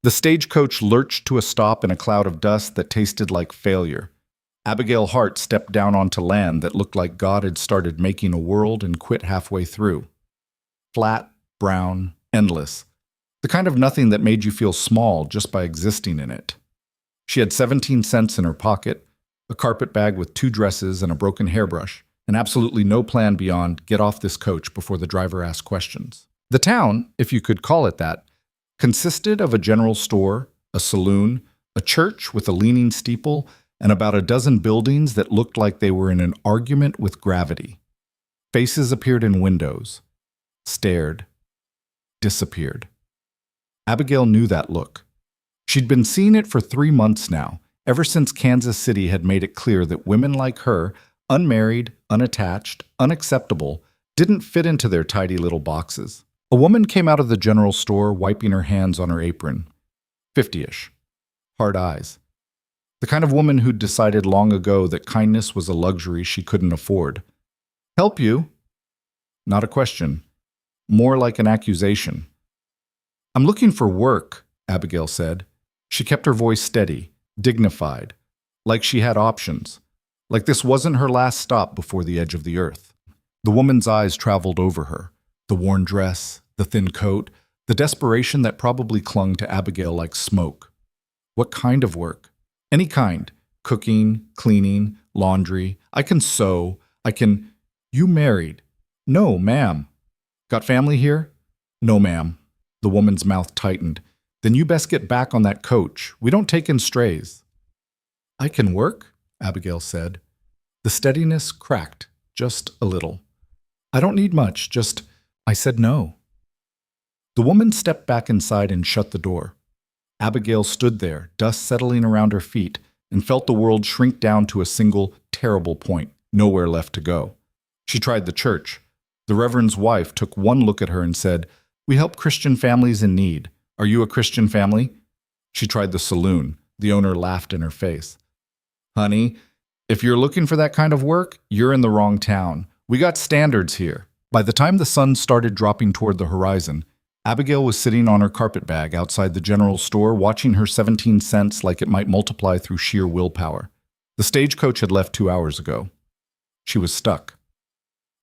The stagecoach lurched to a stop in a cloud of dust that tasted like failure. Abigail Hart stepped down onto land that looked like God had started making a world and quit halfway through. Flat, brown, endless. The kind of nothing that made you feel small just by existing in it. She had 17 cents in her pocket, a carpet bag with 2 dresses and a broken hairbrush, and absolutely no plan beyond get off this coach before the driver asked questions. The town, if you could call it that, consisted of a general store, a saloon, a church with a leaning steeple, and about a dozen buildings that looked like they were in an argument with gravity. Faces appeared in windows, stared, disappeared. Abigail knew that look. She'd been seeing it for 3 months now, ever since Kansas City had made it clear that women like her, unmarried, unattached, unacceptable, didn't fit into their tidy little boxes. A woman came out of the general store wiping her hands on her apron. 50-ish. Hard eyes. The kind of woman who'd decided long ago that kindness was a luxury she couldn't afford. Help you? Not a question. More like an accusation. I'm looking for work, Abigail said. She kept her voice steady, dignified, like she had options, like this wasn't her last stop before the edge of the earth. The woman's eyes traveled over her, the worn dress, the thin coat, the desperation that probably clung to Abigail like smoke. What kind of work? Any kind. Cooking, cleaning, laundry. I can sew. I can... You married? No, ma'am. Got family here? No, ma'am. The woman's mouth tightened. Then you best get back on that coach. We don't take in strays. I can work, Abigail said. The steadiness cracked, just a little. I don't need much, just... I said no. The woman stepped back inside and shut the door. Abigail stood there, dust settling around her feet, and felt the world shrink down to a single, terrible point, nowhere left to go. She tried the church. The reverend's wife took one look at her and said, "We help Christian families in need. Are you a Christian family?" She tried the saloon. The owner laughed in her face. "Honey, if you're looking for that kind of work, you're in the wrong town. We got standards here." By the time the sun started dropping toward the horizon, Abigail was sitting on her carpet bag outside the general store watching her 17 cents like it might multiply through sheer willpower. The stagecoach had left 2 hours ago. She was stuck.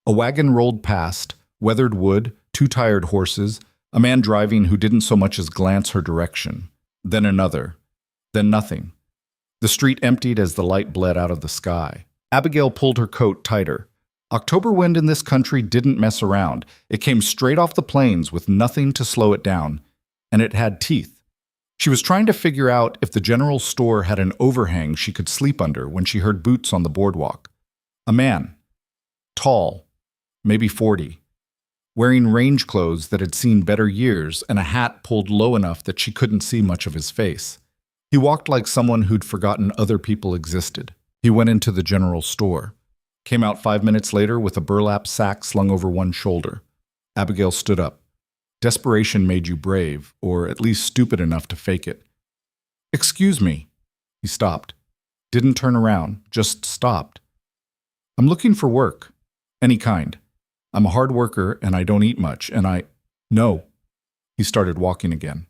A wagon rolled past, weathered wood, 2 tired horses, a man driving who didn't so much as glance her direction. Then another. Then nothing. The street emptied as the light bled out of the sky. Abigail pulled her coat tighter. October wind in this country didn't mess around. It came straight off the plains with nothing to slow it down. And it had teeth. She was trying to figure out if the general store had an overhang she could sleep under when she heard boots on the boardwalk. A man. Tall. Maybe 40. Wearing range clothes that had seen better years and a hat pulled low enough that she couldn't see much of his face. He walked like someone who'd forgotten other people existed. He went into the general store. Came out 5 minutes later with a burlap sack slung over one shoulder. Abigail stood up. Desperation made you brave, or at least stupid enough to fake it. "Excuse me." He stopped. Didn't turn around, just stopped. "I'm looking for work. Any kind. I'm a hard worker and I don't eat much, and I..." "No." He started walking again.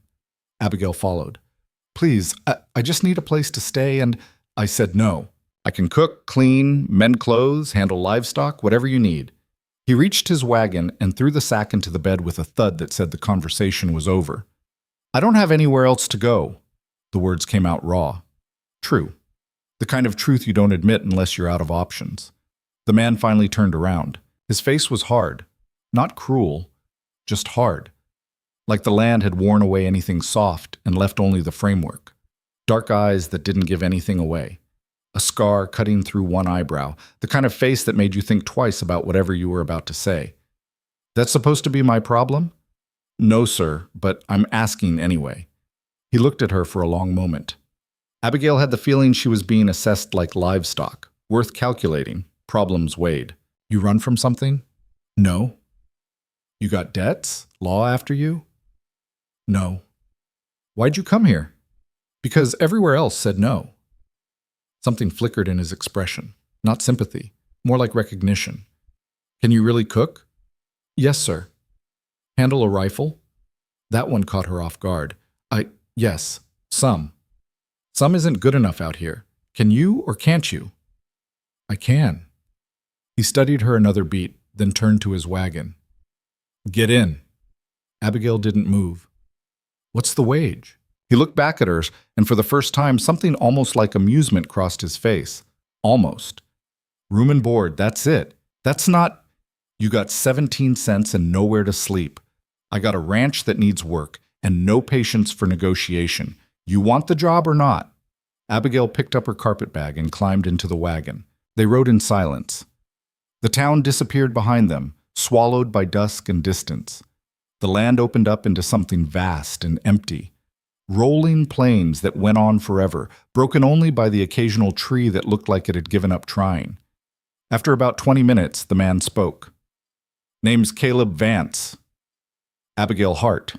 Abigail followed. "Please, I just need a place to stay and..." I said no. "I can cook, clean, mend clothes, handle livestock, whatever you need." He reached his wagon and threw the sack into the bed with a thud that said the conversation was over. "I don't have anywhere else to go." The words came out raw. True. The kind of truth you don't admit unless you're out of options. The man finally turned around. His face was hard. Not cruel, just hard. Like the land had worn away anything soft and left only the framework. Dark eyes that didn't give anything away. A scar cutting through one eyebrow, the kind of face that made you think twice about whatever you were about to say. "That's supposed to be my problem?" "No, sir, but I'm asking anyway." He looked at her for a long moment. Abigail had the feeling she was being assessed like livestock, worth calculating, problems weighed. "You run from something?" "No." "You got debts? Law after you?" "No." "Why'd you come here?" "Because everywhere else said no." Something flickered in his expression. Not sympathy, more like recognition. "Can you really cook?" "Yes, sir." "Handle a rifle?" That one caught her off guard. Yes, some. Some isn't good enough out here. Can you or can't you? I can. He studied her another beat, then turned to his wagon. Get in. Abigail didn't move. What's the wage? He looked back at her, and for the first time, something almost like amusement crossed his face. Almost. Room and board, that's it. That's not... You got 17 cents and nowhere to sleep. I got a ranch that needs work, and no patience for negotiation. You want the job or not? Abigail picked up her carpetbag and climbed into the wagon. They rode in silence. The town disappeared behind them, swallowed by dusk and distance. The land opened up into something vast and empty. Rolling plains that went on forever, broken only by the occasional tree that looked like it had given up trying. After about 20 minutes, the man spoke. Name's Caleb Vance. Abigail Hart.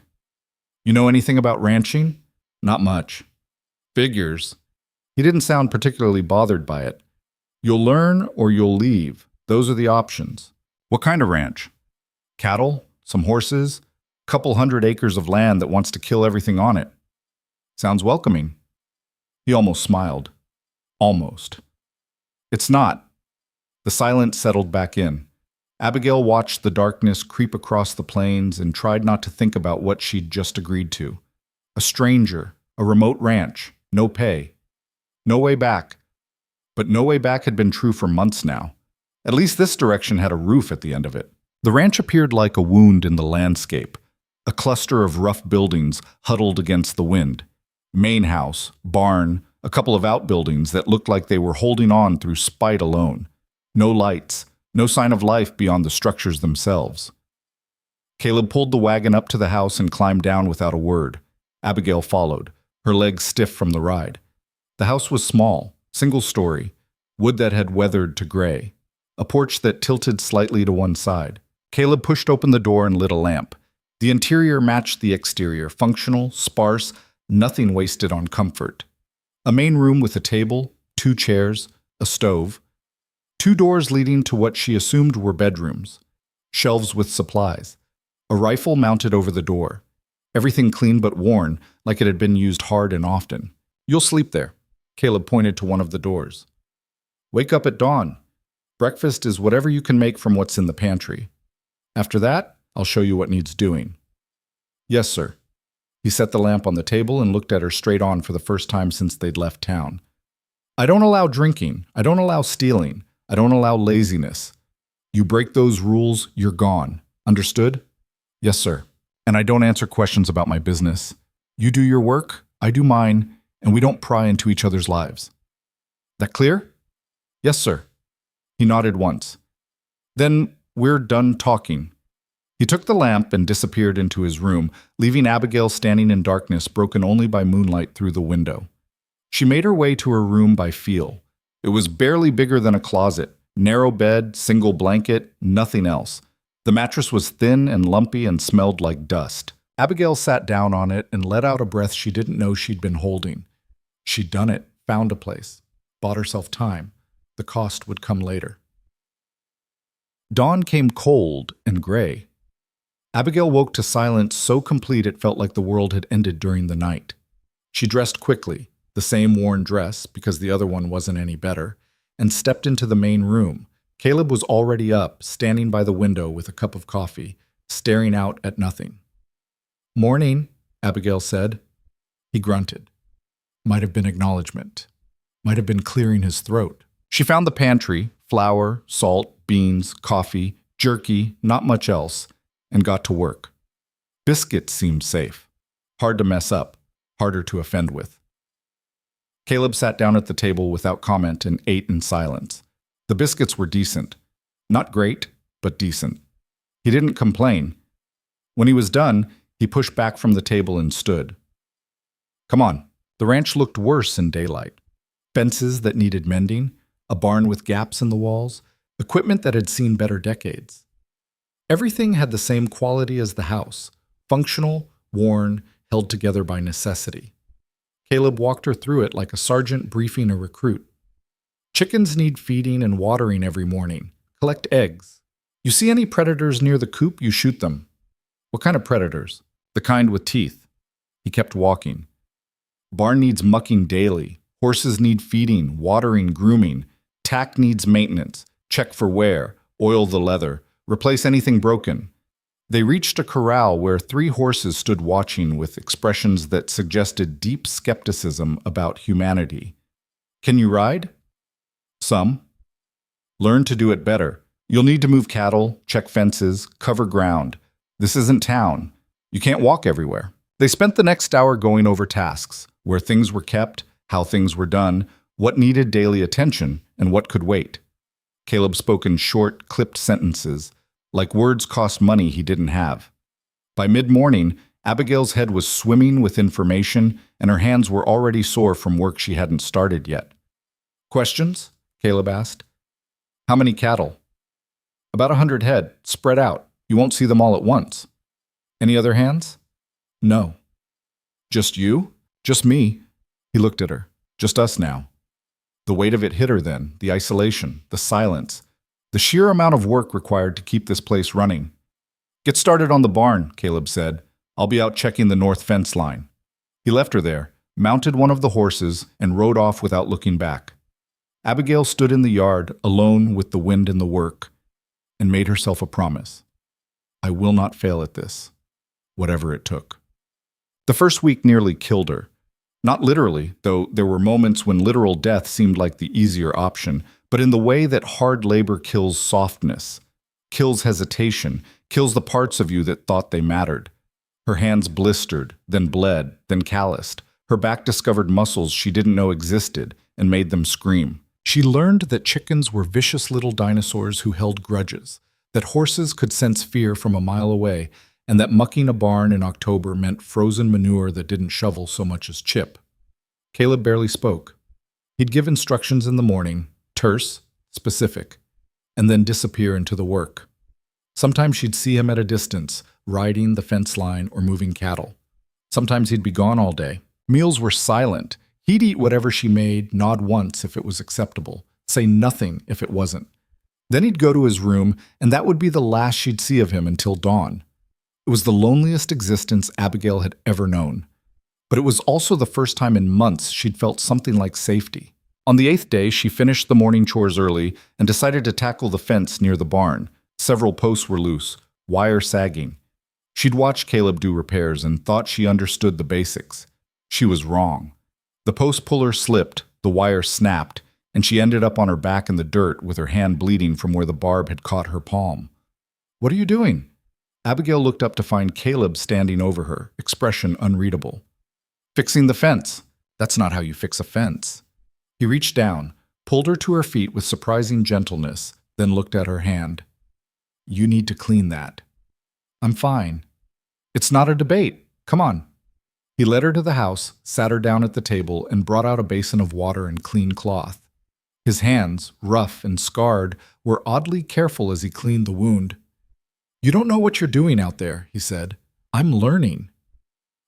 You know anything about ranching? Not much. Figures. He didn't sound particularly bothered by it. You'll learn or you'll leave. Those are the options. What kind of ranch? Cattle? Some horses? Couple 100 acres of land that wants to kill everything on it. Sounds welcoming. He almost smiled. Almost. It's not. The silence settled back in. Abigail watched the darkness creep across the plains and tried not to think about what she'd just agreed to. A stranger, a remote ranch, no pay. No way back. But no way back had been true for months now. At least this direction had a roof at the end of it. The ranch appeared like a wound in the landscape, a cluster of rough buildings huddled against the wind. Main house, barn, a couple of outbuildings that looked like they were holding on through spite alone. No lights, no sign of life beyond the structures themselves. Caleb pulled the wagon up to the house and climbed down without a word. Abigail followed, her legs stiff from the ride. The house was small, single-story, wood that had weathered to gray, a porch that tilted slightly to one side. Caleb pushed open the door and lit a lamp. The interior matched the exterior, functional, sparse, nothing wasted on comfort. A main room with a table, 2 chairs, a stove, 2 doors leading to what she assumed were bedrooms, shelves with supplies, a rifle mounted over the door, everything clean but worn, like it had been used hard and often. You'll sleep there. Caleb pointed to one of the doors. Wake up at dawn. Breakfast is whatever you can make from what's in the pantry. After that, I'll show you what needs doing. Yes, sir. He set the lamp on the table and looked at her straight on for the first time since they'd left town. I don't allow drinking. I don't allow stealing. I don't allow laziness. You break those rules, you're gone. Understood? Yes, sir. And I don't answer questions about my business. You do your work, I do mine, and we don't pry into each other's lives. That clear? Yes, sir. He nodded once. Then we're done talking. He took the lamp and disappeared into his room, leaving Abigail standing in darkness broken only by moonlight through the window. She made her way to her room by feel. It was barely bigger than a closet. Narrow bed, single blanket, nothing else. The mattress was thin and lumpy and smelled like dust. Abigail sat down on it and let out a breath she didn't know she'd been holding. She'd done it, found a place, bought herself time. The cost would come later. Dawn came cold and gray. Abigail woke to silence so complete it felt like the world had ended during the night. She dressed quickly, the same worn dress because the other one wasn't any better, and stepped into the main room. Caleb was already up, standing by the window with a cup of coffee, staring out at nothing. Morning, Abigail said. He grunted. Might have been acknowledgement. Might have been clearing his throat. She found the pantry, flour, salt, beans, coffee, jerky, not much else, and got to work. Biscuits seemed safe. Hard to mess up, harder to offend with. Caleb sat down at the table without comment and ate in silence. The biscuits were decent. Not great, but decent. He didn't complain. When he was done, he pushed back from the table and stood. Come on. The ranch looked worse in daylight. Fences that needed mending, a barn with gaps in the walls, equipment that had seen better decades. Everything had the same quality as the house, functional, worn, held together by necessity. Caleb walked her through it like a sergeant briefing a recruit. Chickens need feeding and watering every morning. Collect eggs. You see any predators near the coop, you shoot them. What kind of predators? The kind with teeth. He kept walking. Barn needs mucking daily. Horses need feeding, watering, grooming. Tack needs maintenance. Check for wear. Oil the leather. Replace anything broken. They reached a corral where 3 horses stood watching with expressions that suggested deep skepticism about humanity. Can you ride? Some. Learn to do it better. You'll need to move cattle, check fences, cover ground. This isn't town. You can't walk everywhere. They spent the next hour going over tasks, where things were kept, how things were done, what needed daily attention, and what could wait. Caleb spoke in short, clipped sentences, like words cost money he didn't have. By mid-morning, Abigail's head was swimming with information, and her hands were already sore from work she hadn't started yet. Questions? Caleb asked. How many cattle? About 100 head, spread out. You won't see them all at once. Any other hands? No. Just you? Just me. He looked at her. Just us now. The weight of it hit her then, the isolation, the silence, the sheer amount of work required to keep this place running. Get started on the barn, Caleb said. I'll be out checking the north fence line. He left her there, mounted one of the horses, and rode off without looking back. Abigail stood in the yard, alone with the wind and the work, and made herself a promise. I will not fail at this, whatever it took. The first week nearly killed her. Not literally, though there were moments when literal death seemed like the easier option, but in the way that hard labor kills softness, kills hesitation, kills the parts of you that thought they mattered. Her hands blistered, then bled, then calloused. Her back discovered muscles she didn't know existed and made them scream. She learned that chickens were vicious little dinosaurs who held grudges, that horses could sense fear from a mile away, and that mucking a barn in October meant frozen manure that didn't shovel so much as chip. Caleb barely spoke. He'd give instructions in the morning, terse, specific, and then disappear into the work. Sometimes she'd see him at a distance, riding the fence line or moving cattle. Sometimes he'd be gone all day. Meals were silent. He'd eat whatever she made, nod once if it was acceptable, say nothing if it wasn't. Then he'd go to his room, and that would be the last she'd see of him until dawn. It was the loneliest existence Abigail had ever known. But it was also the first time in months she'd felt something like safety. On the 8th day, she finished the morning chores early and decided to tackle the fence near the barn. Several posts were loose, wire sagging. She'd watched Caleb do repairs and thought she understood the basics. She was wrong. The post puller slipped, the wire snapped, and she ended up on her back in the dirt with her hand bleeding from where the barb had caught her palm. What are you doing? Abigail looked up to find Caleb standing over her, expression unreadable. Fixing the fence. That's not how you fix a fence. He reached down, pulled her to her feet with surprising gentleness, then looked at her hand. You need to clean that. I'm fine. It's not a debate. Come on. He led her to the house, sat her down at the table, and brought out a basin of water and clean cloth. His hands, rough and scarred, were oddly careful as he cleaned the wound. You don't know what you're doing out there, he said. I'm learning.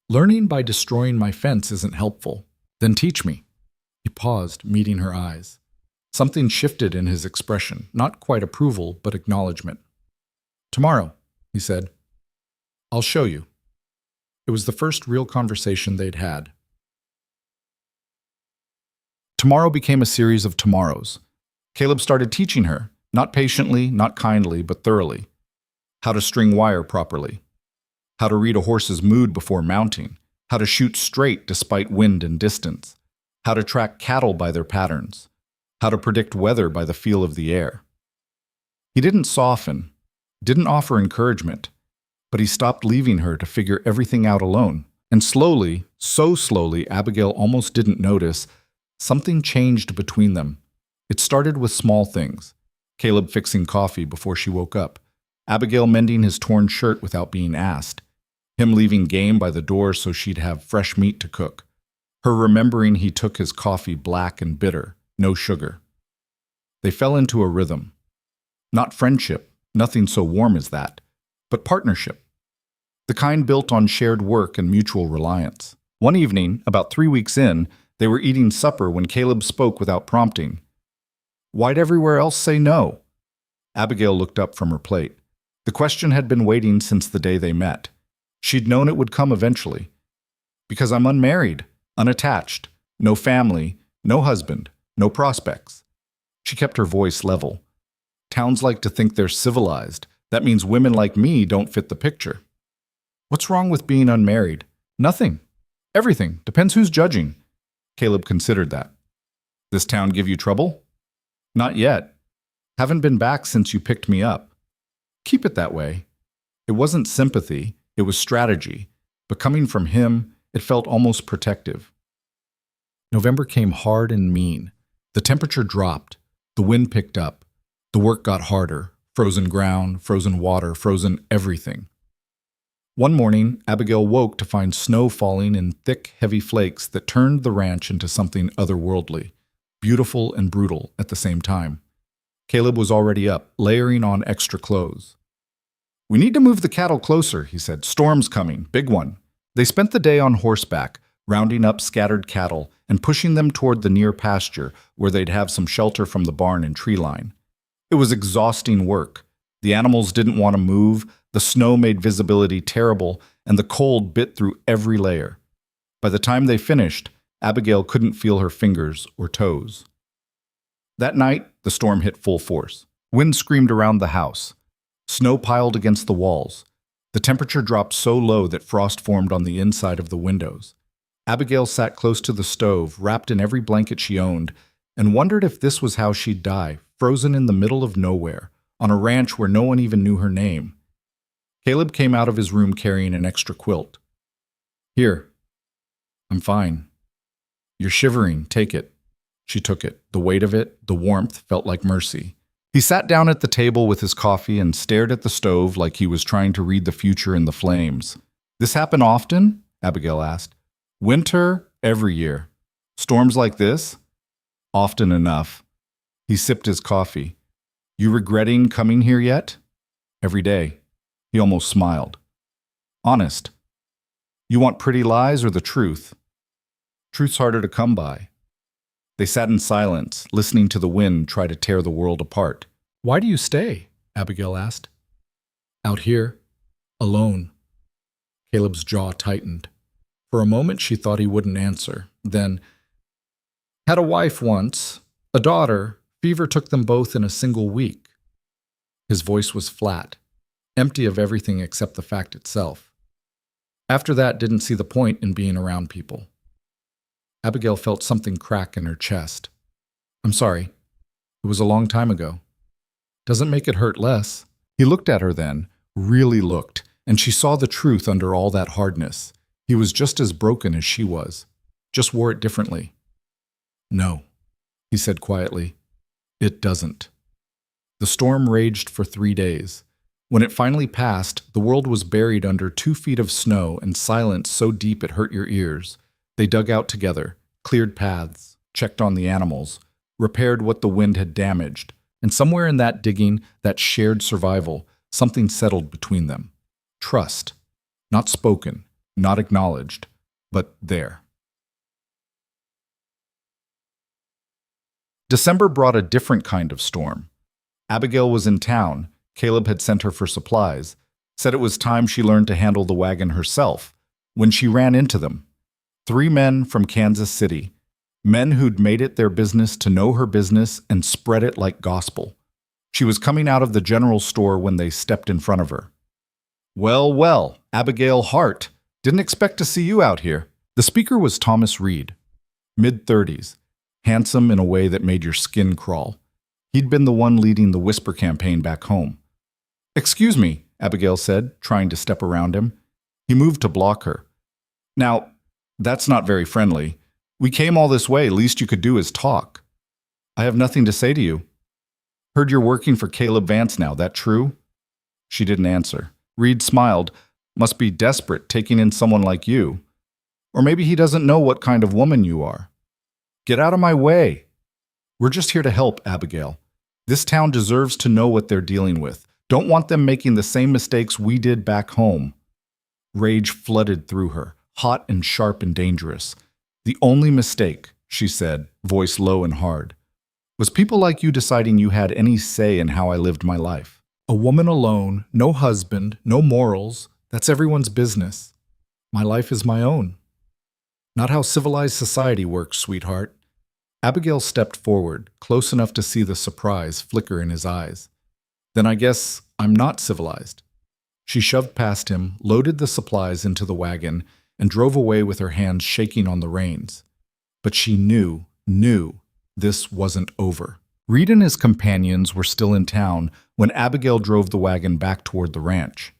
Learning by destroying my fence isn't helpful. Then teach me. He paused, meeting her eyes. Something shifted in his expression, not quite approval, but acknowledgement. Tomorrow, he said. I'll show you. It was the first real conversation they'd had. Tomorrow became a series of tomorrows. Caleb started teaching her, not patiently, not kindly, but thoroughly. How to string wire properly. How to read a horse's mood before mounting. How to shoot straight despite wind and distance. How to track cattle by their patterns. How to predict weather by the feel of the air. He didn't soften, didn't offer encouragement, but he stopped leaving her to figure everything out alone. And slowly, so slowly, Abigail almost didn't notice, something changed between them. It started with small things. Caleb fixing coffee before she woke up. Abigail mending his torn shirt without being asked. Him leaving game by the door so she'd have fresh meat to cook. Her remembering he took his coffee black and bitter, no sugar. They fell into a rhythm. Not friendship, nothing so warm as that, but partnership. The kind built on shared work and mutual reliance. One evening, about 3 weeks in, they were eating supper when Caleb spoke without prompting. Why'd everywhere else say no? Abigail looked up from her plate. The question had been waiting since the day they met. She'd known it would come eventually. Because I'm unmarried. Unattached, no family, no husband, no prospects. She kept her voice level. Towns like to think they're civilized. That means women like me don't fit the picture. What's wrong with being unmarried? Nothing. Everything. Depends who's judging. Caleb considered that. This town give you trouble? Not yet. Haven't been back since you picked me up. Keep it that way. It wasn't sympathy, it was strategy. But coming from him, it felt almost protective. November came hard and mean. The temperature dropped. The wind picked up. The work got harder. Frozen ground, frozen water, frozen everything. One morning, Abigail woke to find snow falling in thick, heavy flakes that turned the ranch into something otherworldly, beautiful and brutal at the same time. Caleb was already up, layering on extra clothes. We need to move the cattle closer, he said. Storm's coming, big one. They spent the day on horseback, rounding up scattered cattle and pushing them toward the near pasture where they'd have some shelter from the barn and tree line. It was exhausting work. The animals didn't want to move, the snow made visibility terrible, and the cold bit through every layer. By the time they finished, Abigail couldn't feel her fingers or toes. That night, the storm hit full force. Wind screamed around the house. Snow piled against the walls. The temperature dropped so low that frost formed on the inside of the windows. Abigail sat close to the stove, wrapped in every blanket she owned, and wondered if this was how she'd die, frozen in the middle of nowhere, on a ranch where no one even knew her name. Caleb came out of his room carrying an extra quilt. Here. I'm fine. You're shivering. Take it. She took it. The weight of it, the warmth, felt like mercy. He sat down at the table with his coffee and stared at the stove like he was trying to read the future in the flames. This happen often? Abigail asked. Winter, every year. Storms like this? Often enough. He sipped his coffee. You regretting coming here yet? Every day. He almost smiled. Honest. You want pretty lies or the truth? Truth's harder to come by. They sat in silence, listening to the wind try to tear the world apart. Why do you stay? Abigail asked. Out here, alone. Caleb's jaw tightened. For a moment she thought he wouldn't answer. Then, had a wife once, a daughter. Fever took them both in a single week. His voice was flat, empty of everything except the fact itself. After that, didn't see the point in being around people. Abigail felt something crack in her chest. I'm sorry. It was a long time ago. Doesn't make it hurt less. He looked at her then, really looked, and she saw the truth under all that hardness. He was just as broken as she was, just wore it differently. No, he said quietly. It doesn't. The storm raged for 3 days. When it finally passed, the world was buried under 2 feet of snow and silence so deep it hurt your ears. They dug out together, cleared paths, checked on the animals, repaired what the wind had damaged, and somewhere in that digging, that shared survival, something settled between them. Trust. Not spoken, not acknowledged, but there. December brought a different kind of storm. Abigail was in town. Caleb had sent her for supplies, said it was time she learned to handle the wagon herself, when she ran into them. 3 men from Kansas City, men who'd made it their business to know her business and spread it like gospel. She was coming out of the general store when they stepped in front of her. Well, well, Abigail Hart, didn't expect to see you out here. The speaker was Thomas Reed, mid-30s, handsome in a way that made your skin crawl. He'd been the one leading the Whisper campaign back home. Excuse me, Abigail said, trying to step around him. He moved to block her. Now, that's not very friendly. We came all this way, least you could do is talk. I have nothing to say to you. Heard you're working for Caleb Vance now, that true? She didn't answer. Reed smiled. Must be desperate taking in someone like you. Or maybe he doesn't know what kind of woman you are. Get out of my way. We're just here to help, Abigail. This town deserves to know what they're dealing with. Don't want them making the same mistakes we did back home. Rage flooded through her, hot and sharp and dangerous. The only mistake, she said, voice low and hard, was people like you deciding you had any say in how I lived my life. A woman alone, no husband, no morals, that's everyone's business. My life is my own. Not how civilized society works, sweetheart. Abigail stepped forward, close enough to see the surprise flicker in his eyes. Then I guess I'm not civilized. She shoved past him, loaded the supplies into the wagon, and drove away with her hands shaking on the reins. But she knew this wasn't over. Reed and his companions were still in town when Abigail drove the wagon back toward the ranch.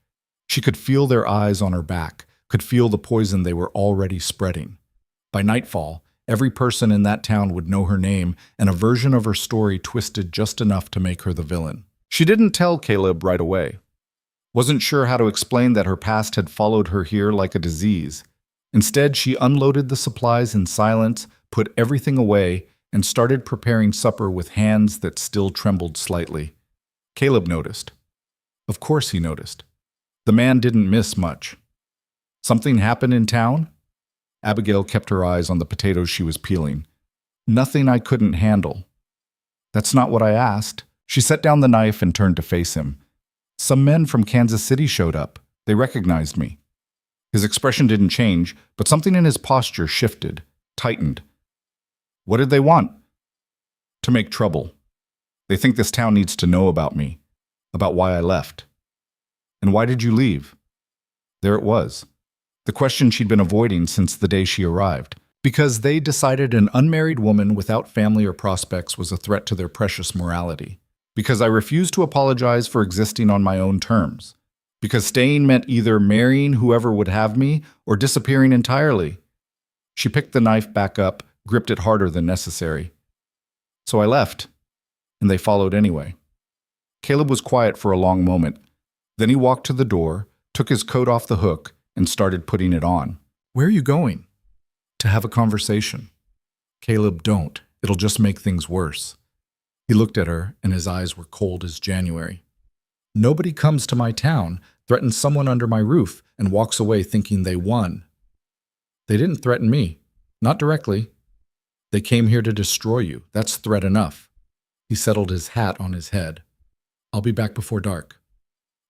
She could feel their eyes on her back, could feel the poison they were already spreading. By nightfall, every person in that town would know her name, and a version of her story twisted just enough to make her the villain. She didn't tell Caleb right away. Wasn't sure how to explain that her past had followed her here like a disease. Instead, she unloaded the supplies in silence, put everything away, and started preparing supper with hands that still trembled slightly. Caleb noticed. Of course he noticed. The man didn't miss much. Something happened in town? Abigail kept her eyes on the potatoes she was peeling. Nothing I couldn't handle. That's not what I asked. She set down the knife and turned to face him. Some men from Kansas City showed up. They recognized me. His expression didn't change, but something in his posture shifted, tightened. What did they want? To make trouble. They think this town needs to know about me, about why I left. And why did you leave? There it was. The question she'd been avoiding since the day she arrived. Because they decided an unmarried woman without family or prospects was a threat to their precious morality. Because I refused to apologize for existing on my own terms. Because staying meant either marrying whoever would have me or disappearing entirely. She picked the knife back up, gripped it harder than necessary. So I left, and they followed anyway. Caleb was quiet for a long moment. Then he walked to the door, took his coat off the hook, and started putting it on. Where are you going? To have a conversation. Caleb, don't. It'll just make things worse. He looked at her, and his eyes were cold as January. Nobody comes to my town, threatens someone under my roof, and walks away thinking they won. They didn't threaten me. Not directly. They came here to destroy you. That's threat enough. He settled his hat on his head. I'll be back before dark.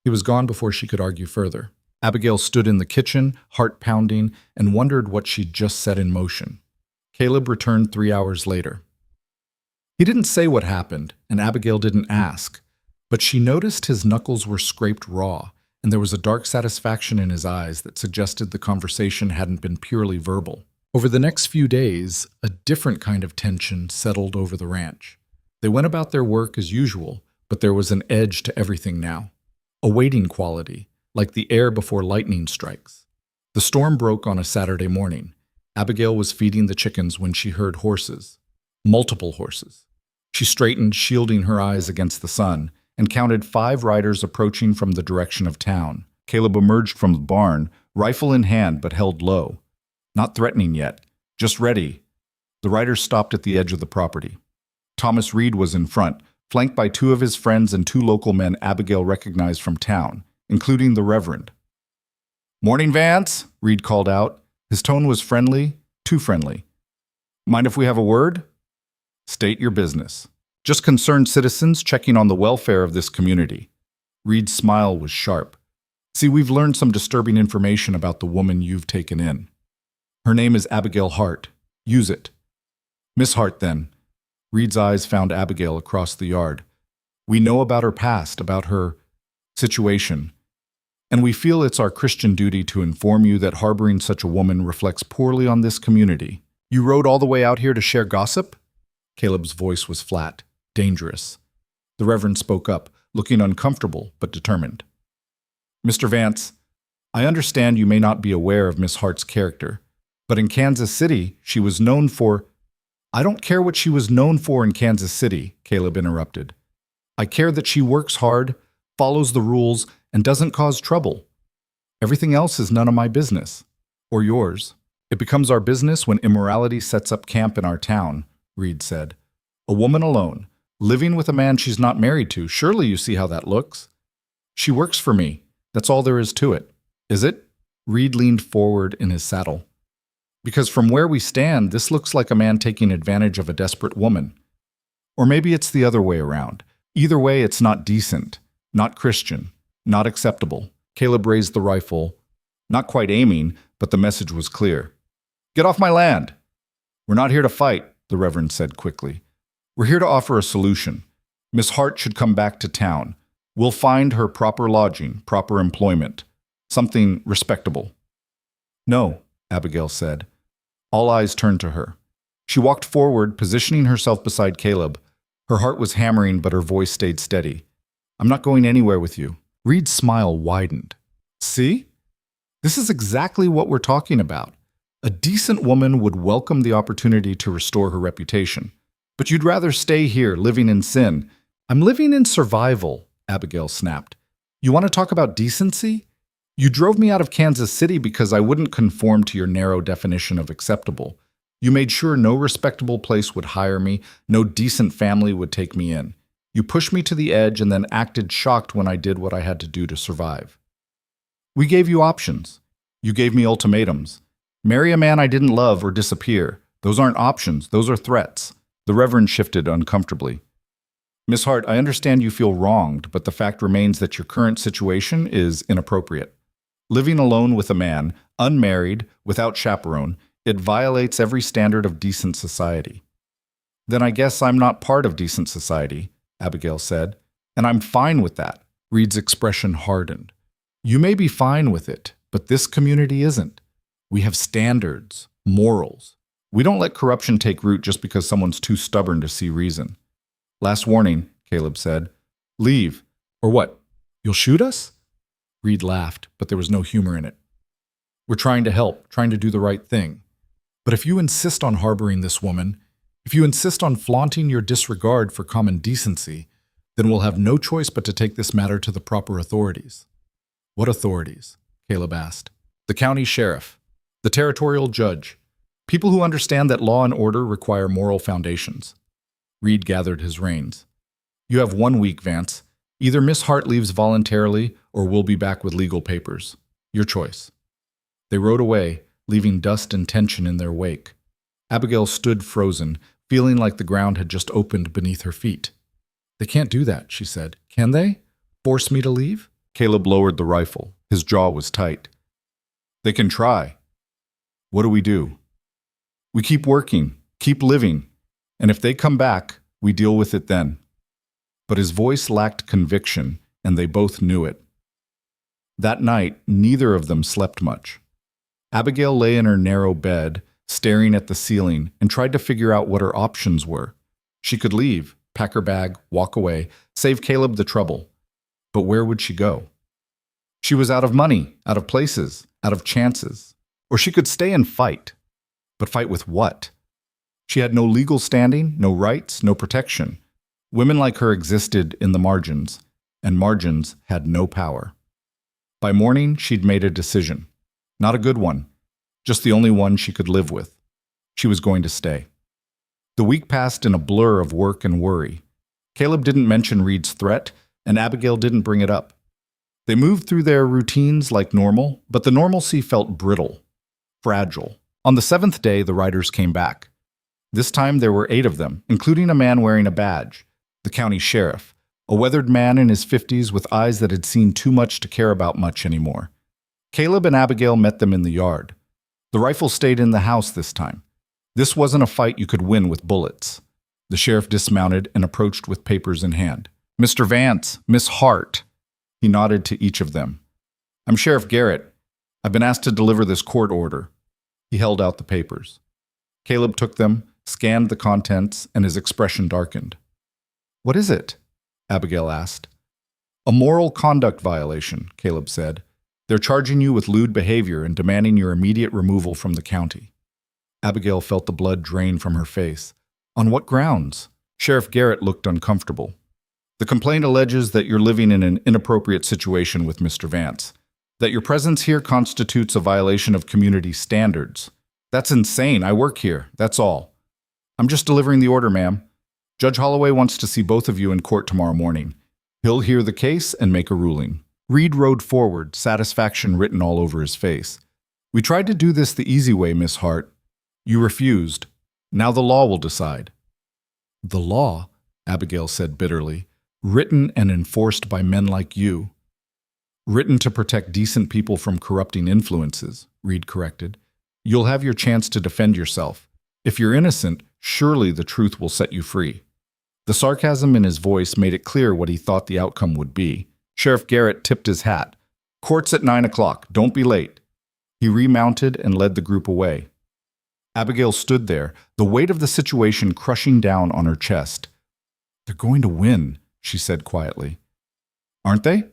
He was gone before she could argue further. Abigail stood in the kitchen, heart pounding, and wondered what she'd just set in motion. Caleb returned 3 hours later. He didn't say what happened, and Abigail didn't ask, but she noticed his knuckles were scraped raw, and there was a dark satisfaction in his eyes that suggested the conversation hadn't been purely verbal. Over the next few days, a different kind of tension settled over the ranch. They went about their work as usual, but there was an edge to everything now. A waiting quality, like the air before lightning strikes. The storm broke on a Saturday morning. Abigail was feeding the chickens when she heard horses. Multiple horses. She straightened, shielding her eyes against the sun, and counted 5 riders approaching from the direction of town. Caleb emerged from the barn, rifle in hand but held low. Not threatening yet, just ready. The riders stopped at the edge of the property. Thomas Reed was in front, flanked by 2 of his friends and 2 local men Abigail recognized from town, including the Reverend. Morning, Vance, Reed called out. His tone was friendly, too friendly. Mind if we have a word? State your business. Just concerned citizens checking on the welfare of this community. Reed's smile was sharp. See, we've learned some disturbing information about the woman you've taken in. Her name is Abigail Hart. Use it. Miss Hart, then. Reed's eyes found Abigail across the yard. We know about her past, about her situation, and we feel it's our Christian duty to inform you that harboring such a woman reflects poorly on this community. You rode all the way out here to share gossip? Caleb's voice was flat, dangerous. The Reverend spoke up, looking uncomfortable but determined. Mr. Vance, I understand you may not be aware of Miss Hart's character, but in Kansas City, she was known for— I don't care what she was known for in Kansas City, Caleb interrupted. I care that she works hard, follows the rules, and doesn't cause trouble. Everything else is none of my business. Or yours. It becomes our business when immorality sets up camp in our town, Reed said. A woman alone, living with a man she's not married to. Surely you see how that looks. She works for me. That's all there is to it. Is it? Reed leaned forward in his saddle. Because from where we stand, this looks like a man taking advantage of a desperate woman. Or maybe it's the other way around. Either way, it's not decent, not Christian, not acceptable. Caleb raised the rifle, not quite aiming, but the message was clear. Get off my land! We're not here to fight, the Reverend said quickly. We're here to offer a solution. Miss Hart should come back to town. We'll find her proper lodging, proper employment, something respectable. No, Abigail said. All eyes turned to her. She walked forward, positioning herself beside Caleb. Her heart was hammering, but her voice stayed steady. I'm not going anywhere with you. Reed's smile widened. See? This is exactly what we're talking about. A decent woman would welcome the opportunity to restore her reputation. But you'd rather stay here, living in sin. I'm living in survival, Abigail snapped. You want to talk about decency? You drove me out of Kansas City because I wouldn't conform to your narrow definition of acceptable. You made sure no respectable place would hire me, no decent family would take me in. You pushed me to the edge and then acted shocked when I did what I had to do to survive. We gave you options. You gave me ultimatums. Marry a man I didn't love or disappear. Those aren't options, those are threats. The Reverend shifted uncomfortably. Miss Hart, I understand you feel wronged, but the fact remains that your current situation is inappropriate. Living alone with a man, unmarried, without chaperone, it violates every standard of decent society. Then I guess I'm not part of decent society, Abigail said, and I'm fine with that. Reed's expression hardened. You may be fine with it, but this community isn't. We have standards, morals. We don't let corruption take root just because someone's too stubborn to see reason. Last warning, Caleb said. Leave. Or what? You'll shoot us? Reed laughed, but there was no humor in it. We're trying to help, trying to do the right thing. But if you insist on harboring this woman, if you insist on flaunting your disregard for common decency, then we'll have no choice but to take this matter to the proper authorities. What authorities? Caleb asked. The county sheriff, the territorial judge, people who understand that law and order require moral foundations. Reed gathered his reins. You have 1 week, Vance. Either Miss Hart leaves voluntarily or we'll be back with legal papers. Your choice. They rode away, leaving dust and tension in their wake. Abigail stood frozen, feeling like the ground had just opened beneath her feet. They can't do that, she said. Can they? Force me to leave? Caleb lowered the rifle. His jaw was tight. They can try. What do? We keep working, keep living, and if they come back, we deal with it then. But his voice lacked conviction, and they both knew it. That night, neither of them slept much. Abigail lay in her narrow bed, staring at the ceiling, and tried to figure out what her options were. She could leave, pack her bag, walk away, save Caleb the trouble. But where would she go? She was out of money, out of places, out of chances. Or she could stay and fight. But fight with what? She had no legal standing, no rights, no protection. Women like her existed in the margins, and margins had no power. By morning, she'd made a decision. Not a good one, just the only one she could live with. She was going to stay. The week passed in a blur of work and worry. Caleb didn't mention Reed's threat, and Abigail didn't bring it up. They moved through their routines like normal, but the normalcy felt brittle, fragile. On the 7th day, the riders came back. This time there were 8 of them, including a man wearing a badge, the county sheriff, a weathered man in his 50s with eyes that had seen too much to care about much anymore. Caleb and Abigail met them in the yard. The rifle stayed in the house this time. This wasn't a fight you could win with bullets. The sheriff dismounted and approached with papers in hand. Mr. Vance, Miss Hart. He nodded to each of them. I'm Sheriff Garrett. I've been asked to deliver this court order. He held out the papers. Caleb took them, scanned the contents, and his expression darkened. What is it? Abigail asked. A moral conduct violation, Caleb said. They're charging you with lewd behavior and demanding your immediate removal from the county. Abigail felt the blood drain from her face. On what grounds? Sheriff Garrett looked uncomfortable. The complaint alleges that you're living in an inappropriate situation with Mr. Vance, that your presence here constitutes a violation of community standards. That's insane. I work here. That's all. I'm just delivering the order, ma'am. Judge Holloway wants to see both of you in court tomorrow morning. He'll hear the case and make a ruling. Reed rode forward, satisfaction written all over his face. We tried to do this the easy way, Miss Hart. You refused. Now the law will decide. The law, Abigail said bitterly, written and enforced by men like you. Written to protect decent people from corrupting influences, Reed corrected. You'll have your chance to defend yourself. If you're innocent, surely the truth will set you free. The sarcasm in his voice made it clear what he thought the outcome would be. Sheriff Garrett tipped his hat. Court's at 9 o'clock. Don't be late. He remounted and led the group away. Abigail stood there, the weight of the situation crushing down on her chest. They're going to win, she said quietly. Aren't they?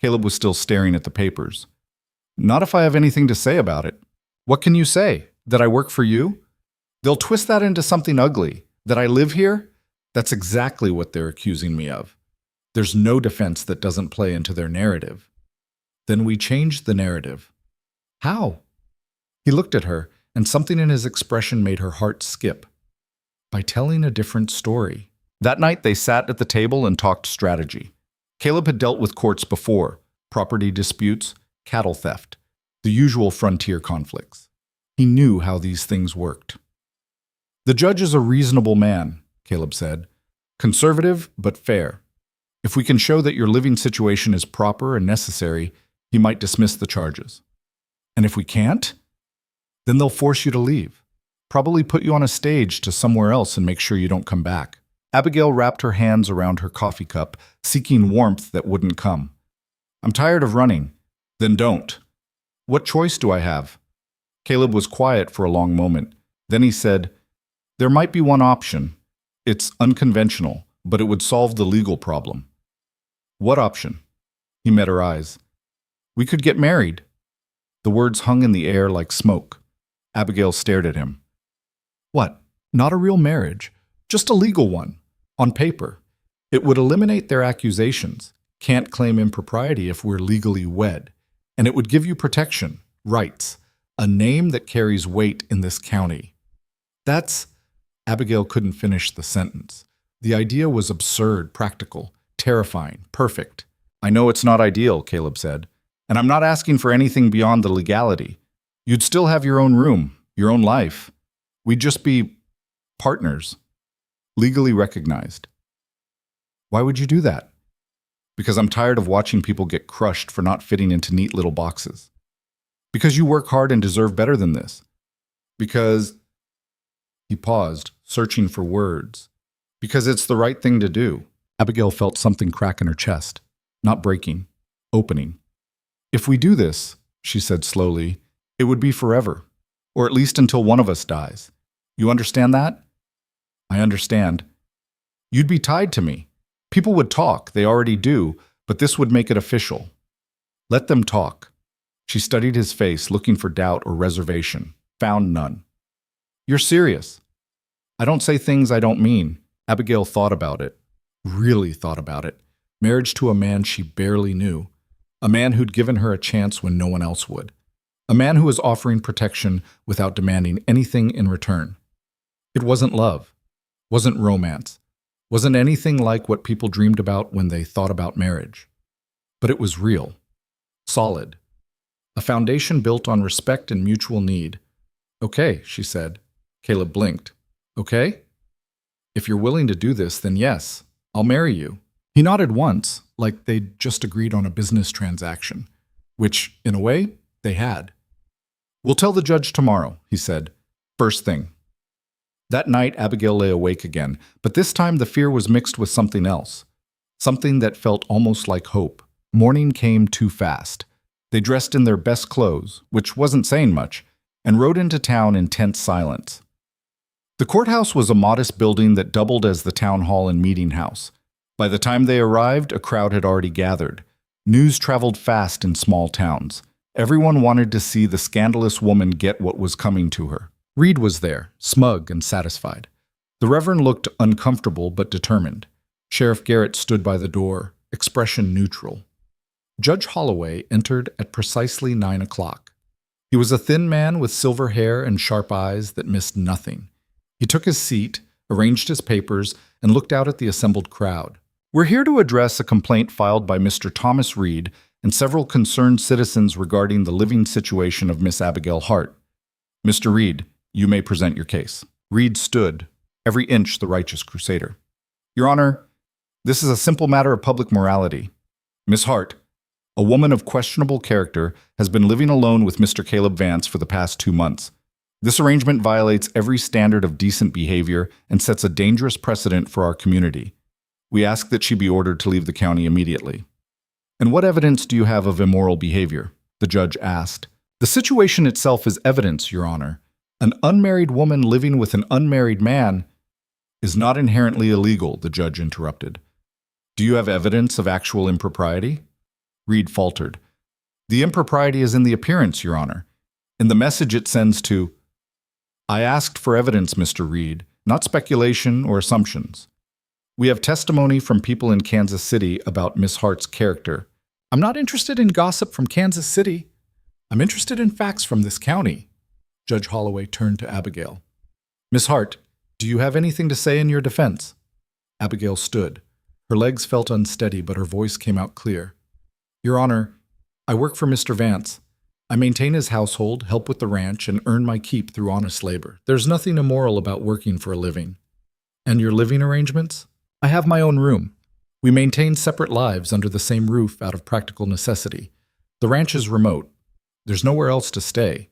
Caleb was still staring at the papers. Not if I have anything to say about it. What can you say? That I work for you? They'll twist that into something ugly. That I live here? That's exactly what they're accusing me of. There's no defense that doesn't play into their narrative. Then we change the narrative. How? He looked at her, and something in his expression made her heart skip. By telling a different story. That night they sat at the table and talked strategy. Caleb had dealt with courts before, property disputes, cattle theft, the usual frontier conflicts. He knew how these things worked. The judge is a reasonable man, Caleb said. Conservative, but fair. If we can show that your living situation is proper and necessary, he might dismiss the charges. And if we can't, then they'll force you to leave. Probably put you on a stage to somewhere else and make sure you don't come back. Abigail wrapped her hands around her coffee cup, seeking warmth that wouldn't come. I'm tired of running. Then don't. What choice do I have? Caleb was quiet for a long moment. Then he said, There might be one option. It's unconventional, but it would solve the legal problem. What option? He met her eyes. We could get married. The words hung in the air like smoke. Abigail stared at him. What? Not a real marriage, just a legal one, on paper. It would eliminate their accusations. Can't claim impropriety if we're legally wed. And it would give you protection, rights, a name that carries weight in this county. That's... Abigail couldn't finish the sentence. The idea was absurd, practical, terrifying, perfect. I know it's not ideal, Caleb said. And I'm not asking for anything beyond the legality. You'd still have your own room, your own life. We'd just be partners, legally recognized. Why would you do that? Because I'm tired of watching people get crushed for not fitting into neat little boxes. Because you work hard and deserve better than this. Because... He paused, searching for words. Because it's the right thing to do. Abigail felt something crack in her chest. Not breaking, opening. If we do this, she said slowly, it would be forever. Or at least until one of us dies. You understand that? I understand. You'd be tied to me. People would talk, they already do, but this would make it official. Let them talk. She studied his face, looking for doubt or reservation. Found none. You're serious. I don't say things I don't mean. Abigail thought about it. Really thought about it. Marriage to a man she barely knew. A man who'd given her a chance when no one else would. A man who was offering protection without demanding anything in return. It wasn't love. Wasn't romance. Wasn't anything like what people dreamed about when they thought about marriage. But it was real. Solid. A foundation built on respect and mutual need. Okay, she said. Caleb blinked. Okay? If you're willing to do this, then yes, I'll marry you. He nodded once, like they'd just agreed on a business transaction, which, in a way, they had. We'll tell the judge tomorrow, he said. First thing. That night, Abigail lay awake again, but this time the fear was mixed with something else. Something that felt almost like hope. Morning came too fast. They dressed in their best clothes, which wasn't saying much, and rode into town in tense silence. The courthouse was a modest building that doubled as the town hall and meeting house. By the time they arrived, a crowd had already gathered. News traveled fast in small towns. Everyone wanted to see the scandalous woman get what was coming to her. Reed was there, smug and satisfied. The Reverend looked uncomfortable but determined. Sheriff Garrett stood by the door, expression neutral. Judge Holloway entered at precisely 9 o'clock. He was a thin man with silver hair and sharp eyes that missed nothing. He took his seat, arranged his papers, and looked out at the assembled crowd. We're here to address a complaint filed by Mr. Thomas Reed and several concerned citizens regarding the living situation of Miss Abigail Hart. Mr. Reed, you may present your case. Reed stood, every inch the righteous crusader. Your Honor, this is a simple matter of public morality. Miss Hart, a woman of questionable character, has been living alone with Mr. Caleb Vance for the past 2 months. This arrangement violates every standard of decent behavior and sets a dangerous precedent for our community. We ask that she be ordered to leave the county immediately." "And what evidence do you have of immoral behavior?" the judge asked. "The situation itself is evidence, Your Honor. An unmarried woman living with an unmarried man is not inherently illegal," the judge interrupted. "Do you have evidence of actual impropriety?" Reed faltered. "The impropriety is in the appearance, Your Honor. In the message it sends to—" "I asked for evidence, Mr. Reed, not speculation or assumptions. We have testimony from people in Kansas City about Miss Hart's character." "I'm not interested in gossip from Kansas City. I'm interested in facts from this county." Judge Holloway turned to Abigail. "Miss Hart, do you have anything to say in your defense?" Abigail stood. Her legs felt unsteady, but her voice came out clear. "Your Honor, I work for Mr. Vance. I maintain his household, help with the ranch, and earn my keep through honest labor. There's nothing immoral about working for a living." "And your living arrangements?" "I have my own room. We maintain separate lives under the same roof out of practical necessity. The ranch is remote. There's nowhere else to stay."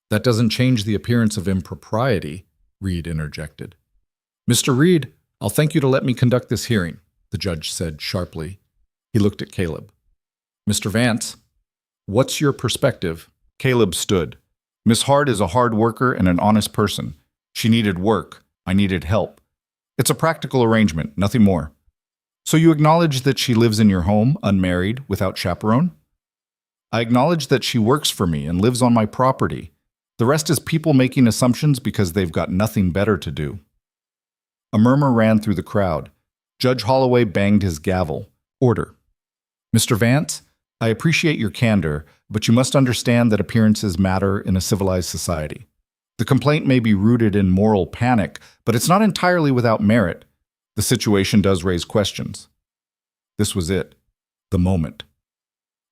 "That doesn't change the appearance of impropriety," Reed interjected. "Mr. Reed, I'll thank you to let me conduct this hearing," the judge said sharply. He looked at Caleb. "Mr. Vance, what's your perspective?" Caleb stood. "Miss Hart is a hard worker and an honest person. She needed work. I needed help. It's a practical arrangement, nothing more. So you acknowledge that she lives in your home, unmarried, without chaperone?" "I acknowledge that she works for me and lives on my property. The rest is people making assumptions because they've got nothing better to do." A murmur ran through the crowd. Judge Holloway banged his gavel. "Order. Mr. Vance, I appreciate your candor, but you must understand that appearances matter in a civilized society. The complaint may be rooted in moral panic, but it's not entirely without merit. The situation does raise questions." This was it. The moment.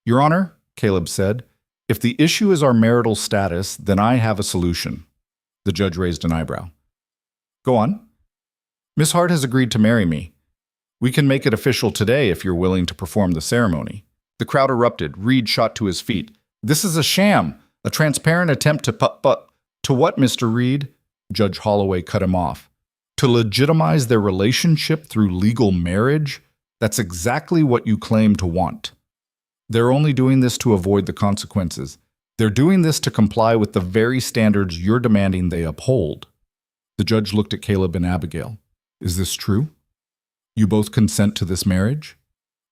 "Your Honor," Caleb said, "if the issue is our marital status, then I have a solution." The judge raised an eyebrow. "Go on." "Miss Hart has agreed to marry me. We can make it official today if you're willing to perform the ceremony." The crowd erupted. Reed shot to his feet. "This is a sham, a transparent attempt to To what, Mr. Reed?" Judge Holloway cut him off. "To legitimize their relationship through legal marriage? That's exactly what you claim to want. They're only doing this to avoid the consequences. They're doing this to comply with the very standards you're demanding they uphold." The judge looked at Caleb and Abigail. "Is this true? You both consent to this marriage?"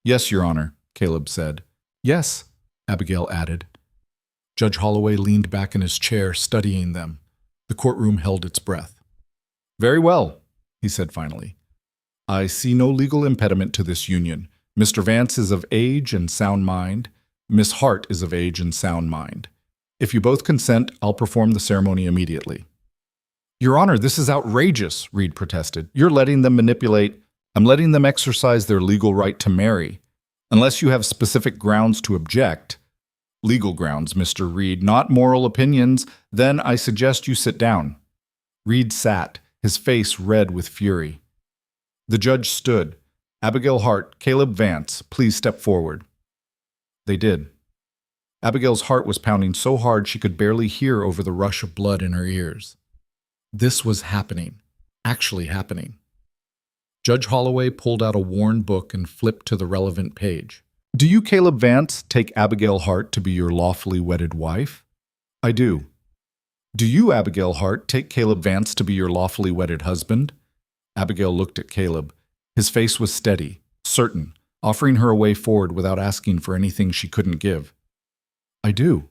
"Yes, Your Honor," Caleb said. "Yes," Abigail added. Judge Holloway leaned back in his chair, studying them. The courtroom held its breath. "Very well," he said finally. "I see no legal impediment to this union. Mr. Vance is of age and sound mind. Miss Hart is of age and sound mind. If you both consent, I'll perform the ceremony immediately." "Your Honor, this is outrageous," Reed protested. "You're letting them manipulate. I'm letting them exercise their legal right to marry. Unless you have specific grounds to object." "Legal grounds, Mr. Reed, not moral opinions. Then I suggest you sit down." Reed sat, his face red with fury. The judge stood. "Abigail Hart, Caleb Vance, please step forward." They did. Abigail's heart was pounding so hard she could barely hear over the rush of blood in her ears. This was happening, actually happening. Judge Holloway pulled out a worn book and flipped to the relevant page. "Do you, Caleb Vance, take Abigail Hart to be your lawfully wedded wife?" "I do." "Do you, Abigail Hart, take Caleb Vance to be your lawfully wedded husband?" Abigail looked at Caleb. His face was steady, certain, offering her a way forward without asking for anything she couldn't give. "I do."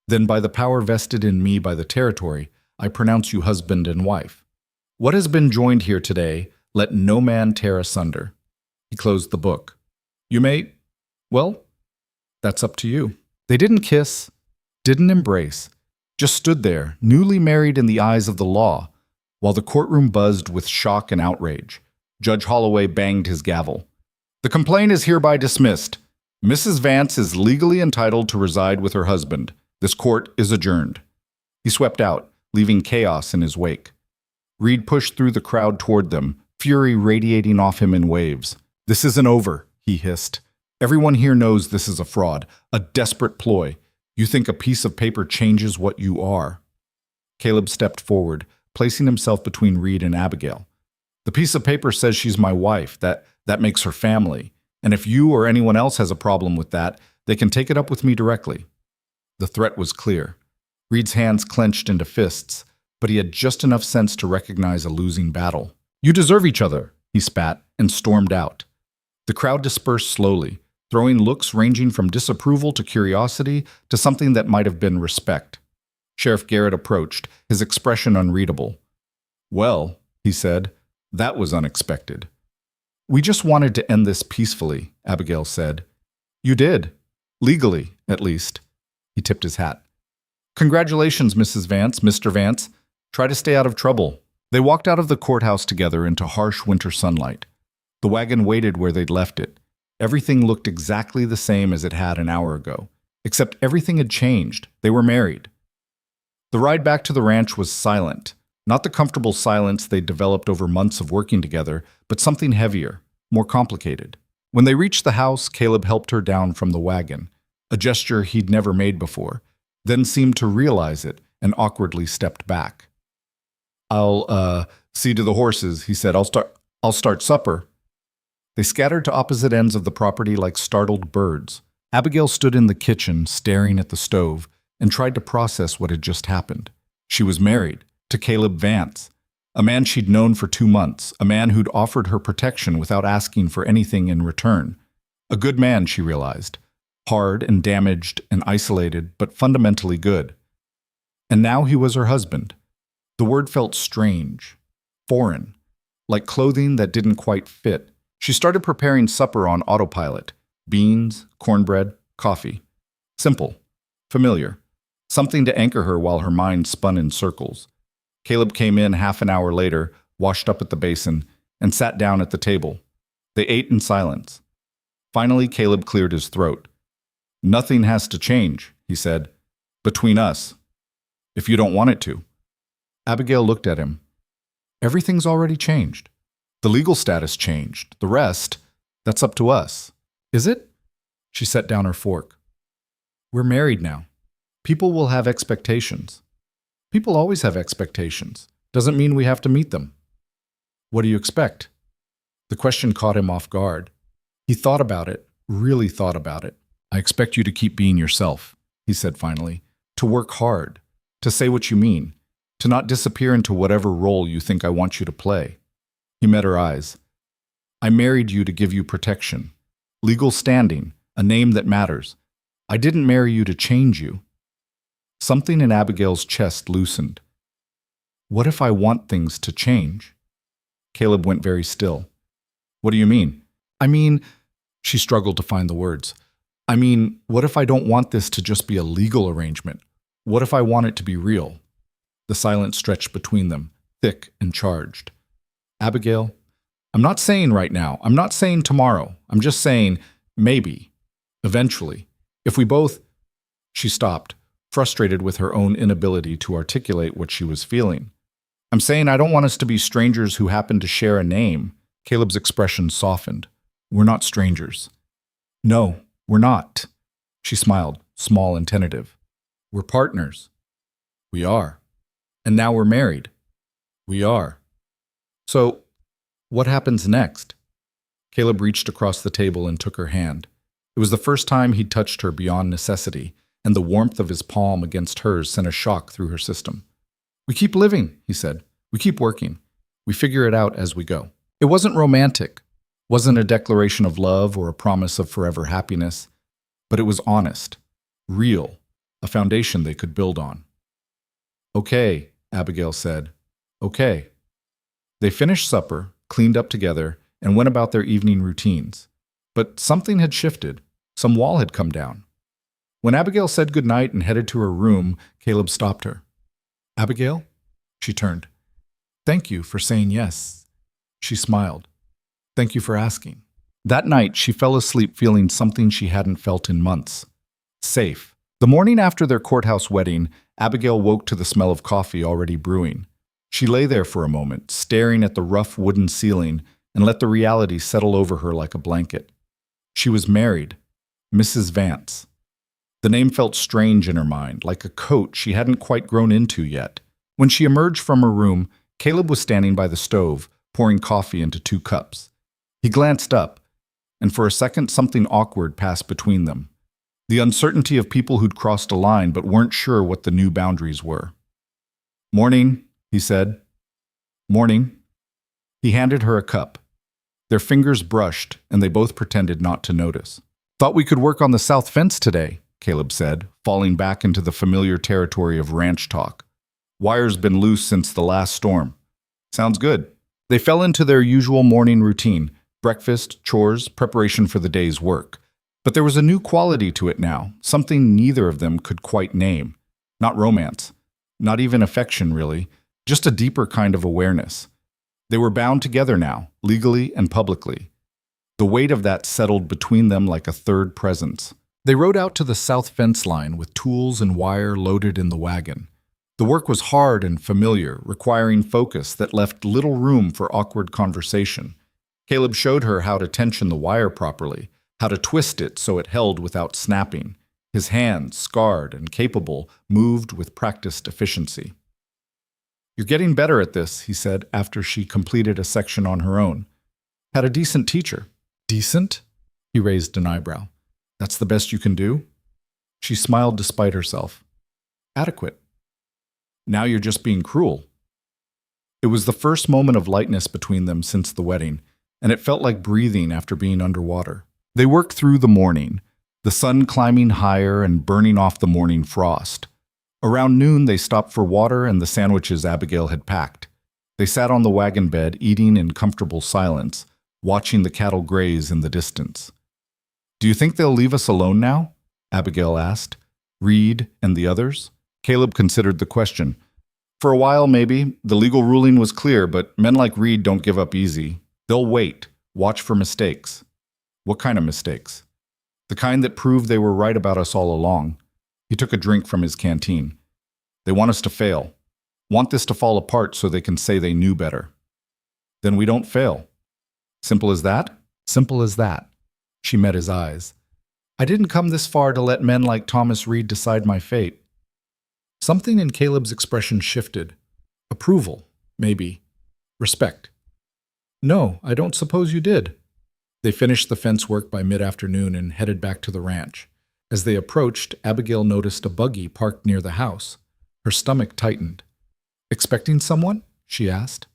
"Then by the power vested in me by the territory, I pronounce you husband and wife. What has been joined here today, let no man tear asunder." He closed the book. "You may, well, that's up to you." They didn't kiss, didn't embrace, just stood there, newly married in the eyes of the law, while the courtroom buzzed with shock and outrage. Judge Holloway banged his gavel. "The complaint is hereby dismissed. Mrs. Vance is legally entitled to reside with her husband. This court is adjourned." He swept out, leaving chaos in his wake. Reed pushed through the crowd toward them, fury radiating off him in waves. "This isn't over," he hissed. "Everyone here knows this is a fraud, a desperate ploy. You think a piece of paper changes what you are." Caleb stepped forward, placing himself between Reed and Abigail. The piece of paper says she's my wife. That makes her family. And if you or anyone else has a problem with that, they can take it up with me directly. The threat was clear. Reed's hands clenched into fists, but he had just enough sense to recognize a losing battle. You deserve each other, he spat, and stormed out. The crowd dispersed slowly, throwing looks ranging from disapproval to curiosity to something that might have been respect. Sheriff Garrett approached, his expression unreadable. Well, he said, that was unexpected. We just wanted to end this peacefully, Abigail said. You did. Legally, at least. He tipped his hat. Congratulations, Mrs. Vance, Mr. Vance. Try to stay out of trouble. They walked out of the courthouse together into harsh winter sunlight. The wagon waited where they'd left it. Everything looked exactly the same as it had an hour ago, except everything had changed. They were married. The ride back to the ranch was silent. Not the comfortable silence they'd developed over months of working together, but something heavier, more complicated. When they reached the house, Caleb helped her down from the wagon, a gesture he'd never made before, then seemed to realize it and awkwardly stepped back. I'll see to the horses, he said. I'll start supper. They scattered to opposite ends of the property like startled birds. Abigail stood in the kitchen, staring at the stove, and tried to process what had just happened. She was married to Caleb Vance, a man she'd known for 2 months, a man who'd offered her protection without asking for anything in return. A good man, she realized. Hard and damaged and isolated, but fundamentally good. And now he was her husband. The word felt strange, foreign, like clothing that didn't quite fit. She started preparing supper on autopilot. Beans, cornbread, coffee. Simple, familiar, something to anchor her while her mind spun in circles. Caleb came in half an hour later, washed up at the basin, and sat down at the table. They ate in silence. Finally, Caleb cleared his throat. Nothing has to change, he said, between us, if you don't want it to. Abigail looked at him. Everything's already changed. The legal status changed. The rest, that's up to us. Is it? She set down her fork. We're married now. People will have expectations. People always have expectations. Doesn't mean we have to meet them. What do you expect? The question caught him off guard. He thought about it, really thought about it. I expect you to keep being yourself, he said finally, to work hard, to say what you mean, to not disappear into whatever role you think I want you to play. He met her eyes. I married you to give you protection, legal standing, a name that matters. I didn't marry you to change you. Something in Abigail's chest loosened. What if I want things to change? Caleb went very still. What do you mean? I mean, she struggled to find the words. I mean, what if I don't want this to just be a legal arrangement? What if I want it to be real? The silence stretched between them, thick and charged. Abigail, I'm not saying right now. I'm not saying tomorrow. I'm just saying maybe, eventually, if we both... She stopped, frustrated with her own inability to articulate what she was feeling. I'm saying I don't want us to be strangers who happen to share a name. Caleb's expression softened. We're not strangers. No, we're not. She smiled, small and tentative. We're partners. We are. And now we're married. We are. So, what happens next? Caleb reached across the table and took her hand. It was the first time he'd touched her beyond necessity, and the warmth of his palm against hers sent a shock through her system. We keep living, he said. We keep working. We figure it out as we go. It wasn't romantic, wasn't a declaration of love or a promise of forever happiness, but it was honest, real, a foundation they could build on. Okay, Abigail said. Okay. They finished supper, cleaned up together, and went about their evening routines. But something had shifted. Some wall had come down. When Abigail said goodnight and headed to her room, Caleb stopped her. Abigail? She turned. Thank you for saying yes. She smiled. Thank you for asking. That night, she fell asleep feeling something she hadn't felt in months. Safe. The morning after their courthouse wedding, Abigail woke to the smell of coffee already brewing. She lay there for a moment, staring at the rough wooden ceiling, and let the reality settle over her like a blanket. She was married. Mrs. Vance. The name felt strange in her mind, like a coat she hadn't quite grown into yet. When she emerged from her room, Caleb was standing by the stove, pouring coffee into 2 cups. He glanced up, and for a second something awkward passed between them. The uncertainty of people who'd crossed a line but weren't sure what the new boundaries were. "Morning," he said. "Morning." He handed her a cup. Their fingers brushed, and they both pretended not to notice. "Thought we could work on the south fence today," Caleb said, falling back into the familiar territory of ranch talk. "Wire's been loose since the last storm." "Sounds good." They fell into their usual morning routine: breakfast, chores, preparation for the day's work. But there was a new quality to it now, something neither of them could quite name. Not romance, not even affection really, just a deeper kind of awareness. They were bound together now, legally and publicly. The weight of that settled between them like a third presence. They rode out to the south fence line with tools and wire loaded in the wagon. The work was hard and familiar, requiring focus that left little room for awkward conversation. Caleb showed her how to tension the wire properly, how to twist it so it held without snapping. His hands, scarred and capable, moved with practiced efficiency. "You're getting better at this," he said after she completed a section on her own. "Had a decent teacher." "Decent?" He raised an eyebrow. "That's the best you can do?" She smiled despite herself. "Adequate." "Now you're just being cruel." It was the first moment of lightness between them since the wedding, and it felt like breathing after being underwater. They worked through the morning, the sun climbing higher and burning off the morning frost. Around noon, they stopped for water and the sandwiches Abigail had packed. They sat on the wagon bed, eating in comfortable silence, watching the cattle graze in the distance. "Do you think they'll leave us alone now?" Abigail asked. "Reed and the others?" Caleb considered the question. "For a while, maybe. The legal ruling was clear, but men like Reed don't give up easy. They'll wait, watch for mistakes." "What kind of mistakes?" "The kind that prove they were right about us all along." He took a drink from his canteen. "They want us to fail. Want this to fall apart so they can say they knew better." "Then we don't fail." "Simple as that?" "Simple as that." She met his eyes. "I didn't come this far to let men like Thomas Reed decide my fate." Something in Caleb's expression shifted. Approval, maybe. Respect. "No, I don't suppose you did." They finished the fence work by mid-afternoon and headed back to the ranch. As they approached, Abigail noticed a buggy parked near the house. Her stomach tightened. "Expecting someone?" she asked.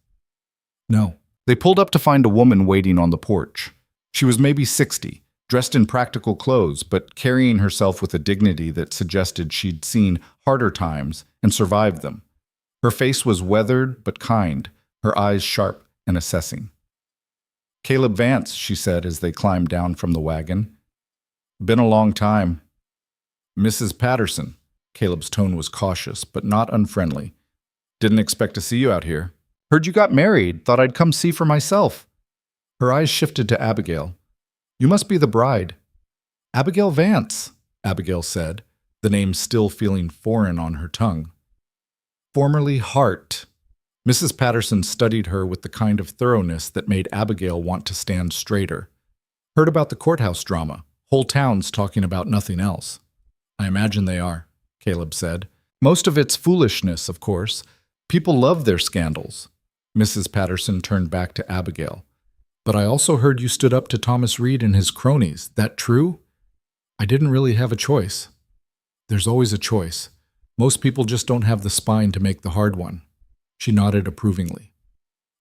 "No." They pulled up to find a woman waiting on the porch. She was maybe 60, dressed in practical clothes, but carrying herself with a dignity that suggested she'd seen harder times and survived them. Her face was weathered but kind, her eyes sharp and assessing. "Caleb Vance," she said as they climbed down from the wagon. "Been a long time." "Mrs. Patterson." Caleb's tone was cautious, but not unfriendly. "Didn't expect to see you out here. Heard you got married. Thought I'd come see for myself." Her eyes shifted to Abigail. "You must be the bride." "Abigail Vance," Abigail said, the name still feeling foreign on her tongue. "Formerly Hart." Mrs. Patterson studied her with the kind of thoroughness that made Abigail want to stand straighter. "Heard about the courthouse drama. Whole town's talking about nothing else." "I imagine they are," Caleb said. "Most of it's foolishness, of course. People love their scandals." Mrs. Patterson turned back to Abigail. "But I also heard you stood up to Thomas Reed and his cronies. That true?" "I didn't really have a choice." "There's always a choice. Most people just don't have the spine to make the hard one." She nodded approvingly.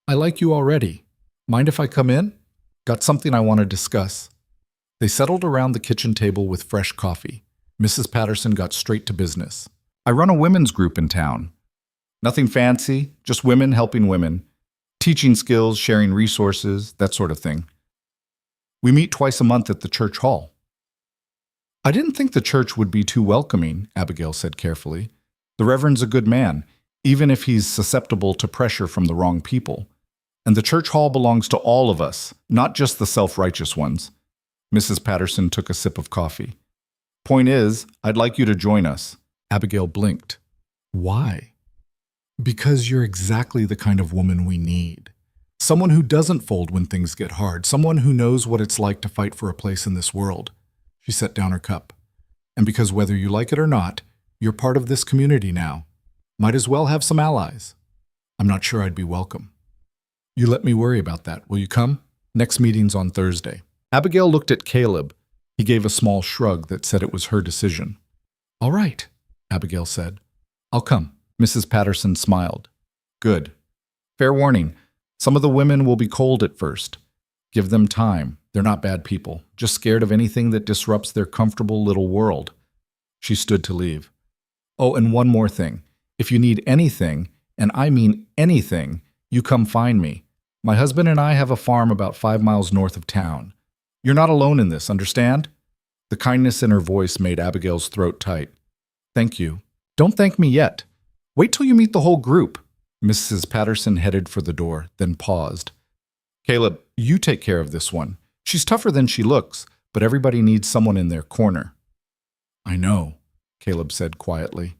"I like you already. Mind if I come in? Got something I want to discuss." They settled around the kitchen table with fresh coffee. Mrs. Patterson got straight to business. "I run a women's group in town. Nothing fancy, just women helping women. Teaching skills, sharing resources, that sort of thing. We meet twice a month at the church hall." "I didn't think the church would be too welcoming," Abigail said carefully. "The Reverend's a good man, even if he's susceptible to pressure from the wrong people. And the church hall belongs to all of us, not just the self-righteous ones." Mrs. Patterson took a sip of coffee. "Point is, I'd like you to join us." Abigail blinked. "Why?" "Because you're exactly the kind of woman we need. Someone who doesn't fold when things get hard. Someone who knows what it's like to fight for a place in this world." She set down her cup. "And because whether you like it or not, you're part of this community now. Might as well have some allies. I'm not sure I'd be welcome. You let me worry about that. Will you come? Next meeting's on Thursday. Abigail looked at Caleb. He gave a small shrug that said it was her decision. All right, Abigail said. I'll come. Mrs. Patterson smiled. Good. Fair warning. Some of the women will be cold at first. Give them time. They're not bad people, just scared of anything that disrupts their comfortable little world. She stood to leave. Oh, and one more thing. If you need anything, and I mean anything, you come find me. My husband and I have a farm about 5 miles north of town. You're not alone in this, understand? The kindness in her voice made Abigail's throat tight. Thank you. Don't thank me yet. Wait till you meet the whole group. Mrs. Patterson headed for the door, then paused. Caleb, you take care of this one. She's tougher than she looks, but everybody needs someone in their corner. I know, Caleb said quietly.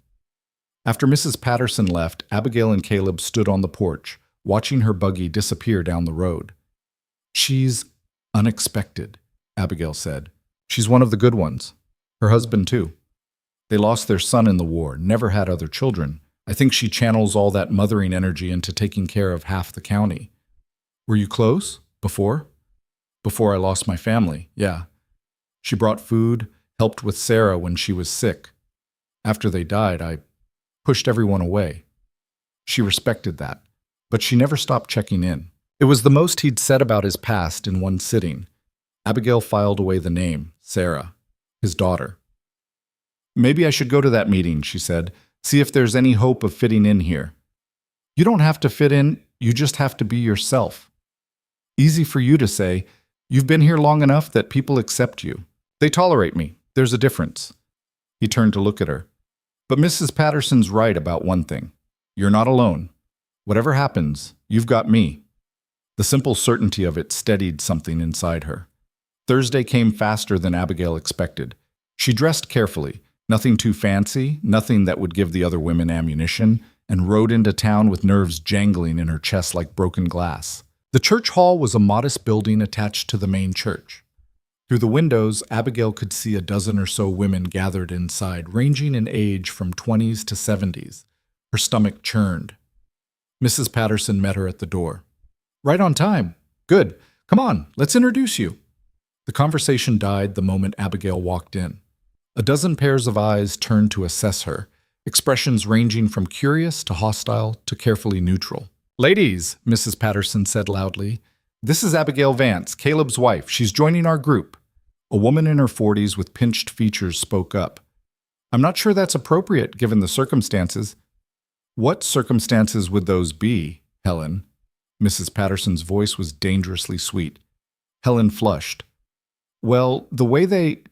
After Mrs. Patterson left, Abigail and Caleb stood on the porch, watching her buggy disappear down the road. She's unexpected, Abigail said. She's one of the good ones. Her husband, too. They lost their son in the war, never had other children. I think she channels all that mothering energy into taking care of half the county. Were you close? Before? Before I lost my family, yeah. She brought food, helped with Sarah when she was sick. After they died, I pushed everyone away. She respected that, but she never stopped checking in. It was the most he'd said about his past in one sitting. Abigail filed away the name, Sarah, his daughter. Maybe I should go to that meeting, she said. See if there's any hope of fitting in here. You don't have to fit in, you just have to be yourself. Easy for you to say. You've been here long enough that people accept you. They tolerate me. There's a difference. He turned to look at her. But Mrs. Patterson's right about one thing. You're not alone. Whatever happens, you've got me. The simple certainty of it steadied something inside her. Thursday came faster than Abigail expected. She dressed carefully, nothing too fancy, nothing that would give the other women ammunition, and rode into town with nerves jangling in her chest like broken glass. The church hall was a modest building attached to the main church. Through the windows, Abigail could see a dozen or so women gathered inside, ranging in age from 20s to 70s. Her stomach churned. Mrs. Patterson met her at the door. Right on time. Good. Come on, let's introduce you. The conversation died the moment Abigail walked in. A dozen pairs of eyes turned to assess her, expressions ranging from curious to hostile to carefully neutral. Ladies, Mrs. Patterson said loudly, this is Abigail Vance, Caleb's wife. She's joining our group. A woman in her 40s with pinched features spoke up. I'm not sure that's appropriate given the circumstances. What circumstances would those be, Helen? Mrs. Patterson's voice was dangerously sweet. Helen flushed. Well, the way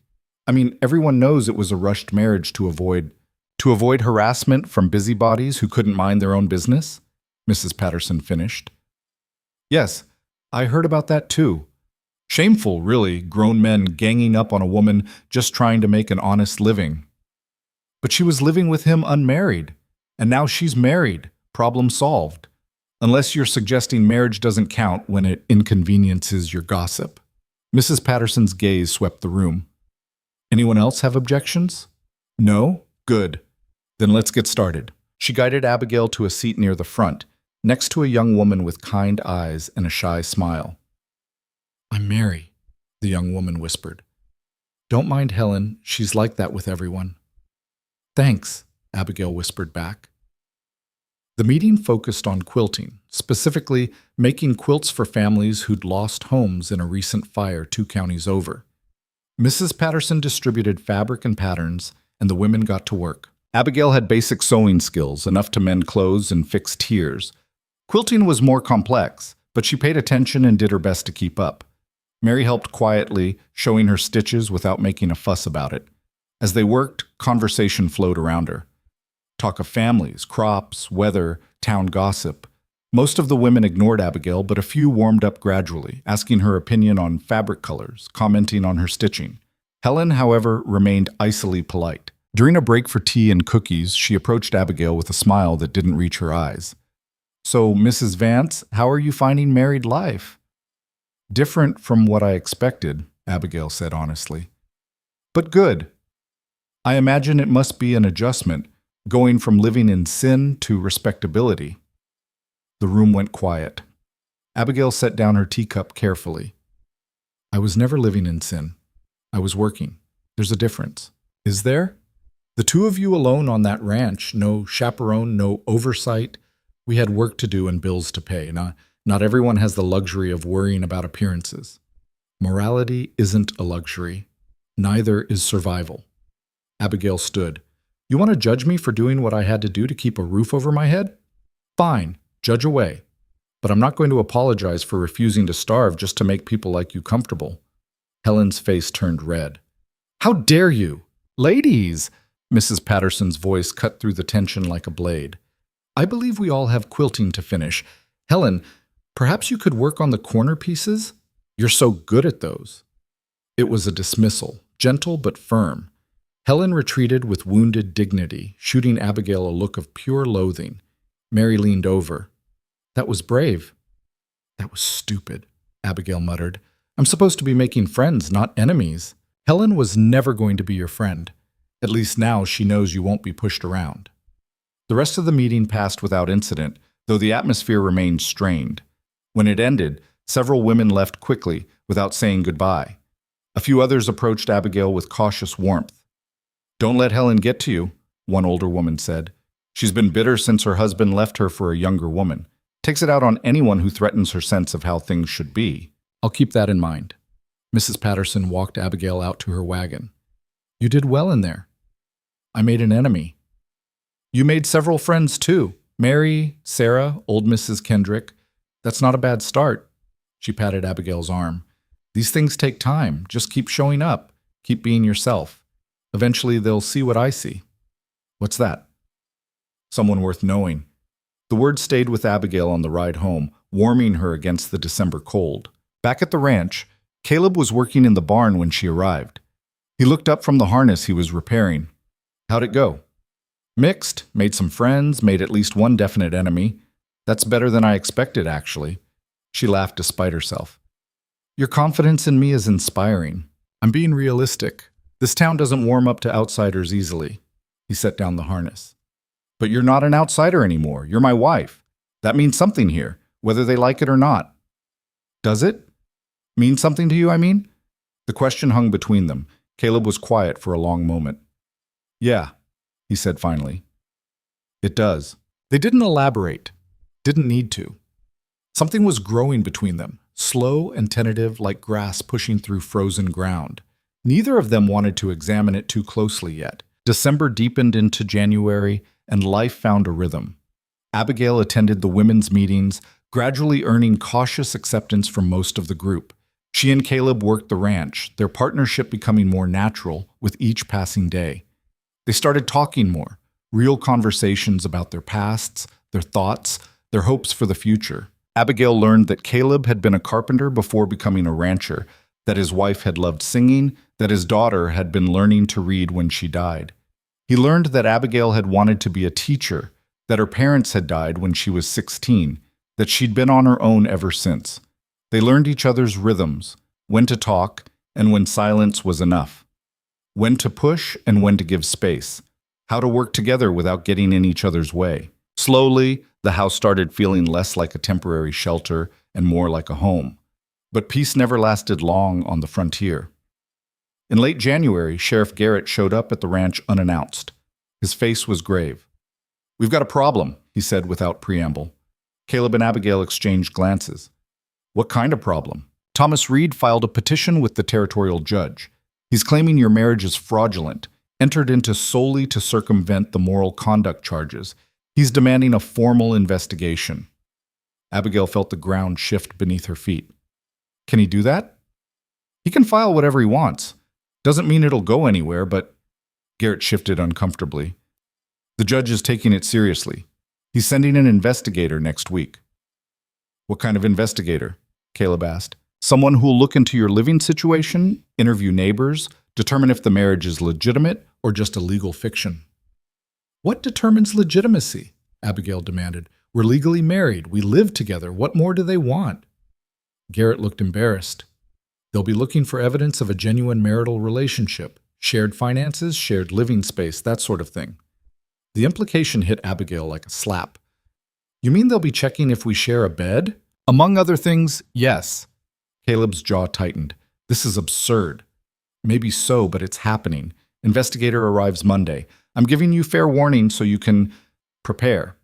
everyone knows it was a rushed marriage to avoid harassment from busybodies who couldn't mind their own business, Mrs. Patterson finished. Yes, I heard about that too. Shameful, really, grown men ganging up on a woman just trying to make an honest living. But she was living with him unmarried, and now she's married. Problem solved. Unless you're suggesting marriage doesn't count when it inconveniences your gossip. Mrs. Patterson's gaze swept the room. Anyone else have objections? No? Good. Then let's get started. She guided Abigail to a seat near the front, next to a young woman with kind eyes and a shy smile. I'm Mary, the young woman whispered. Don't mind Helen, she's like that with everyone. Thanks, Abigail whispered back. The meeting focused on quilting, specifically making quilts for families who'd lost homes in a recent fire 2 counties over. Mrs. Patterson distributed fabric and patterns, and the women got to work. Abigail had basic sewing skills, enough to mend clothes and fix tiers. Quilting was more complex, but she paid attention and did her best to keep up. Mary helped quietly, showing her stitches without making a fuss about it. As they worked, conversation flowed around her. Talk of families, crops, weather, town gossip. Most of the women ignored Abigail, but a few warmed up gradually, asking her opinion on fabric colors, commenting on her stitching. Helen, however, remained icily polite. During a break for tea and cookies, she approached Abigail with a smile that didn't reach her eyes. So, Mrs. Vance, how are you finding married life? Different from what I expected, Abigail said honestly. But good. I imagine it must be an adjustment, going from living in sin to respectability. The room went quiet. Abigail set down her teacup carefully. I was never living in sin. I was working. There's a difference. Is there? The two of you alone on that ranch, no chaperone, no oversight. We had work to do and bills to pay. Not everyone has the luxury of worrying about appearances. Morality isn't a luxury. Neither is survival. Abigail stood. You want to judge me for doing what I had to do to keep a roof over my head? Fine, judge away. But I'm not going to apologize for refusing to starve just to make people like you comfortable. Helen's face turned red. How dare you? Ladies! Mrs. Patterson's voice cut through the tension like a blade. I believe we all have quilting to finish. Helen, perhaps you could work on the corner pieces? You're so good at those. It was a dismissal, gentle but firm. Helen retreated with wounded dignity, shooting Abigail a look of pure loathing. Mary leaned over. That was brave. That was stupid, Abigail muttered. I'm supposed to be making friends, not enemies. Helen was never going to be your friend. At least now she knows you won't be pushed around. The rest of the meeting passed without incident, though the atmosphere remained strained. When it ended, several women left quickly without saying goodbye. A few others approached Abigail with cautious warmth. Don't let Helen get to you, one older woman said. She's been bitter since her husband left her for a younger woman. Takes it out on anyone who threatens her sense of how things should be. I'll keep that in mind. Mrs. Patterson walked Abigail out to her wagon. You did well in there. I made an enemy. You made several friends too. Mary, Sarah, old Mrs. Kendrick. That's not a bad start. She patted Abigail's arm. These things take time. Just keep showing up. Keep being yourself. Eventually they'll see what I see. What's that? Someone worth knowing. The word stayed with Abigail on the ride home, warming her against the December cold. Back at the ranch, Caleb was working in the barn when she arrived. He looked up from the harness he was repairing. How'd it go? Mixed. Made some friends, made at least one definite enemy. That's better than I expected, actually. She laughed despite herself. Your confidence in me is inspiring. I'm being realistic. This town doesn't warm up to outsiders easily. He set down the harness. But you're not an outsider anymore. You're my wife. That means something here, whether they like it or not. Does it? Mean something to you, I mean? The question hung between them. Caleb was quiet for a long moment. Yeah, he said finally. It does. They didn't elaborate. Didn't need to. Something was growing between them, slow and tentative like grass pushing through frozen ground. Neither of them wanted to examine it too closely yet. December deepened into January, and life found a rhythm. Abigail attended the women's meetings, gradually earning cautious acceptance from most of the group. She and Caleb worked the ranch, their partnership becoming more natural with each passing day. They started talking more, real conversations about their pasts, their thoughts, their hopes for the future. Abigail learned that Caleb had been a carpenter before becoming a rancher, that his wife had loved singing, that his daughter had been learning to read when she died. He learned that Abigail had wanted to be a teacher, that her parents had died when she was 16, that she'd been on her own ever since. They learned each other's rhythms, when to talk and when silence was enough, when to push and when to give space, how to work together without getting in each other's way. Slowly, the house started feeling less like a temporary shelter and more like a home. But peace never lasted long on the frontier. In late January, Sheriff Garrett showed up at the ranch unannounced. His face was grave. We've got a problem, he said without preamble. Caleb and Abigail exchanged glances. What kind of problem? Thomas Reed filed a petition with the territorial judge. He's claiming your marriage is fraudulent, entered into solely to circumvent the moral conduct charges. He's demanding a formal investigation. Abigail felt the ground shift beneath her feet. Can he do that? He can file whatever he wants. Doesn't mean it'll go anywhere, but... Garrett shifted uncomfortably. The judge is taking it seriously. He's sending an investigator next week. What kind of investigator? Caleb asked. Someone who'll look into your living situation, interview neighbors, determine if the marriage is legitimate or just a legal fiction. What determines legitimacy? Abigail demanded. We're legally married. We live together. What more do they want? Garrett looked embarrassed. They'll be looking for evidence of a genuine marital relationship, shared finances, shared living space, that sort of thing. The implication hit Abigail like a slap. You mean they'll be checking if we share a bed? Among other things, yes. Caleb's jaw tightened. This is absurd. Maybe so, but it's happening. Investigator arrives Monday. I'm giving you fair warning so you can prepare.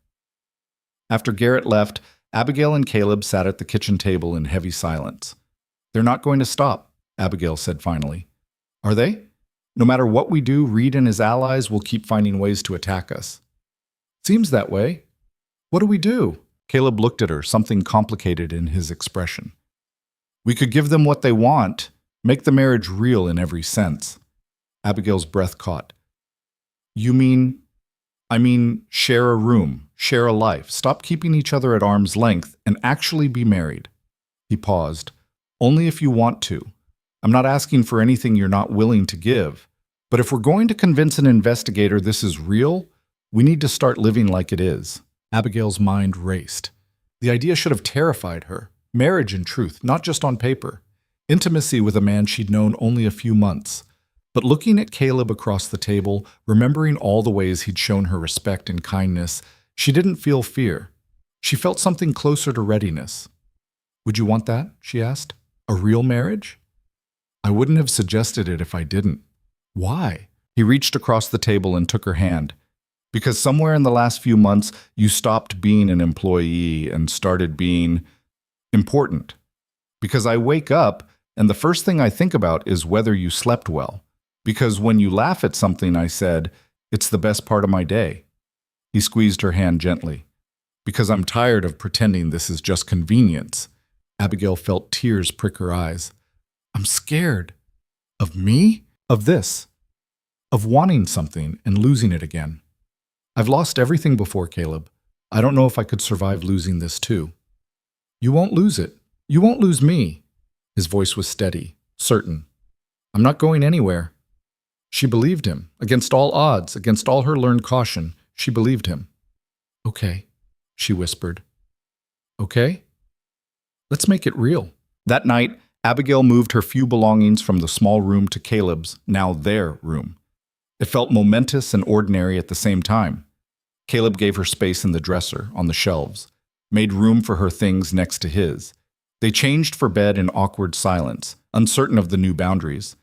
After Garrett left, Abigail and Caleb sat at the kitchen table in heavy silence. They're not going to stop, Abigail said finally. Are they? No matter what we do, Reed and his allies will keep finding ways to attack us. Seems that way. What do we do? Caleb looked at her, something complicated in his expression. We could give them what they want, make the marriage real in every sense. Abigail's breath caught. You mean... I mean, share a room, share a life, stop keeping each other at arm's length, and actually be married. He paused. Only if you want to. I'm not asking for anything you're not willing to give. But if we're going to convince an investigator this is real, we need to start living like it is. Abigail's mind raced. The idea should have terrified her. Marriage in truth, not just on paper. Intimacy with a man she'd known only a few months. But looking at Caleb across the table, remembering all the ways he'd shown her respect and kindness, she didn't feel fear. She felt something closer to readiness. Would you want that? She asked. A real marriage? I wouldn't have suggested it if I didn't. Why? He reached across the table and took her hand. Because somewhere in the last few months, you stopped being an employee and started being important. Because I wake up, and the first thing I think about is whether you slept well. Because when you laugh at something I said, it's the best part of my day. He squeezed her hand gently. Because I'm tired of pretending this is just convenience. Abigail felt tears prick her eyes. I'm scared. Of me? Of this. Of wanting something and losing it again. I've lost everything before, Caleb. I don't know if I could survive losing this too. You won't lose it. You won't lose me. His voice was steady, certain. I'm not going anywhere. She believed him. Against all odds, against all her learned caution, she believed him. Okay, she whispered. Okay? Let's make it real. That night, Abigail moved her few belongings from the small room to Caleb's, now their room. It felt momentous and ordinary at the same time. Caleb gave her space in the dresser, on the shelves, made room for her things next to his. They changed for bed in awkward silence, uncertain of the new boundaries.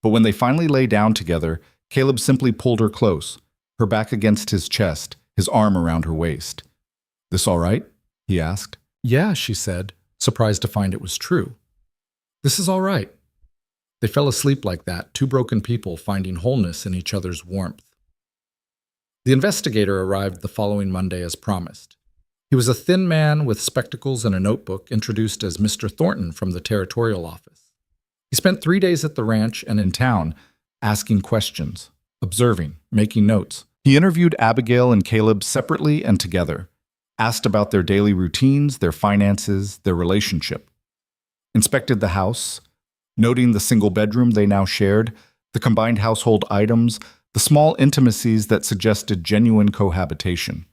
But when they finally lay down together, Caleb simply pulled her close, her back against his chest, his arm around her waist. This all right? He asked. Yeah, she said, surprised to find it was true. This is all right. They fell asleep like that, two broken people finding wholeness in each other's warmth. The investigator arrived the following Monday as promised. He was a thin man with spectacles and a notebook, introduced as Mr. Thornton from the territorial office. He spent 3 days at the ranch and in town, asking questions, observing, making notes. He interviewed Abigail and Caleb separately and together, asked about their daily routines, their finances, their relationship. Inspected the house, noting the single bedroom they now shared, the combined household items, the small intimacies that suggested genuine cohabitation.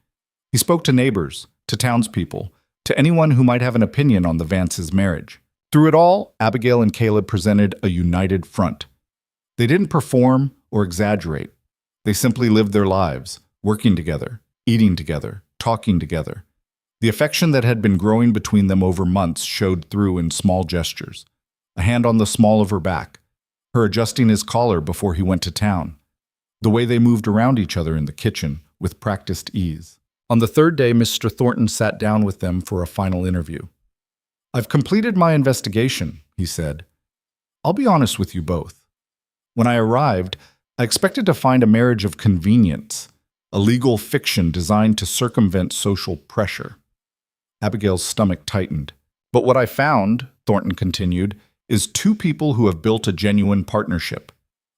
He spoke to neighbors, to townspeople, to anyone who might have an opinion on the Vances' marriage. Through it all, Abigail and Caleb presented a united front. They didn't perform or exaggerate. They simply lived their lives, working together, eating together, talking together. The affection that had been growing between them over months showed through in small gestures. A hand on the small of her back, her adjusting his collar before he went to town, the way they moved around each other in the kitchen with practiced ease. On the third day, Mr. Thornton sat down with them for a final interview. I've completed my investigation, he said. I'll be honest with you both. When I arrived, I expected to find a marriage of convenience, a legal fiction designed to circumvent social pressure. Abigail's stomach tightened. But what I found, Thornton continued, is two people who have built a genuine partnership.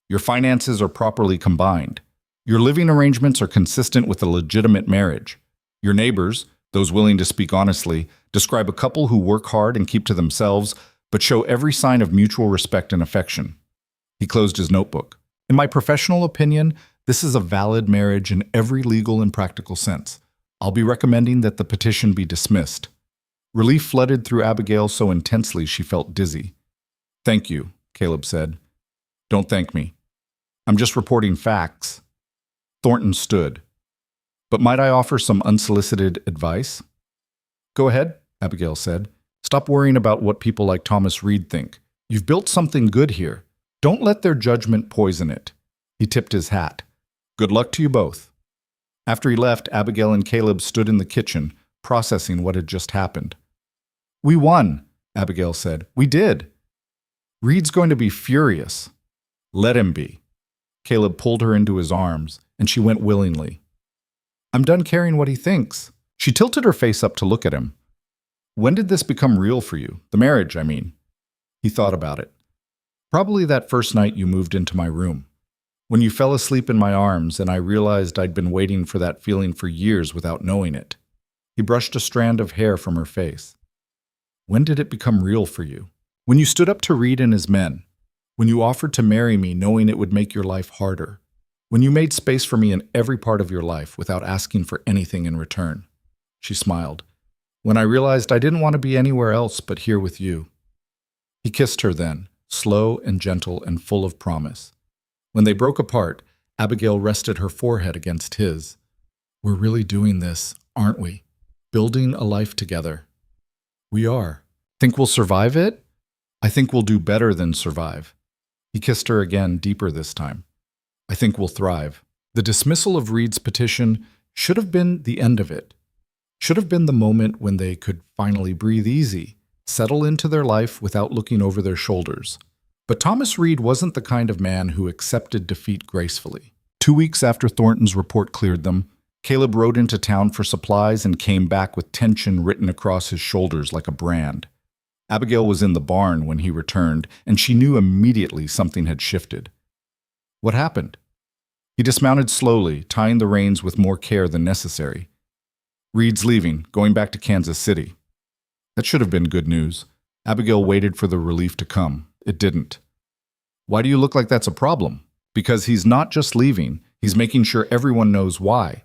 Your finances are properly combined. Your living arrangements are consistent with a legitimate marriage. Your neighbors, those willing to speak honestly, describe a couple who work hard and keep to themselves, but show every sign of mutual respect and affection. He closed his notebook. In my professional opinion, this is a valid marriage in every legal and practical sense. I'll be recommending that the petition be dismissed. Relief flooded through Abigail so intensely she felt dizzy. Thank you, Caleb said. Don't thank me. I'm just reporting facts. Thornton stood. But might I offer some unsolicited advice? Go ahead, Abigail said. Stop worrying about what people like Thomas Reed think. You've built something good here. Don't let their judgment poison it. He tipped his hat. Good luck to you both. After he left, Abigail and Caleb stood in the kitchen, processing what had just happened. We won, Abigail said. We did. Reed's going to be furious. Let him be. Caleb pulled her into his arms, and she went willingly. I'm done caring what he thinks. She tilted her face up to look at him. When did this become real for you? The marriage, I mean. He thought about it. Probably that first night you moved into my room. When you fell asleep in my arms and I realized I'd been waiting for that feeling for years without knowing it. He brushed a strand of hair from her face. When did it become real for you? When you stood up to Reed and his men. When you offered to marry me knowing it would make your life harder. When you made space for me in every part of your life without asking for anything in return. She smiled. When I realized I didn't want to be anywhere else but here with you. He kissed her then, slow and gentle and full of promise. When they broke apart, Abigail rested her forehead against his. We're really doing this, aren't we? Building a life together. We are. Think we'll survive it? I think we'll do better than survive. He kissed her again, deeper this time. I think we'll thrive. The dismissal of Reed's petition should have been the end of it. Should have been the moment when they could finally breathe easy, settle into their life without looking over their shoulders. But Thomas Reed wasn't the kind of man who accepted defeat gracefully. 2 weeks after Thornton's report cleared them, Caleb rode into town for supplies and came back with tension written across his shoulders like a brand. Abigail was in the barn when he returned, and she knew immediately something had shifted. What happened? He dismounted slowly, tying the reins with more care than necessary. Reed's leaving, going back to Kansas City. That should have been good news. Abigail waited for the relief to come. It didn't. Why do you look like that's a problem? Because he's not just leaving, he's making sure everyone knows why.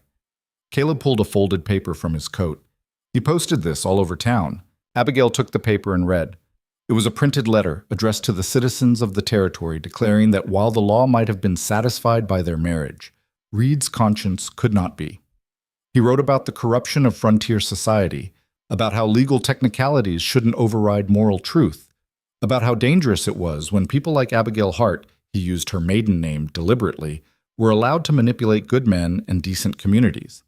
Caleb pulled a folded paper from his coat. He posted this all over town. Abigail took the paper and read. It was a printed letter addressed to the citizens of the territory declaring that while the law might have been satisfied by their marriage, Reed's conscience could not be. He wrote about the corruption of frontier society, about how legal technicalities shouldn't override moral truth, about how dangerous it was when people like Abigail Hart, he used her maiden name deliberately, were allowed to manipulate good men and decent communities.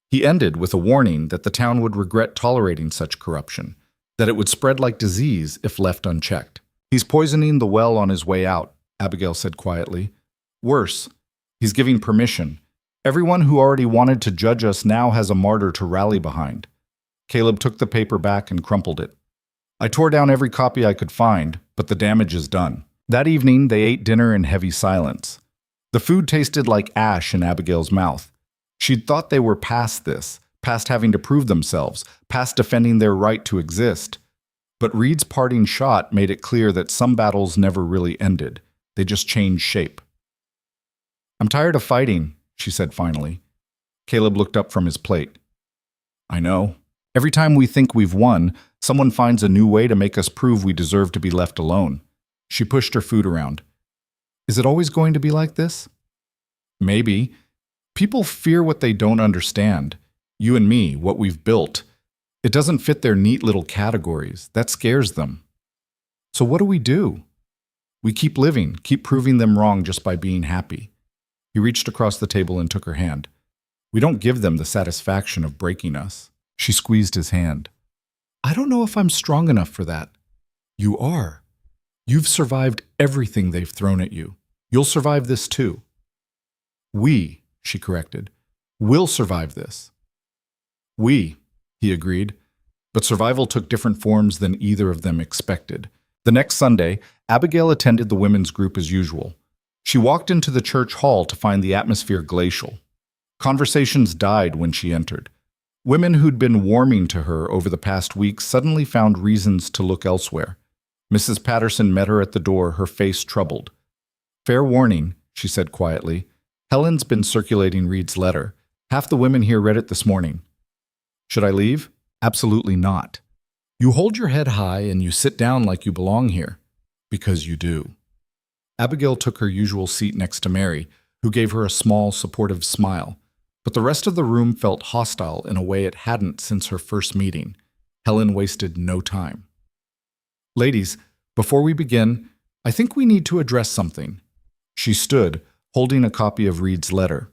He ended with a warning that the town would regret tolerating such corruption, that it would spread like disease if left unchecked. He's poisoning the well on his way out, Abigail said quietly. Worse, he's giving permission. Everyone who already wanted to judge us now has a martyr to rally behind. Caleb took the paper back and crumpled it. I tore down every copy I could find, but the damage is done. That evening, they ate dinner in heavy silence. The food tasted like ash in Abigail's mouth. She'd thought they were past this, past having to prove themselves, past defending their right to exist. But Reed's parting shot made it clear that some battles never really ended. They just changed shape. I'm tired of fighting, she said finally. Caleb looked up from his plate. I know. Every time we think we've won, someone finds a new way to make us prove we deserve to be left alone. She pushed her food around. Is it always going to be like this? Maybe. People fear what they don't understand. You and me, what we've built. It doesn't fit their neat little categories. That scares them. So what do? We keep living, keep proving them wrong just by being happy. He reached across the table and took her hand. We don't give them the satisfaction of breaking us. She squeezed his hand. I don't know if I'm strong enough for that. You are. You've survived everything they've thrown at you. You'll survive this too. We, she corrected, will survive this. We, he agreed, but survival took different forms than either of them expected. The next Sunday, Abigail attended the women's group as usual. She walked into the church hall to find the atmosphere glacial. Conversations died when she entered. Women who'd been warming to her over the past week suddenly found reasons to look elsewhere. Mrs. Patterson met her at the door, her face troubled. Fair warning, she said quietly. Helen's been circulating Reed's letter. Half the women here read it this morning. Should I leave? Absolutely not. You hold your head high and you sit down like you belong here. Because you do. Abigail took her usual seat next to Mary, who gave her a small, supportive smile. But the rest of the room felt hostile in a way it hadn't since her first meeting. Helen wasted no time. "Ladies, before we begin, I think we need to address something." She stood, holding a copy of Reed's letter.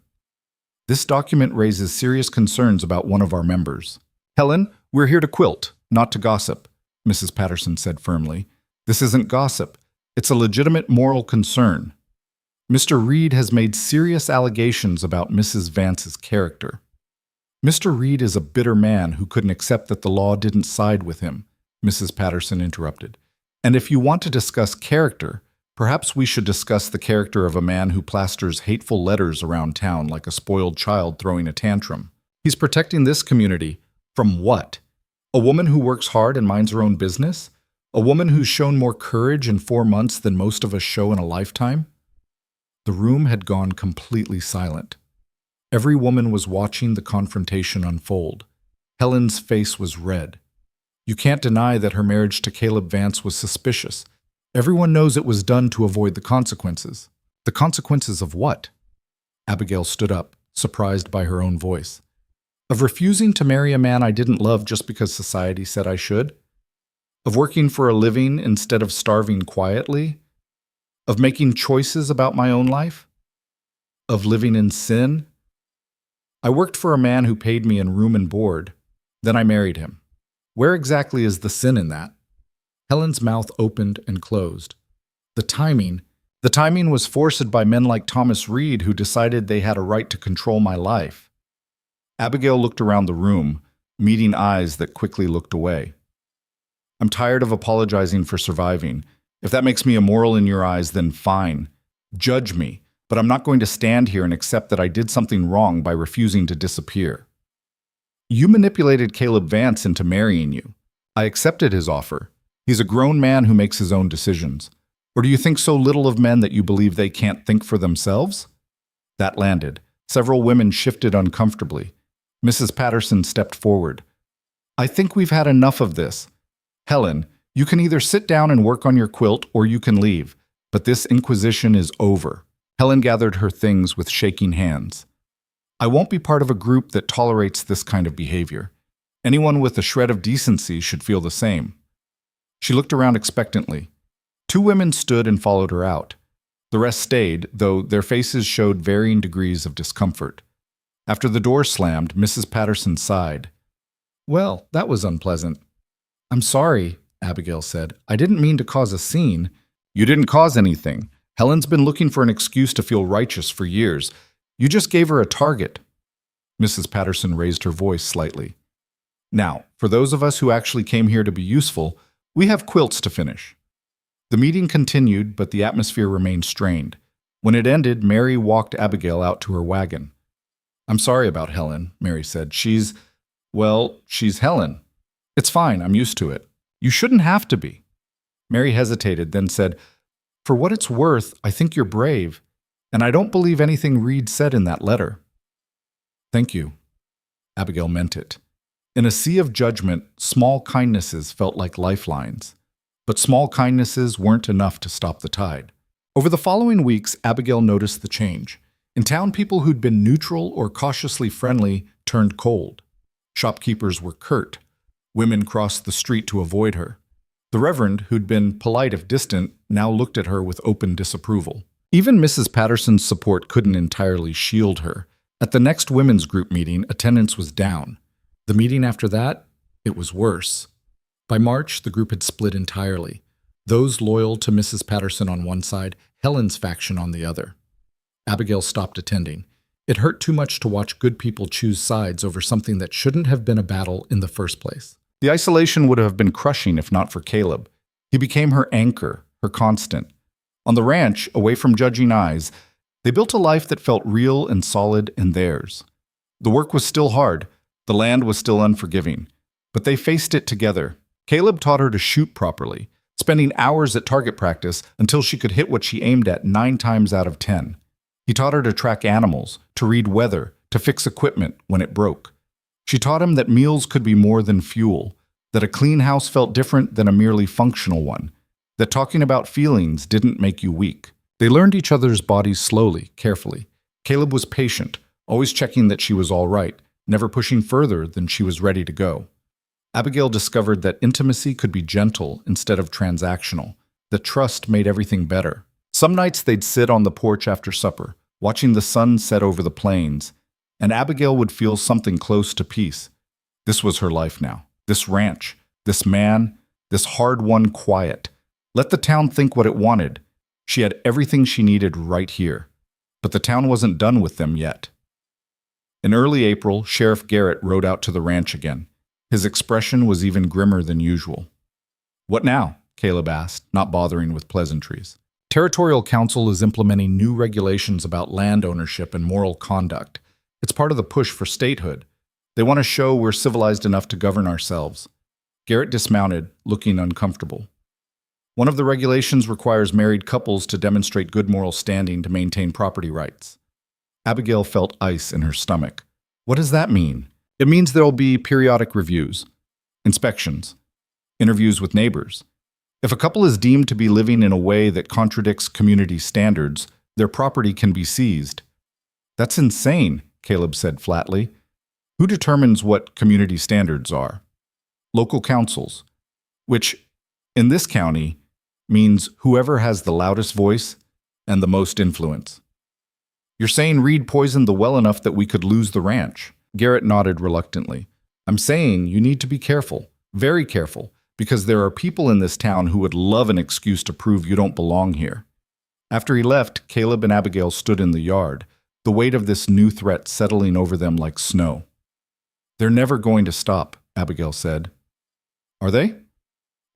"This document raises serious concerns about one of our members." "Helen, we're here to quilt, not to gossip," Mrs. Patterson said firmly. "This isn't gossip. It's a legitimate moral concern. Mr. Reed has made serious allegations about Mrs. Vance's character." "Mr. Reed is a bitter man who couldn't accept that the law didn't side with him," Mrs. Patterson interrupted. "And if you want to discuss character, perhaps we should discuss the character of a man who plasters hateful letters around town like a spoiled child throwing a tantrum. He's protecting this community from what? A woman who works hard and minds her own business? A woman who's shown more courage in 4 months than most of us show in a lifetime?" The room had gone completely silent. Every woman was watching the confrontation unfold. Helen's face was red. You can't deny that her marriage to Caleb Vance was suspicious. Everyone knows it was done to avoid the consequences. The consequences of what? Abigail stood up, surprised by her own voice. Of refusing to marry a man I didn't love just because society said I should? Of working for a living instead of starving quietly? Of making choices about my own life? Of living in sin? I worked for a man who paid me in room and board. Then I married him. Where exactly is the sin in that? Helen's mouth opened and closed. The timing was forced by men like Thomas Reed who decided they had a right to control my life. Abigail looked around the room, meeting eyes that quickly looked away. "I'm tired of apologizing for surviving. If that makes me immoral in your eyes, then fine. Judge me, but I'm not going to stand here and accept that I did something wrong by refusing to disappear. You manipulated Caleb Vance into marrying you. I accepted his offer. He's a grown man who makes his own decisions. Or do you think so little of men that you believe they can't think for themselves?" That landed. Several women shifted uncomfortably. Mrs. Patterson stepped forward. "I think we've had enough of this. Helen, you can either sit down and work on your quilt or you can leave, but this inquisition is over." Helen gathered her things with shaking hands. "I won't be part of a group that tolerates this kind of behavior. Anyone with a shred of decency should feel the same." She looked around expectantly. 2 women stood and followed her out. The rest stayed, though their faces showed varying degrees of discomfort. After the door slammed, Mrs. Patterson sighed. "Well, that was unpleasant." "I'm sorry," Abigail said. "I didn't mean to cause a scene." "You didn't cause anything. Helen's been looking for an excuse to feel righteous for years. You just gave her a target." Mrs. Patterson raised her voice slightly. "Now, for those of us who actually came here to be useful, we have quilts to finish." The meeting continued, but the atmosphere remained strained. When it ended, Mary walked Abigail out to her wagon. "I'm sorry about Helen," Mary said. She's Helen. It's fine, I'm used to it." "You shouldn't have to be." Mary hesitated, then said, "For what it's worth, I think you're brave, and I don't believe anything Reed said in that letter." "Thank you." Abigail meant it. In a sea of judgment, small kindnesses felt like lifelines. But small kindnesses weren't enough to stop the tide. Over the following weeks, Abigail noticed the change. In town, people who'd been neutral or cautiously friendly turned cold. Shopkeepers were curt. Women crossed the street to avoid her. The Reverend, who'd been polite if distant, now looked at her with open disapproval. Even Mrs. Patterson's support couldn't entirely shield her. At the next women's group meeting, attendance was down. The meeting after that, it was worse. By March, the group had split entirely. Those loyal to Mrs. Patterson on one side, Helen's faction on the other. Abigail stopped attending. It hurt too much to watch good people choose sides over something that shouldn't have been a battle in the first place. The isolation would have been crushing if not for Caleb. He became her anchor, her constant. On the ranch, away from judging eyes, they built a life that felt real and solid and theirs. The work was still hard. The land was still unforgiving. But they faced it together. Caleb taught her to shoot properly, spending hours at target practice until she could hit what she aimed at 9 times out of 10. He taught her to track animals, to read weather, to fix equipment when it broke. She taught him that meals could be more than fuel, that a clean house felt different than a merely functional one, that talking about feelings didn't make you weak. They learned each other's bodies slowly, carefully. Caleb was patient, always checking that she was all right, never pushing further than she was ready to go. Abigail discovered that intimacy could be gentle instead of transactional, that trust made everything better. Some nights they'd sit on the porch after supper, watching the sun set over the plains, and Abigail would feel something close to peace. This was her life now. This ranch, this man, this hard-won quiet. Let the town think what it wanted. She had everything she needed right here. But the town wasn't done with them yet. In early April, Sheriff Garrett rode out to the ranch again. His expression was even grimmer than usual. "What now?" Caleb asked, not bothering with pleasantries. "Territorial Council is implementing new regulations about land ownership and moral conduct. It's part of the push for statehood. They want to show we're civilized enough to govern ourselves." Garrett dismounted, looking uncomfortable. "One of the regulations requires married couples to demonstrate good moral standing to maintain property rights." Abigail felt ice in her stomach. "What does that mean?" "It means there'll be periodic reviews, inspections, interviews with neighbors. If a couple is deemed to be living in a way that contradicts community standards, their property can be seized." "That's insane," Caleb said flatly. "Who determines what community standards are?" "Local councils, which, in this county, means whoever has the loudest voice and the most influence." "You're saying Reed poisoned the well enough that we could lose the ranch?" Garrett nodded reluctantly. "I'm saying you need to be careful, very careful, because there are people in this town who would love an excuse to prove you don't belong here." After he left, Caleb and Abigail stood in the yard, the weight of this new threat settling over them like snow. "They're never going to stop," Abigail said. "Are they?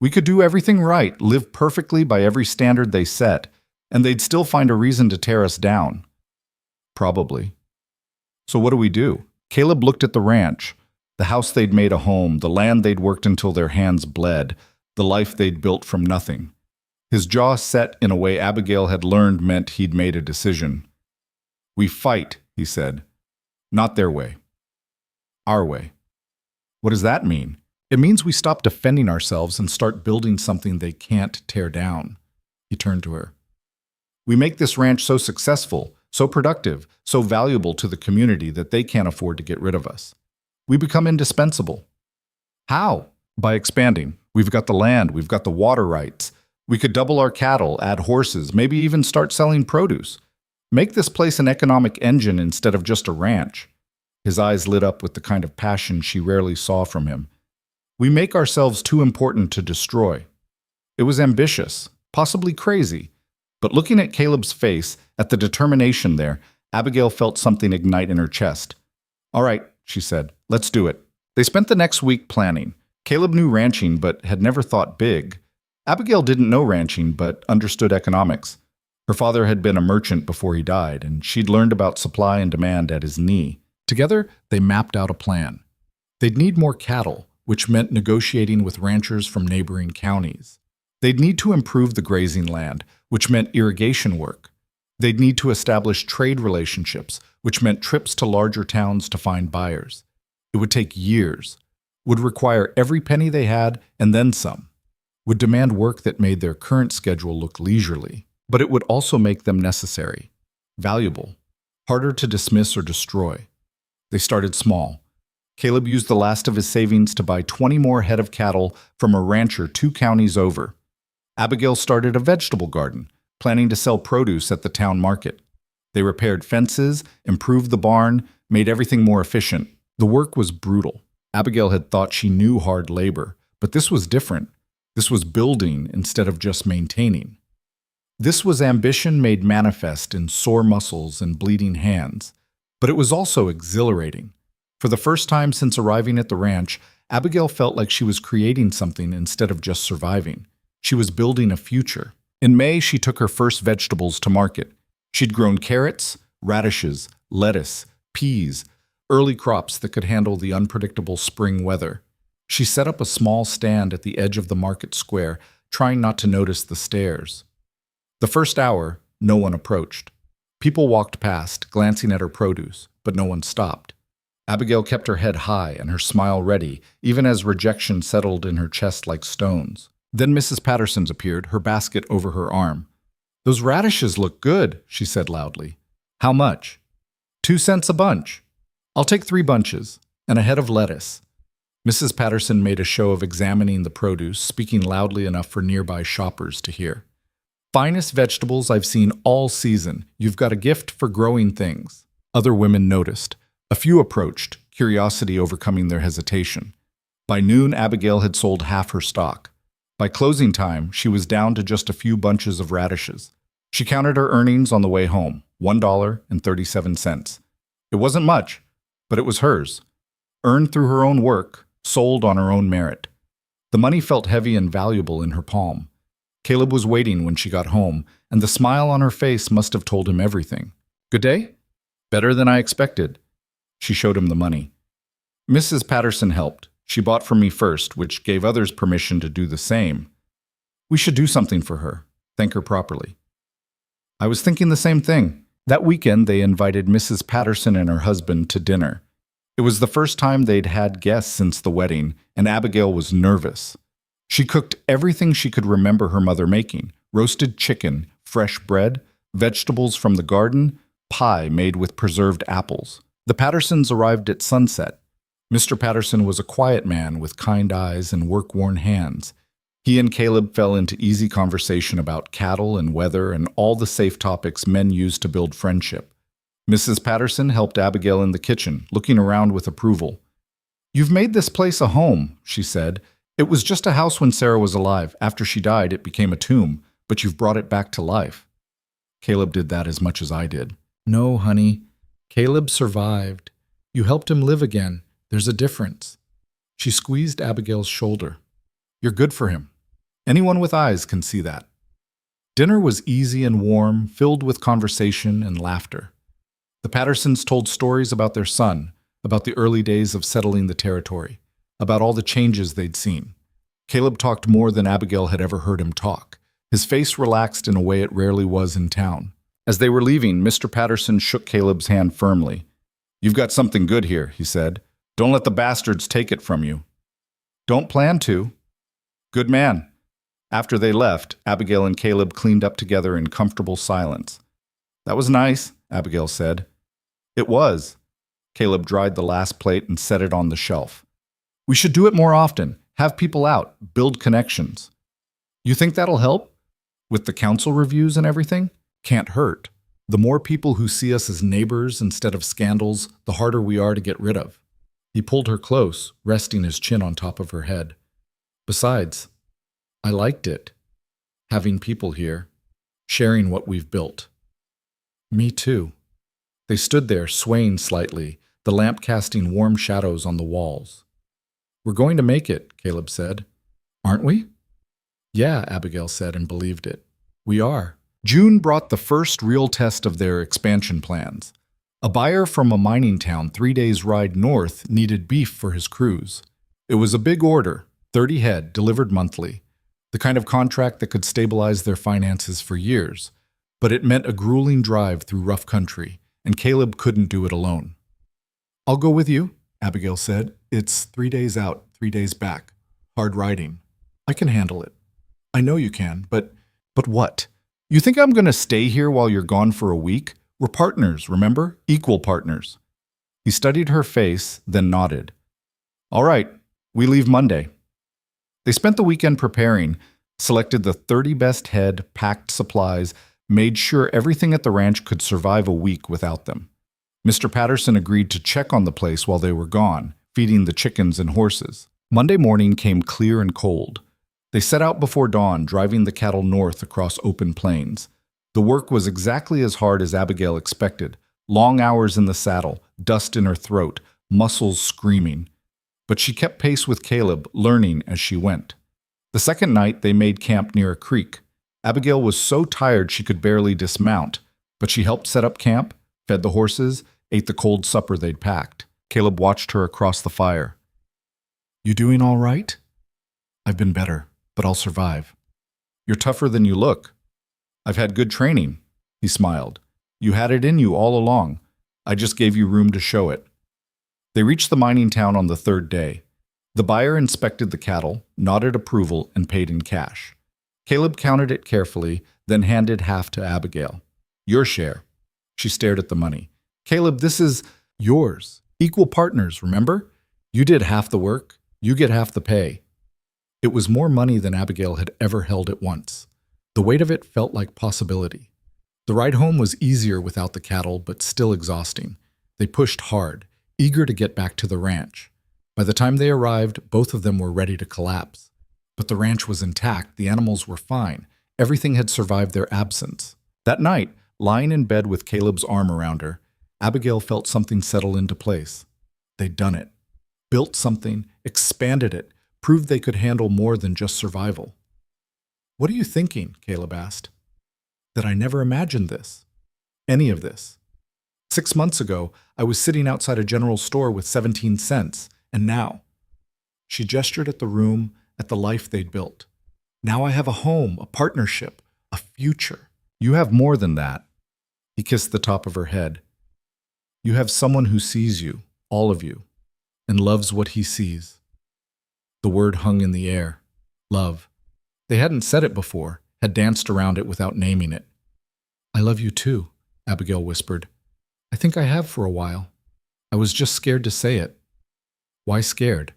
We could do everything right, live perfectly by every standard they set, and they'd still find a reason to tear us down." "Probably. So what do we do?" Caleb looked at the ranch, the house they'd made a home, the land they'd worked until their hands bled, the life they'd built from nothing. His jaw set in a way Abigail had learned meant he'd made a decision. "We fight," he said. "Not their way. Our way." "What does that mean?" "It means we stop defending ourselves and start building something they can't tear down." He turned to her. "We make this ranch so successful, so productive, so valuable to the community that they can't afford to get rid of us. We become indispensable." "How?" "By expanding. We've got the land, we've got the water rights. We could double our cattle, add horses, maybe even start selling produce. Make this place an economic engine instead of just a ranch." His eyes lit up with the kind of passion she rarely saw from him. "We make ourselves too important to destroy." It was ambitious, possibly crazy, but looking at Caleb's face, at the determination there, Abigail felt something ignite in her chest. "All right," she said, "let's do it." They spent the next week planning. Caleb knew ranching but had never thought big. Abigail didn't know ranching but understood economics. Her father had been a merchant before he died, and she'd learned about supply and demand at his knee. Together, they mapped out a plan. They'd need more cattle, which meant negotiating with ranchers from neighboring counties. They'd need to improve the grazing land, which meant irrigation work. They'd need to establish trade relationships, which meant trips to larger towns to find buyers. It would take years, would require every penny they had and then some, would demand work that made their current schedule look leisurely, but it would also make them necessary, valuable, harder to dismiss or destroy. They started small. Caleb used the last of his savings to buy 20 more head of cattle from a rancher 2 counties over. Abigail started a vegetable garden, planning to sell produce at the town market. They repaired fences, improved the barn, made everything more efficient. The work was brutal. Abigail had thought she knew hard labor, but this was different. This was building instead of just maintaining. This was ambition made manifest in sore muscles and bleeding hands. But it was also exhilarating. For the first time since arriving at the ranch, Abigail felt like she was creating something instead of just surviving. She was building a future. In May, she took her first vegetables to market. She'd grown carrots, radishes, lettuce, peas, early crops that could handle the unpredictable spring weather. She set up a small stand at the edge of the market square, trying not to notice the stares. The first hour, no one approached. People walked past, glancing at her produce, but no one stopped. Abigail kept her head high and her smile ready, even as rejection settled in her chest like stones. Then Mrs. Patterson's appeared, her basket over her arm. "Those radishes look good," she said loudly. "How much?" 2 cents a bunch. I'll take 3 bunches, and a head of lettuce. Mrs. Patterson made a show of examining the produce, speaking loudly enough for nearby shoppers to hear. Finest vegetables I've seen all season. You've got a gift for growing things. Other women noticed. A few approached, curiosity overcoming their hesitation. By noon, Abigail had sold half her stock. By closing time, she was down to just a few bunches of radishes. She counted her earnings on the way home, $1.37. It wasn't much, but it was hers. Earned through her own work, sold on her own merit. The money felt heavy and valuable in her palm. Caleb was waiting when she got home, and the smile on her face must have told him everything. Good day? Better than I expected. She showed him the money. Mrs. Patterson helped. She bought from me first, which gave others permission to do the same. We should do something for her. Thank her properly. I was thinking the same thing. That weekend, they invited Mrs. Patterson and her husband to dinner. It was the first time they'd had guests since the wedding, and Abigail was nervous. She cooked everything she could remember her mother making: roasted chicken, fresh bread, vegetables from the garden, pie made with preserved apples. The Pattersons arrived at sunset. Mr. Patterson was a quiet man with kind eyes and work-worn hands. He and Caleb fell into easy conversation about cattle and weather and all the safe topics men use to build friendship. Mrs. Patterson helped Abigail in the kitchen, looking around with approval. "You've made this place a home," she said. "It was just a house when Sarah was alive. After she died, it became a tomb, but you've brought it back to life." Caleb did that as much as I did. "No, honey. Caleb survived. You helped him live again. There's a difference." She squeezed Abigail's shoulder. "You're good for him. Anyone with eyes can see that." Dinner was easy and warm, filled with conversation and laughter. The Pattersons told stories about their son, about the early days of settling the territory, about all the changes they'd seen. Caleb talked more than Abigail had ever heard him talk. His face relaxed in a way it rarely was in town. As they were leaving, Mr. Patterson shook Caleb's hand firmly. "You've got something good here," he said. "Don't let the bastards take it from you." "Don't plan to." "Good man." After they left, Abigail and Caleb cleaned up together in comfortable silence. "That was nice," Abigail said. "It was." Caleb dried the last plate and set it on the shelf. "We should do it more often. Have people out. Build connections." "You think that'll help? With the council reviews and everything? Can't hurt. The more people who see us as neighbors instead of scandals, the harder we are to get rid of." He pulled her close, resting his chin on top of her head. "Besides, I liked it. Having people here, sharing what we've built." "Me too." They stood there, swaying slightly, the lamp casting warm shadows on the walls. "We're going to make it," Caleb said. "Aren't we?" "Yeah," Abigail said and believed it. "We are." June brought the first real test of their expansion plans. A buyer from a mining town 3 days' ride north needed beef for his crews. It was a big order, 30 head, delivered monthly, the kind of contract that could stabilize their finances for years. But it meant a grueling drive through rough country, and Caleb couldn't do it alone. "I'll go with you," Abigail said. "It's 3 days out, 3 days back. Hard riding. I can handle it." "I know you can, but what? You think I'm going to stay here while you're gone for a week? We're partners, remember? Equal partners." He studied her face, then nodded. "All right, we leave Monday." They spent the weekend preparing, selected the 30 best head, packed supplies, made sure everything at the ranch could survive a week without them. Mr. Patterson agreed to check on the place while they were gone, feeding the chickens and horses. Monday morning came clear and cold. They set out before dawn, driving the cattle north across open plains. The work was exactly as hard as Abigail expected. Long hours in the saddle, dust in her throat, muscles screaming. But she kept pace with Caleb, learning as she went. The second night, they made camp near a creek. Abigail was so tired she could barely dismount, but she helped set up camp, fed the horses, ate the cold supper they'd packed. Caleb watched her across the fire. "You doing all right?" "I've been better, but I'll survive." "You're tougher than you look." "I've had good training." He smiled. "You had it in you all along. I just gave you room to show it." They reached the mining town on the 3rd day. The buyer inspected the cattle, nodded approval, and paid in cash. Caleb counted it carefully, then handed half to Abigail. "Your share." She stared at the money. Caleb, this is yours. Equal partners, remember? You did half the work, you get half the pay. It was more money than Abigail had ever held at once. The weight of it felt like possibility. The ride home was easier without the cattle, but still exhausting. They pushed hard, eager to get back to the ranch. By the time they arrived, both of them were ready to collapse. But the ranch was intact, the animals were fine. Everything had survived their absence. That night, lying in bed with Caleb's arm around her, Abigail felt something settle into place. They'd done it. Built something, expanded it, proved they could handle more than just survival. "What are you thinking?" Caleb asked. "That I never imagined this. Any of this. 6 months ago, I was sitting outside a general store with 17 cents, and now..." She gestured at the room, at the life they'd built. "Now I have a home, a partnership, a future." "You have more than that." He kissed the top of her head. "You have someone who sees you, all of you, and loves what he sees." The word hung in the air. Love. They hadn't said it before, had danced around it without naming it. "I love you too," Abigail whispered. "I think I have for a while. I was just scared to say it." "Why scared?"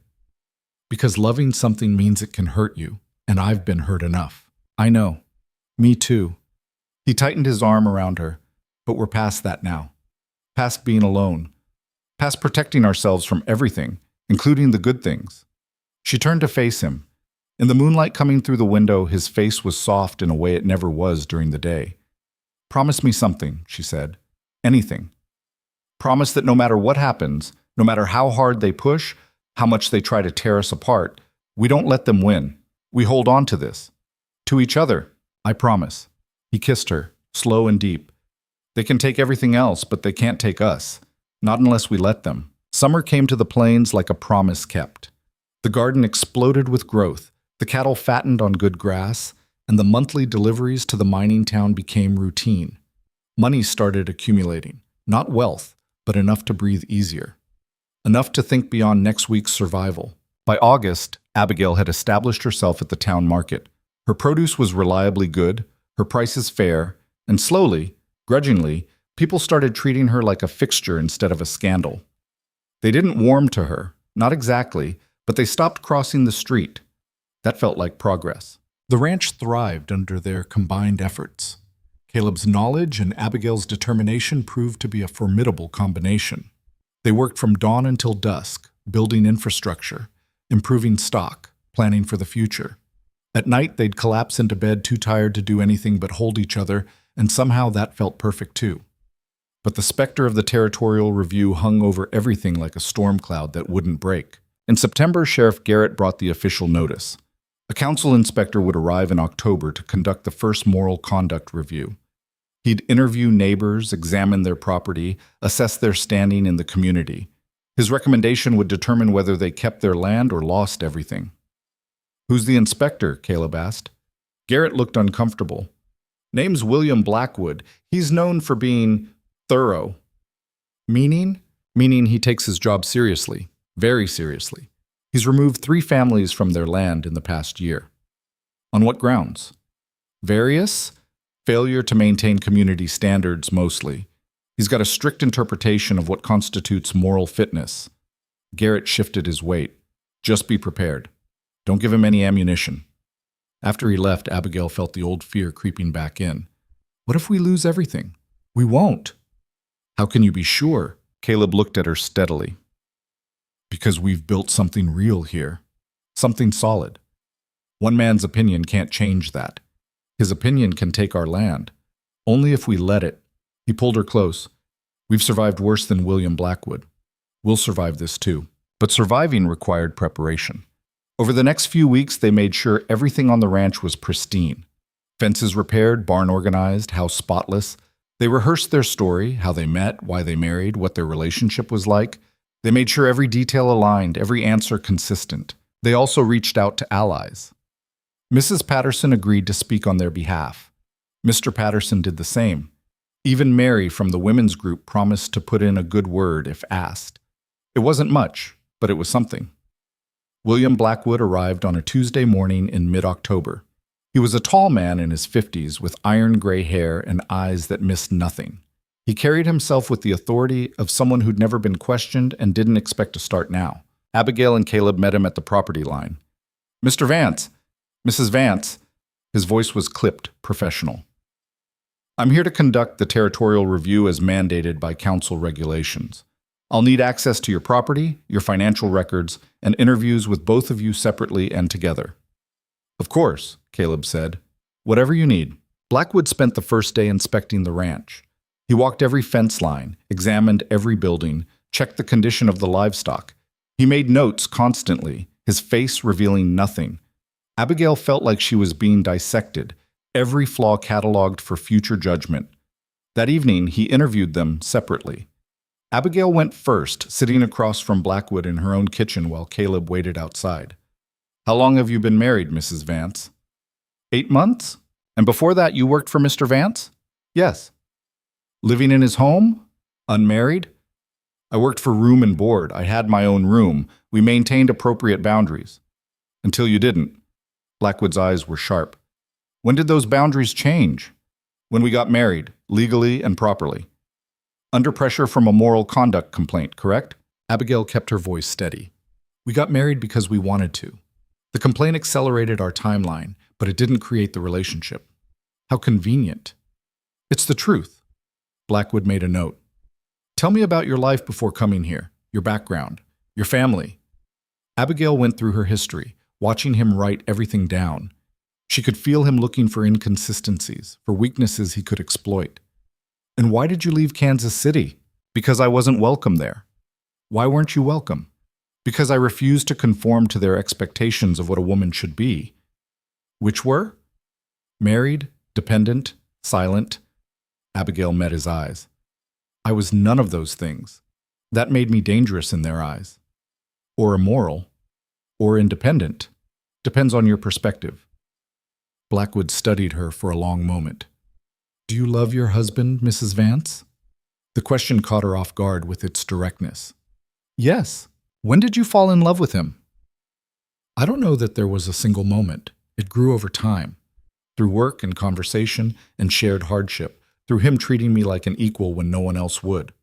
"Because loving something means it can hurt you, and I've been hurt enough." "I know. Me too." He tightened his arm around her, but we're past that now. Past being alone. Past protecting ourselves from everything, including the good things. She turned to face him. In the moonlight coming through the window, his face was soft in a way it never was during the day. "Promise me something," she said. "Anything. Promise that no matter what happens, no matter how hard they push, how much they try to tear us apart, we don't let them win. We hold on to this. To each other. I promise." He kissed her, slow and deep. "They can take everything else, but they can't take us. Not unless we let them." Summer came to the plains like a promise kept. The garden exploded with growth, the cattle fattened on good grass, and the monthly deliveries to the mining town became routine. Money started accumulating, not wealth, but enough to breathe easier. Enough to think beyond next week's survival. By August, Abigail had established herself at the town market. Her produce was reliably good, her prices fair, and slowly, grudgingly, people started treating her like a fixture instead of a scandal. They didn't warm to her, not exactly, but they stopped crossing the street. That felt like progress. The ranch thrived under their combined efforts. Caleb's knowledge and Abigail's determination proved to be a formidable combination. They worked from dawn until dusk, building infrastructure, improving stock, planning for the future. At night, they'd collapse into bed too tired to do anything but hold each other, and somehow that felt perfect too. But the specter of the territorial review hung over everything like a storm cloud that wouldn't break. In September, Sheriff Garrett brought the official notice. A council inspector would arrive in October to conduct the first moral conduct review. He'd interview neighbors, examine their property, assess their standing in the community. His recommendation would determine whether they kept their land or lost everything. "Who's the inspector?" Caleb asked. Garrett looked uncomfortable. "Name's William Blackwood. He's known for being thorough." "Meaning?" "Meaning he takes his job seriously. Very seriously. He's removed 3 families from their land in the past year." "On what grounds?" "Various. Failure to maintain community standards, mostly. He's got a strict interpretation of what constitutes moral fitness." Garrett shifted his weight. "Just be prepared. Don't give him any ammunition." After he left, Abigail felt the old fear creeping back in. "What if we lose everything?" "We won't." "How can you be sure?" Caleb looked at her steadily. "Because we've built something real here. Something solid. One man's opinion can't change that. His opinion can take our land. Only if we let it." He pulled her close. "We've survived worse than William Blackwood. We'll survive this too." But surviving required preparation. Over the next few weeks, they made sure everything on the ranch was pristine. Fences repaired, barn organized, house spotless. They rehearsed their story, how they met, why they married, what their relationship was like. They made sure every detail aligned, every answer consistent. They also reached out to allies. Mrs. Patterson agreed to speak on their behalf. Mr. Patterson did the same. Even Mary from the women's group promised to put in a good word if asked. It wasn't much, but it was something. William Blackwood arrived on a Tuesday morning in mid-October. He was a tall man in his 50s with iron gray hair and eyes that missed nothing. He carried himself with the authority of someone who'd never been questioned and didn't expect to start now. Abigail and Caleb met him at the property line. "Mr. Vance, Mrs. Vance," his voice was clipped, professional. "I'm here to conduct the territorial review as mandated by council regulations. I'll need access to your property, your financial records, and interviews with both of you separately and together." "Of course," Caleb said. "Whatever you need." Blackwood spent the first day inspecting the ranch. He walked every fence line, examined every building, checked the condition of the livestock. He made notes constantly, his face revealing nothing. Abigail felt like she was being dissected, every flaw cataloged for future judgment. That evening, he interviewed them separately. Abigail went first, sitting across from Blackwood in her own kitchen while Caleb waited outside. "How long have you been married, Mrs. Vance?" 8 months? And before that, you worked for Mr. Vance?" "Yes." "Living in his home? Unmarried?" "I worked for room and board. I had my own room. We maintained appropriate boundaries." "Until you didn't." Blackwood's eyes were sharp. "When did those boundaries change?" "When we got married, legally and properly." "Under pressure from a moral conduct complaint, correct?" Abigail kept her voice steady. "We got married because we wanted to. The complaint accelerated our timeline, but it didn't create the relationship." "How convenient." "It's the truth." Blackwood made a note. "Tell me about your life before coming here, your background, your family." Abigail went through her history, watching him write everything down. She could feel him looking for inconsistencies, for weaknesses he could exploit. "And why did you leave Kansas City?" "Because I wasn't welcome there." "Why weren't you welcome?" "Because I refused to conform to their expectations of what a woman should be." "Which were?" "Married, dependent, silent." Abigail met his eyes. "I was none of those things. That made me dangerous in their eyes. Or immoral. Or independent. Depends on your perspective." Blackwood studied her for a long moment. "Do you love your husband, Mrs. Vance?" The question caught her off guard with its directness. "Yes. When did you fall in love with him?" "I don't know that there was a single moment. It grew over time. Through work and conversation and shared hardship. Through him treating me like an equal when no one else would."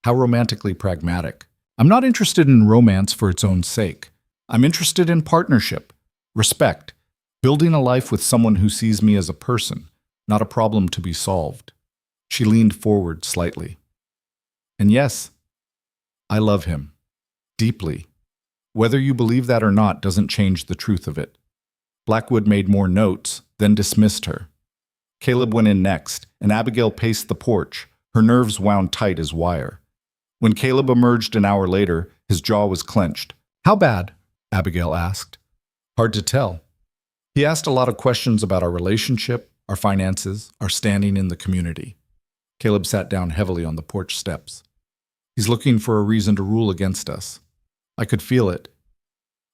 How romantically pragmatic. "I'm not interested in romance for its own sake. I'm interested in partnership, respect, building a life with someone who sees me as a person, not a problem to be solved." She leaned forward slightly. "And yes, I love him. Deeply. Whether you believe that or not doesn't change the truth of it." Blackwood made more notes, then dismissed her. Caleb went in next, and Abigail paced the porch, her nerves wound tight as wire. When Caleb emerged an hour later, his jaw was clenched. "How bad?" Abigail asked. "Hard to tell. He asked a lot of questions about our relationship, our finances, our standing in the community." Caleb sat down heavily on the porch steps. "He's looking for a reason to rule against us. I could feel it."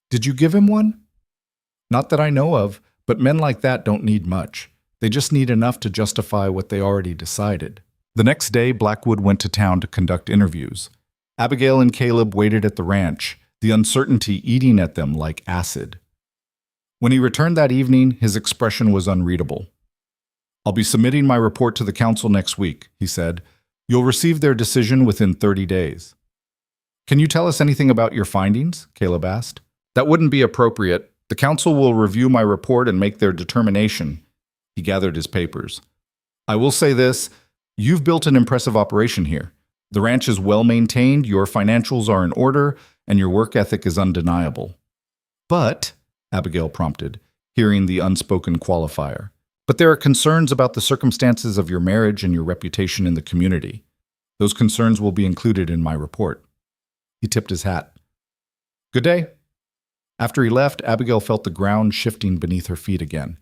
"Did you give him one?" "Not that I know of, but men like that don't need much. They just need enough to justify what they already decided." The next day, Blackwood went to town to conduct interviews. Abigail and Caleb waited at the ranch, the uncertainty eating at them like acid. When he returned that evening, his expression was unreadable. "I'll be submitting my report to the council next week," he said. "You'll receive their decision within 30 days. "Can you tell us anything about your findings?" Caleb asked. "That wouldn't be appropriate. The council will review my report and make their determination." He gathered his papers. "I will say this. You've built an impressive operation here. The ranch is well maintained, your financials are in order, and your work ethic is undeniable." "But," Abigail prompted, hearing the unspoken qualifier, "but there are concerns about the circumstances of your marriage and your reputation in the community. Those concerns will be included in my report." He tipped his hat. "Good day." After he left, Abigail felt the ground shifting beneath her feet again.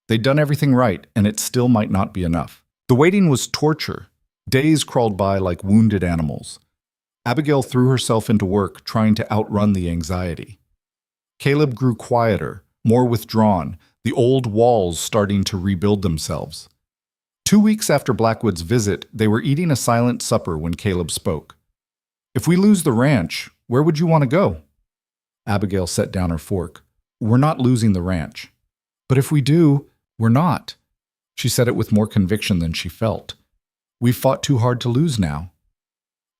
They'd done everything right, and it still might not be enough. The waiting was torture. Days crawled by like wounded animals. Abigail threw herself into work, trying to outrun the anxiety. Caleb grew quieter, more withdrawn, the old walls starting to rebuild themselves. 2 weeks after Blackwood's visit, they were eating a silent supper when Caleb spoke. "If we lose the ranch, where would you want to go?" Abigail set down her fork. "We're not losing the ranch." "But if we do, we're not." She said it with more conviction than she felt. We've fought too hard to lose now.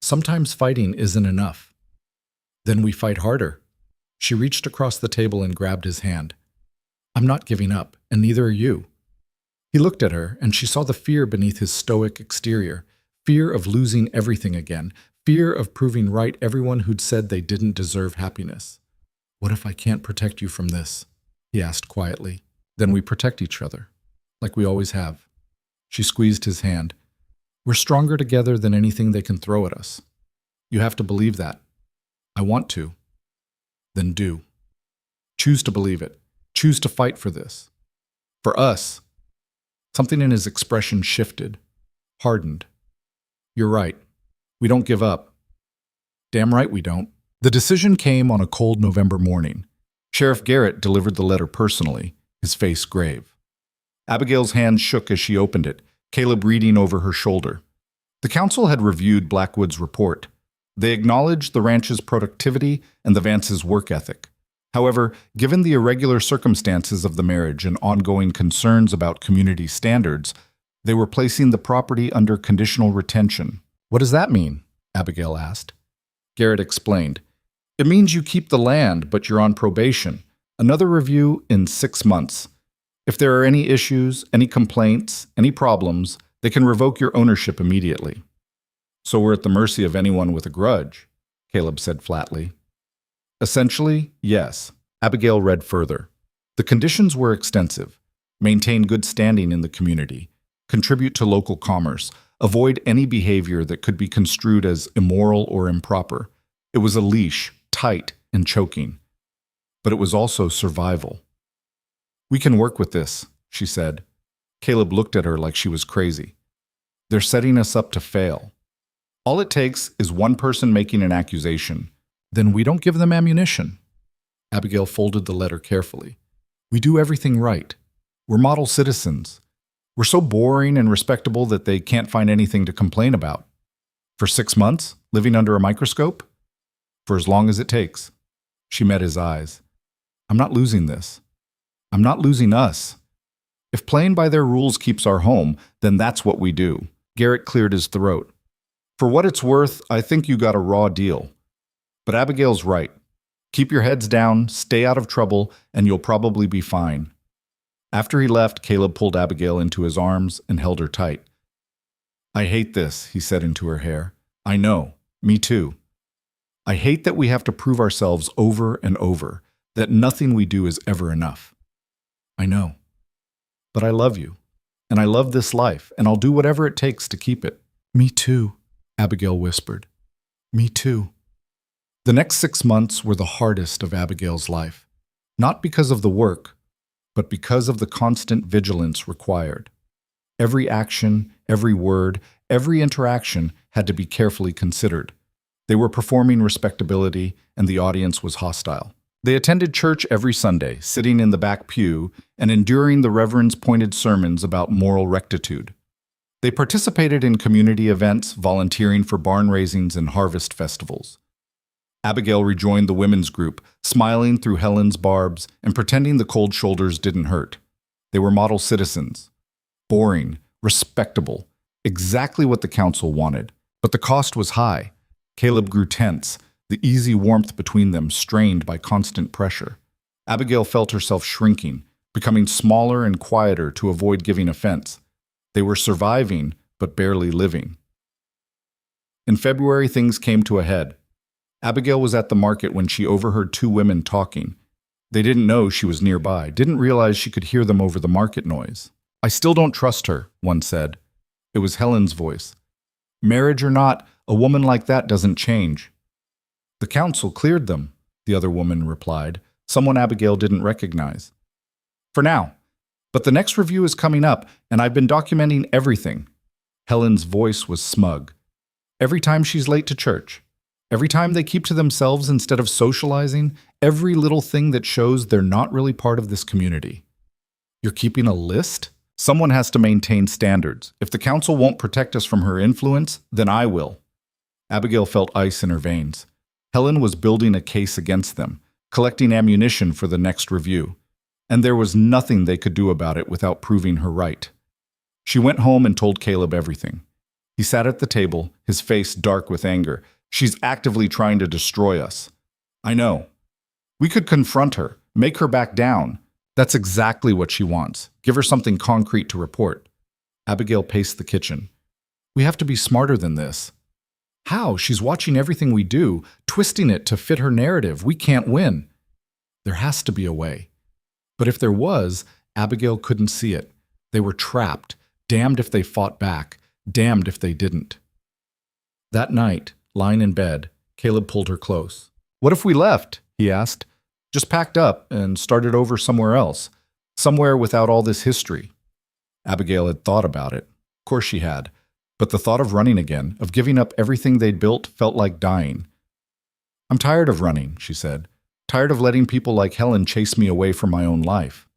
Sometimes fighting isn't enough. Then we fight harder. She reached across the table and grabbed his hand. I'm not giving up, and neither are you. He looked at her, and she saw the fear beneath his stoic exterior, fear of losing everything again, fear of proving right everyone who'd said they didn't deserve happiness. What if I can't protect you from this? He asked quietly. Then we protect each other, like we always have. She squeezed his hand. We're stronger together than anything they can throw at us. You have to believe that. I want to. Then do. Choose to believe it. Choose to fight for this. For us. Something in his expression shifted, hardened. You're right. We don't give up. Damn right we don't. The decision came on a cold November morning. Sheriff Garrett delivered the letter personally, his face grave. Abigail's hand shook as she opened it, Caleb reading over her shoulder. The council had reviewed Blackwood's report. They acknowledged the ranch's productivity and the Vance's work ethic. However, given the irregular circumstances of the marriage and ongoing concerns about community standards, they were placing the property under conditional retention. What does that mean? Abigail asked. Garrett explained. It means you keep the land, but you're on probation. Another review in 6 months. If there are any issues, any complaints, any problems, they can revoke your ownership immediately. So we're at the mercy of anyone with a grudge, Caleb said flatly. Essentially, yes. Abigail read further. The conditions were extensive. Maintain good standing in the community. Contribute to local commerce. Avoid any behavior that could be construed as immoral or improper. It was a leash, tight and choking. But it was also survival. We can work with this, she said. Caleb looked at her like she was crazy. They're setting us up to fail. All it takes is one person making an accusation. Then we don't give them ammunition. Abigail folded the letter carefully. We do everything right. We're model citizens. We're so boring and respectable that they can't find anything to complain about. For 6 months, living under a microscope? For as long as it takes. She met his eyes. I'm not losing this. I'm not losing us. If playing by their rules keeps our home, then that's what we do. Garrett cleared his throat. For what it's worth, I think you got a raw deal. But Abigail's right. Keep your heads down, stay out of trouble, and you'll probably be fine. After he left, Caleb pulled Abigail into his arms and held her tight. I hate this, he said into her hair. I know. Me too. I hate that we have to prove ourselves over and over, that nothing we do is ever enough. I know. But I love you, and I love this life, and I'll do whatever it takes to keep it. Me too, Abigail whispered. Me too. The next 6 months were the hardest of Abigail's life, not because of the work, but because of the constant vigilance required. Every action, every word, every interaction had to be carefully considered. They were performing respectability, and the audience was hostile. They attended church every Sunday, sitting in the back pew and enduring the reverend's pointed sermons about moral rectitude. They participated in community events, volunteering for barn raisings and harvest festivals. Abigail rejoined the women's group, smiling through Helen's barbs and pretending the cold shoulders didn't hurt. They were model citizens. Boring, respectable, exactly what the council wanted. But the cost was high. Caleb grew tense, the easy warmth between them strained by constant pressure. Abigail felt herself shrinking, becoming smaller and quieter to avoid giving offense. They were surviving, but barely living. In February, things came to a head. Abigail was at the market when she overheard 2 women talking. They didn't know she was nearby, didn't realize she could hear them over the market noise. I still don't trust her, one said. It was Helen's voice. Marriage or not, a woman like that doesn't change. The council cleared them, the other woman replied, someone Abigail didn't recognize. For now. But the next review is coming up, and I've been documenting everything. Helen's voice was smug. Every time she's late to church. Every time they keep to themselves instead of socializing, every little thing that shows they're not really part of this community. You're keeping a list? Someone has to maintain standards. If the council won't protect us from her influence, then I will. Abigail felt ice in her veins. Helen was building a case against them, collecting ammunition for the next review. And there was nothing they could do about it without proving her right. She went home and told Caleb everything. He sat at the table, his face dark with anger. She's actively trying to destroy us. I know. We could confront her, make her back down. That's exactly what she wants. Give her something concrete to report. Abigail paced the kitchen. We have to be smarter than this. How? She's watching everything we do, twisting it to fit her narrative. We can't win. There has to be a way. But if there was, Abigail couldn't see it. They were trapped, damned if they fought back, damned if they didn't. That night, lying in bed, Caleb pulled her close. What if we left? He asked. Just packed up and started over somewhere else, somewhere without all this history. Abigail had thought about it. Of course she had. But the thought of running again, of giving up everything they'd built, felt like dying. I'm tired of running, she said. Tired of letting people like Helen chase me away from my own life.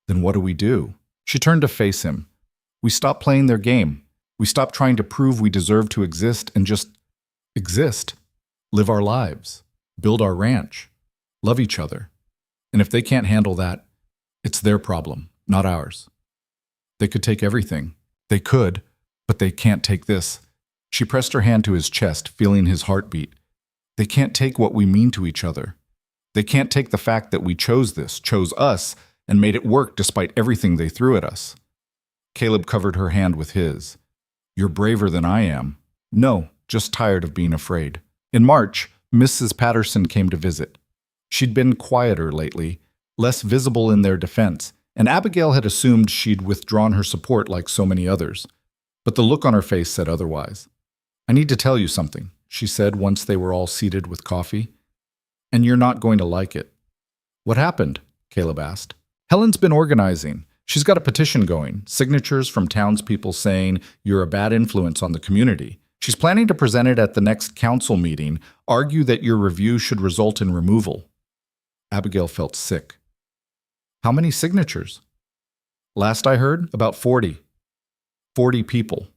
Then what do we do? She turned to face him. We stop playing their game. We stop trying to prove we deserve to exist and just exist. Live our lives. Build our ranch. Love each other. And if they can't handle that, it's their problem, not ours. They could take everything. They could, but they can't take this. She pressed her hand to his chest, feeling his heartbeat. They can't take what we mean to each other. They can't take the fact that we chose this, chose us, and made it work despite everything they threw at us. Caleb covered her hand with his. You're braver than I am. No, just tired of being afraid. In March, Mrs. Patterson came to visit. She'd been quieter lately, less visible in their defense, and Abigail had assumed she'd withdrawn her support like so many others. But the look on her face said otherwise. I need to tell you something, she said once they were all seated with coffee. And you're not going to like it. What happened? Caleb asked. Helen's been organizing. She's got a petition going, signatures from townspeople saying you're a bad influence on the community. She's planning to present it at the next council meeting, argue that your review should result in removal. Abigail felt sick. How many signatures? Last I heard, about 40. 40 people.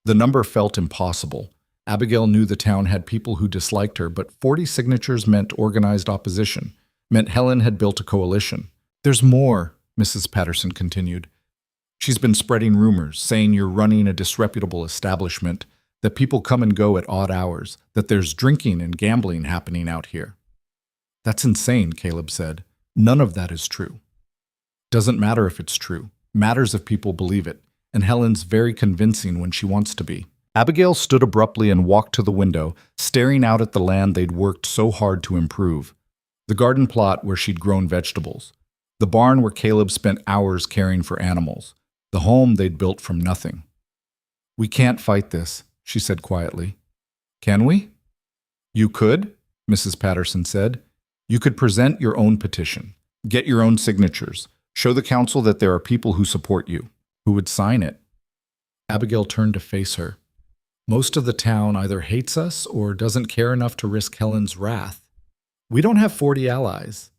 The number felt impossible. Abigail knew the town had people who disliked her, but 40 signatures meant organized opposition, meant Helen had built a coalition. There's more, Mrs. Patterson continued. She's been spreading rumors, saying you're running a disreputable establishment, that people come and go at odd hours, that there's drinking and gambling happening out here. That's insane, Caleb said. None of that is true. Doesn't matter if it's true. Matters if people believe it, and Helen's very convincing when she wants to be. Abigail stood abruptly and walked to the window, staring out at the land they'd worked so hard to improve. The garden plot where she'd grown vegetables. The barn where Caleb spent hours caring for animals. The home they'd built from nothing. We can't fight this, she said quietly. Can we? You could, Mrs. Patterson said. You could present your own petition, get your own signatures, show the council that there are people who support you, who would sign it. Abigail turned to face her. Most of the town either hates us or doesn't care enough to risk Helen's wrath. We don't have 40 allies.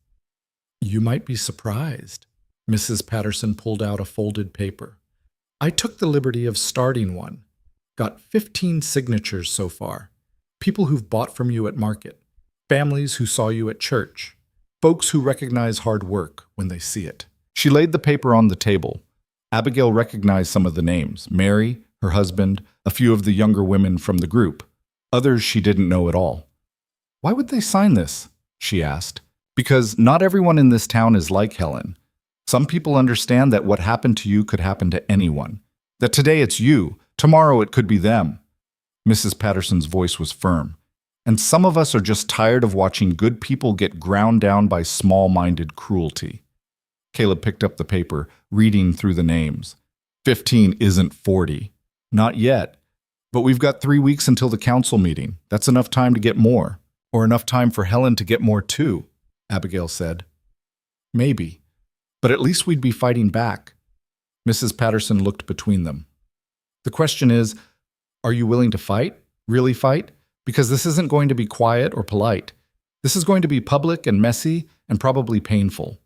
You might be surprised. Mrs. Patterson pulled out a folded paper. I took the liberty of starting one. Got 15 signatures so far. People who've bought from you at market. Families who saw you at church. Folks who recognize hard work when they see it. She laid the paper on the table. Abigail recognized some of the names. Mary, her husband, a few of the younger women from the group. Others she didn't know at all. Why would they sign this? She asked. Because not everyone in this town is like Helen. Some people understand that what happened to you could happen to anyone. That today it's you, tomorrow it could be them. Mrs. Patterson's voice was firm. And some of us are just tired of watching good people get ground down by small-minded cruelty. Caleb picked up the paper, reading through the names. 15 isn't 40. Not yet. But we've got 3 weeks until the council meeting. That's enough time to get more. Or enough time for Helen to get more too, Abigail said. Maybe. But at least we'd be fighting back. Mrs. Patterson looked between them. The question is, are you willing to fight? Really fight? Because this isn't going to be quiet or polite. This is going to be public and messy and probably painful.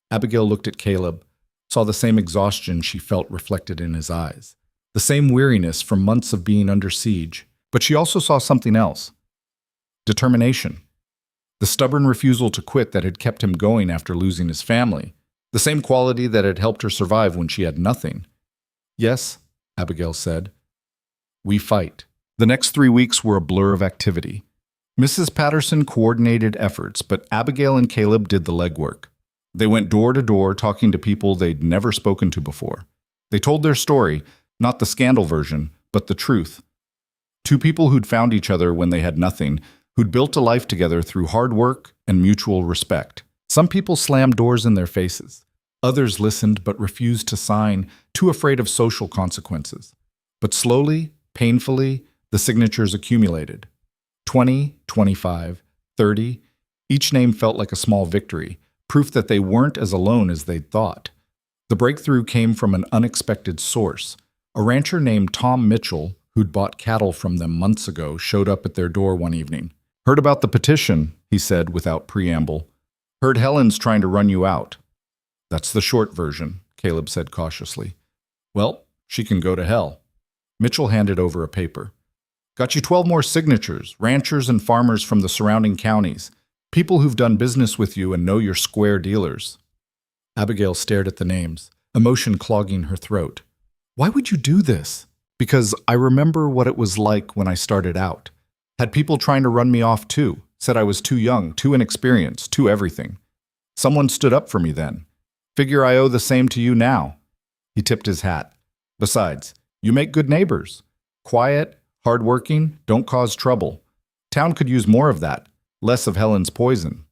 Abigail looked at Caleb, saw the same exhaustion she felt reflected in his eyes, the same weariness from months of being under siege, but she also saw something else. Determination. The stubborn refusal to quit that had kept him going after losing his family, the same quality that had helped her survive when she had nothing. Yes, Abigail said, We fight. The next 3 weeks were a blur of activity. Mrs. Patterson coordinated efforts, but Abigail and Caleb did the legwork. They went door to door talking to people they'd never spoken to before. They told their story, not the scandal version, but the truth. Two people who'd found each other when they had nothing, who'd built a life together through hard work and mutual respect. Some people slammed doors in their faces. Others listened but refused to sign, too afraid of social consequences. But slowly, painfully, the signatures accumulated. 20, 25, 30. Each name felt like a small victory, proof that they weren't as alone as they'd thought. The breakthrough came from an unexpected source. A rancher named Tom Mitchell, who'd bought cattle from them months ago, showed up at their door one evening. "Heard about the petition," he said without preamble. "Heard Helen's trying to run you out." "That's the short version," Caleb said cautiously. "Well, she can go to hell." Mitchell handed over a paper. "Got you 12 more signatures, ranchers and farmers from the surrounding counties, people who've done business with you and know you're square dealers." Abigail stared at the names, emotion clogging her throat. "Why would you do this?" "Because I remember what it was like when I started out. Had people trying to run me off too, said I was too young, too inexperienced, too everything. Someone stood up for me then. Figure I owe the same to you now." He tipped his hat. "Besides, you make good neighbors. Quiet, hardworking, don't cause trouble. Town could use more of that, less of Helen's poison."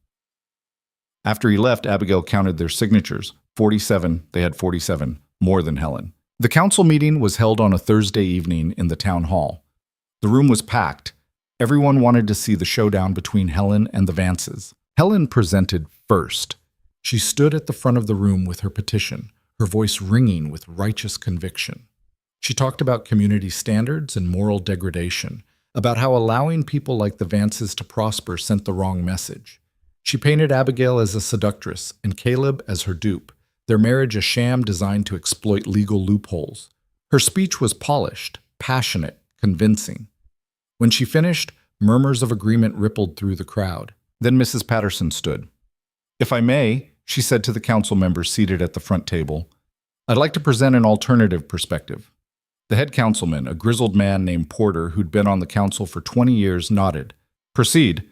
After he left, Abigail counted their signatures. 47, they had 47, more than Helen. The council meeting was held on a Thursday evening in the town hall. The room was packed. Everyone wanted to see the showdown between Helen and the Vances. Helen presented first. She stood at the front of the room with her petition, her voice ringing with righteous conviction. She talked about community standards and moral degradation, about how allowing people like the Vances to prosper sent the wrong message. She painted Abigail as a seductress and Caleb as her dupe, their marriage a sham designed to exploit legal loopholes. Her speech was polished, passionate, convincing. When she finished, murmurs of agreement rippled through the crowd. Then Mrs. Patterson stood. "If I may," she said to the council members seated at the front table, "I'd like to present an alternative perspective." The head councilman, a grizzled man named Porter who'd been on the council for 20 years, nodded. "Proceed."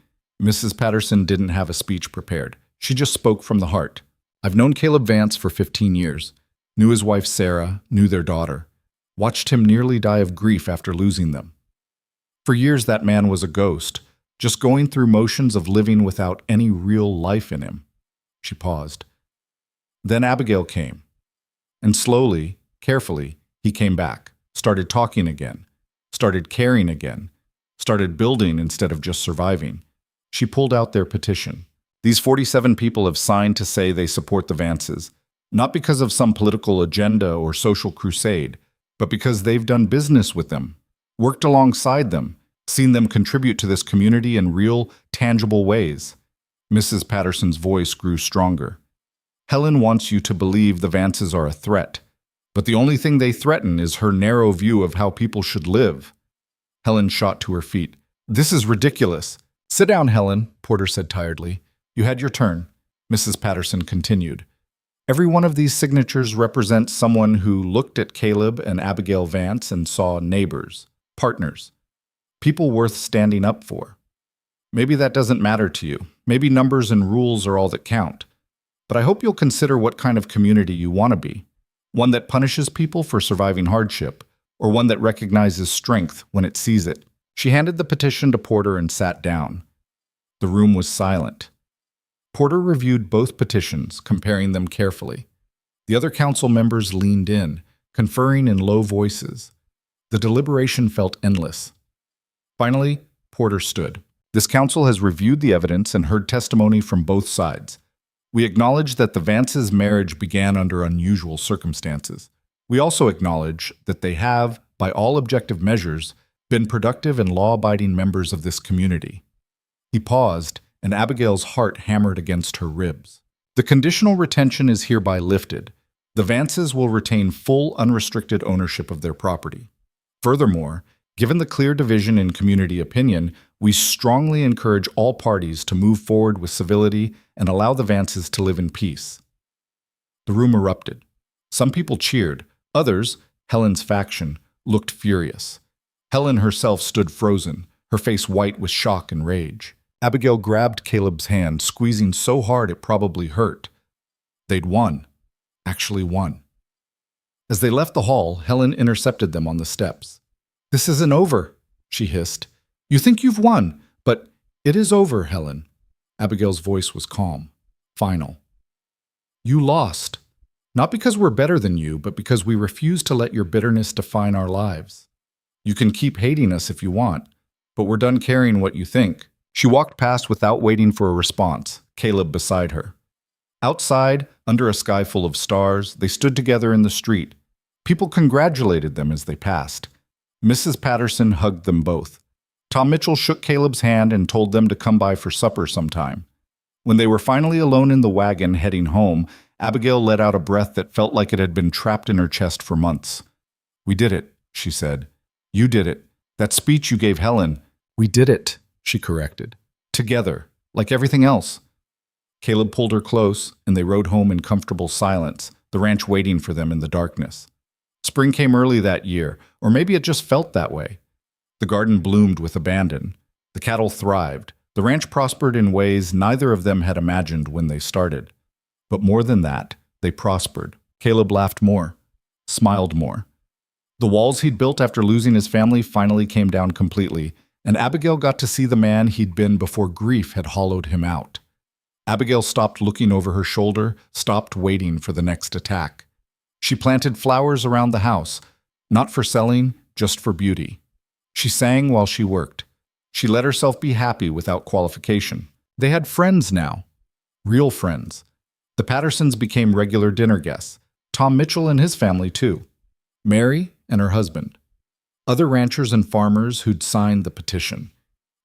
Mrs. Patterson didn't have a speech prepared. She just spoke from the heart. "I've known Caleb Vance for 15 years, knew his wife Sarah, knew their daughter, watched him nearly die of grief after losing them. For years that man was a ghost, just going through motions of living without any real life in him." She paused. Then Abigail came. And slowly, carefully, he came back, started talking again, started caring again, started building instead of just surviving. She pulled out their petition. "These 47 people have signed to say they support the Vances, not because of some political agenda or social crusade, but because they've done business with them, worked alongside them, seen them contribute to this community in real, tangible ways." Mrs. Patterson's voice grew stronger. "Helen wants you to believe the Vances are a threat, but the only thing they threaten is her narrow view of how people should live." Helen shot to her feet. "This is ridiculous." "Sit down, Helen," Porter said tiredly. "You had your turn." Mrs. Patterson continued. "Every one of these signatures represents someone who looked at Caleb and Abigail Vance and saw neighbors, partners, people worth standing up for. Maybe that doesn't matter to you. Maybe numbers and rules are all that count. But I hope you'll consider what kind of community you want to be. One that punishes people for surviving hardship, or one that recognizes strength when it sees it." She handed the petition to Porter and sat down. The room was silent. Porter reviewed both petitions, comparing them carefully. The other council members leaned in, conferring in low voices. The deliberation felt endless. Finally, Porter stood. "This council has reviewed the evidence and heard testimony from both sides. We acknowledge that the Vances' marriage began under unusual circumstances. We also acknowledge that they have, by all objective measures, been productive and law-abiding members of this community." He paused, and Abigail's heart hammered against her ribs. "The conditional retention is hereby lifted. The Vances will retain full, unrestricted ownership of their property. Furthermore, given the clear division in community opinion, we strongly encourage all parties to move forward with civility and allow the Vances to live in peace." The room erupted. Some people cheered. Others, Helen's faction, looked furious. Helen herself stood frozen, her face white with shock and rage. Abigail grabbed Caleb's hand, squeezing so hard it probably hurt. They'd won. Actually won. As they left the hall, Helen intercepted them on the steps. "This isn't over," she hissed. "You think you've won, but it is over, Helen." Abigail's voice was calm, final. "You lost. Not because we're better than you, but because we refuse to let your bitterness define our lives. You can keep hating us if you want, but we're done caring what you think." She walked past without waiting for a response, Caleb beside her. Outside, under a sky full of stars, they stood together in the street. People congratulated them as they passed. Mrs. Patterson hugged them both. Tom Mitchell shook Caleb's hand and told them to come by for supper sometime. When they were finally alone in the wagon heading home, Abigail let out a breath that felt like it had been trapped in her chest for months. "We did it," she said. "You did it. That speech you gave Helen." "We did it," she corrected. "Together, like everything else." Caleb pulled her close, and they rode home in comfortable silence, the ranch waiting for them in the darkness. Spring came early that year, or maybe it just felt that way. The garden bloomed with abandon. The cattle thrived. The ranch prospered in ways neither of them had imagined when they started. But more than that, they prospered. Caleb laughed more, smiled more. The walls he'd built after losing his family finally came down completely, and Abigail got to see the man he'd been before grief had hollowed him out. Abigail stopped looking over her shoulder, stopped waiting for the next attack. She planted flowers around the house, not for selling, just for beauty. She sang while she worked. She let herself be happy without qualification. They had friends now, real friends. The Pattersons became regular dinner guests. Tom Mitchell and his family, too. Mary and her husband. Other ranchers and farmers who'd signed the petition.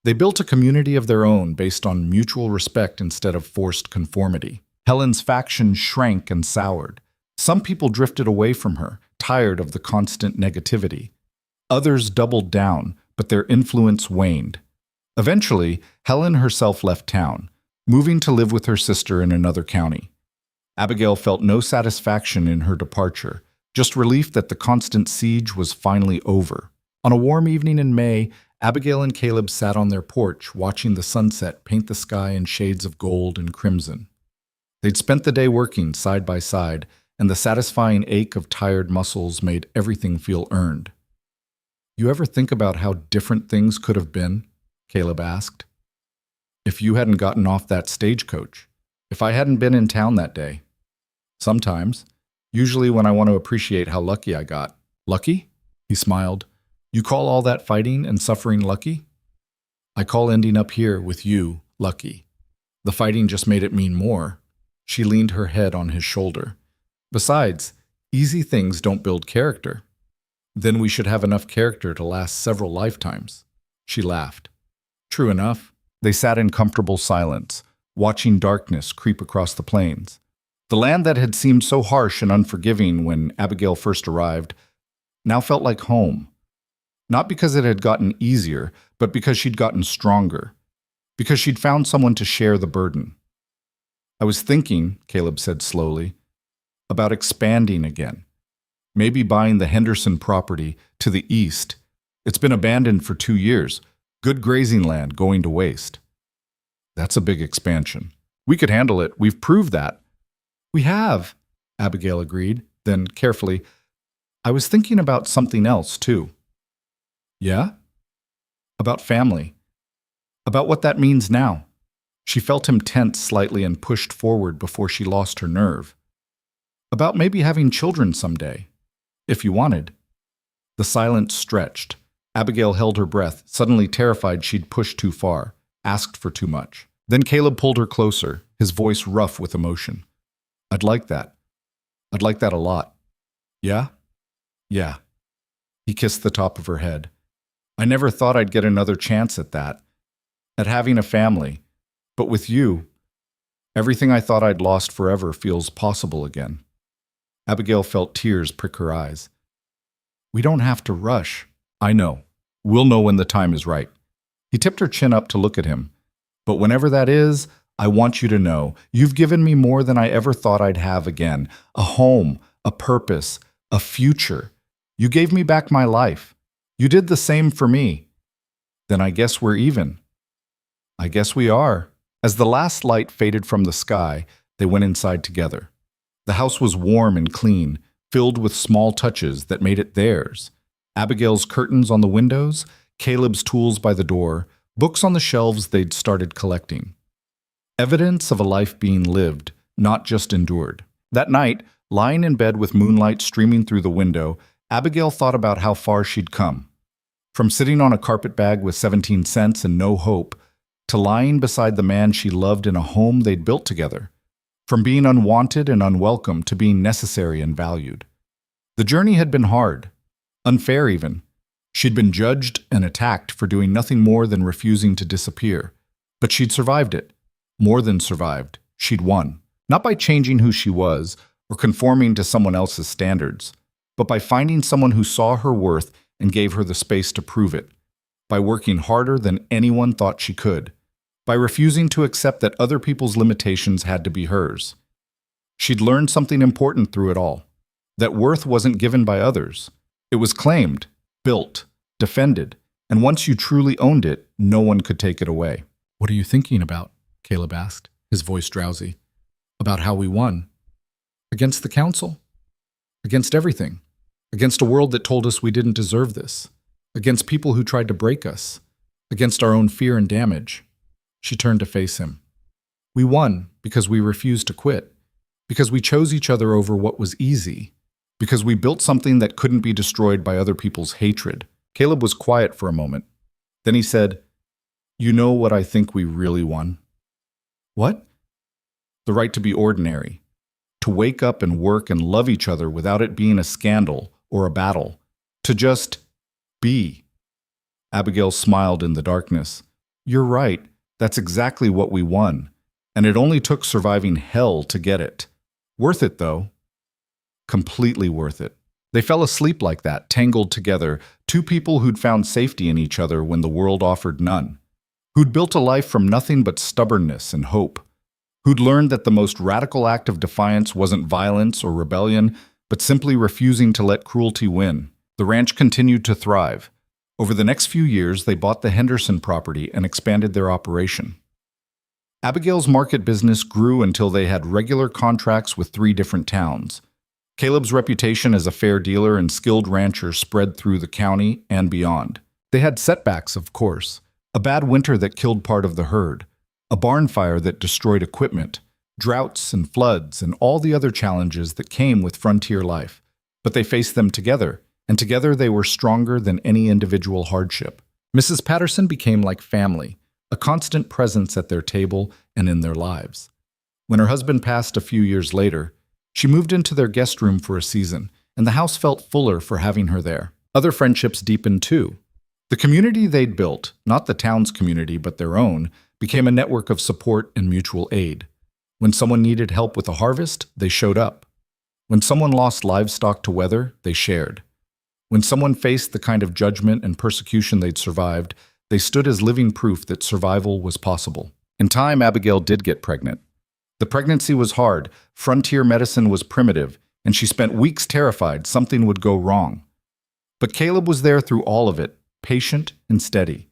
They built a community of their own based on mutual respect instead of forced conformity. Helen's faction shrank and soured. Some people drifted away from her, tired of the constant negativity. Others doubled down, but their influence waned. Eventually, Helen herself left town, moving to live with her sister in another county. Abigail felt no satisfaction in her departure, just relief that the constant siege was finally over. On a warm evening in May, Abigail and Caleb sat on their porch, watching the sunset paint the sky in shades of gold and crimson. They'd spent the day working side by side, and the satisfying ache of tired muscles made everything feel earned. "You ever think about how different things could have been?" Caleb asked. "If you hadn't gotten off that stagecoach, if I hadn't been in town that day." "Sometimes. Usually when I want to appreciate how lucky I got." "Lucky?" He smiled. "You call all that fighting and suffering lucky?" "I call ending up here with you lucky. The fighting just made it mean more." She leaned her head on his shoulder. "Besides, easy things don't build character." "Then we should have enough character to last several lifetimes." She laughed. "True enough." They sat in comfortable silence, watching darkness creep across the plains. The land that had seemed so harsh and unforgiving when Abigail first arrived now felt like home. Not because it had gotten easier, but because she'd gotten stronger. Because she'd found someone to share the burden. "I was thinking," Caleb said slowly, "about expanding again. Maybe buying the Henderson property to the east. It's been abandoned for 2 years. Good grazing land going to waste." "That's a big expansion." "We could handle it. We've proved that." "We have," Abigail agreed. Then, carefully, "I was thinking about something else, too." "Yeah?" "About family. About what that means now." She felt him tense slightly and pushed forward before she lost her nerve. "About maybe having children someday. If you wanted." The silence stretched. Abigail held her breath, suddenly terrified she'd pushed too far, asked for too much. Then Caleb pulled her closer, his voice rough with emotion. "I'd like that. I'd like that a lot." "Yeah?" "Yeah." He kissed the top of her head. "I never thought I'd get another chance at that. At having a family. But with you, everything I thought I'd lost forever feels possible again." Abigail felt tears prick her eyes. "We don't have to rush." "I know. We'll know when the time is right." He tipped her chin up to look at him. "But whenever that is, I want you to know, you've given me more than I ever thought I'd have again. A home, a purpose, a future. You gave me back my life. You did the same for me. Then I guess we're even. I guess we are. As the last light faded from the sky, they went inside together. The house was warm and clean, filled with small touches that made it theirs. Abigail's curtains on the windows, Caleb's tools by the door, books on the shelves they'd started collecting. Evidence of a life being lived, not just endured. That night, lying in bed with moonlight streaming through the window, Abigail thought about how far she'd come. From sitting on a carpetbag with 17 cents and no hope, to lying beside the man she loved in a home they'd built together. From being unwanted and unwelcome to being necessary and valued. The journey had been hard, unfair even. She'd been judged and attacked for doing nothing more than refusing to disappear. But she'd survived it. More than survived. She'd won. Not by changing who she was or conforming to someone else's standards, but by finding someone who saw her worth and gave her the space to prove it. By working harder than anyone thought she could. By refusing to accept that other people's limitations had to be hers. She'd learned something important through it all. That worth wasn't given by others. It was claimed, built, defended, and once you truly owned it, no one could take it away. "What are you thinking about?" Caleb asked, his voice drowsy. "About how we won. Against the council. Against everything. Against a world that told us we didn't deserve this. Against people who tried to break us. Against our own fear and damage." She turned to face him. "We won because we refused to quit. Because we chose each other over what was easy. Because we built something that couldn't be destroyed by other people's hatred." Caleb was quiet for a moment. Then he said, "You know what I think we really won?" "What?" "The right to be ordinary. To wake up and work and love each other without it being a scandal or a battle. To just be." Abigail smiled in the darkness. "You're right. That's exactly what we won. And it only took surviving hell to get it. Worth it, though. Completely worth it." They fell asleep like that, tangled together, two people who'd found safety in each other when the world offered none. Who'd built a life from nothing but stubbornness and hope. Who'd learned that the most radical act of defiance wasn't violence or rebellion, but simply refusing to let cruelty win. The ranch continued to thrive. Over the next few years, they bought the Henderson property and expanded their operation. Abigail's market business grew until they had regular contracts with 3 different towns. Caleb's reputation as a fair dealer and skilled rancher spread through the county and beyond. They had setbacks, of course. A bad winter that killed part of the herd. A barn fire that destroyed equipment. Droughts and floods and all the other challenges that came with frontier life. But they faced them together, and together they were stronger than any individual hardship. Mrs. Patterson became like family, a constant presence at their table and in their lives. When her husband passed a few years later, she moved into their guest room for a season, and the house felt fuller for having her there. Other friendships deepened too. The community they'd built, not the town's community but their own, became a network of support and mutual aid. When someone needed help with a harvest, they showed up. When someone lost livestock to weather, they shared. When someone faced the kind of judgment and persecution they'd survived, they stood as living proof that survival was possible. In time, Abigail did get pregnant. The pregnancy was hard, frontier medicine was primitive, and she spent weeks terrified something would go wrong. But Caleb was there through all of it, patient and steady.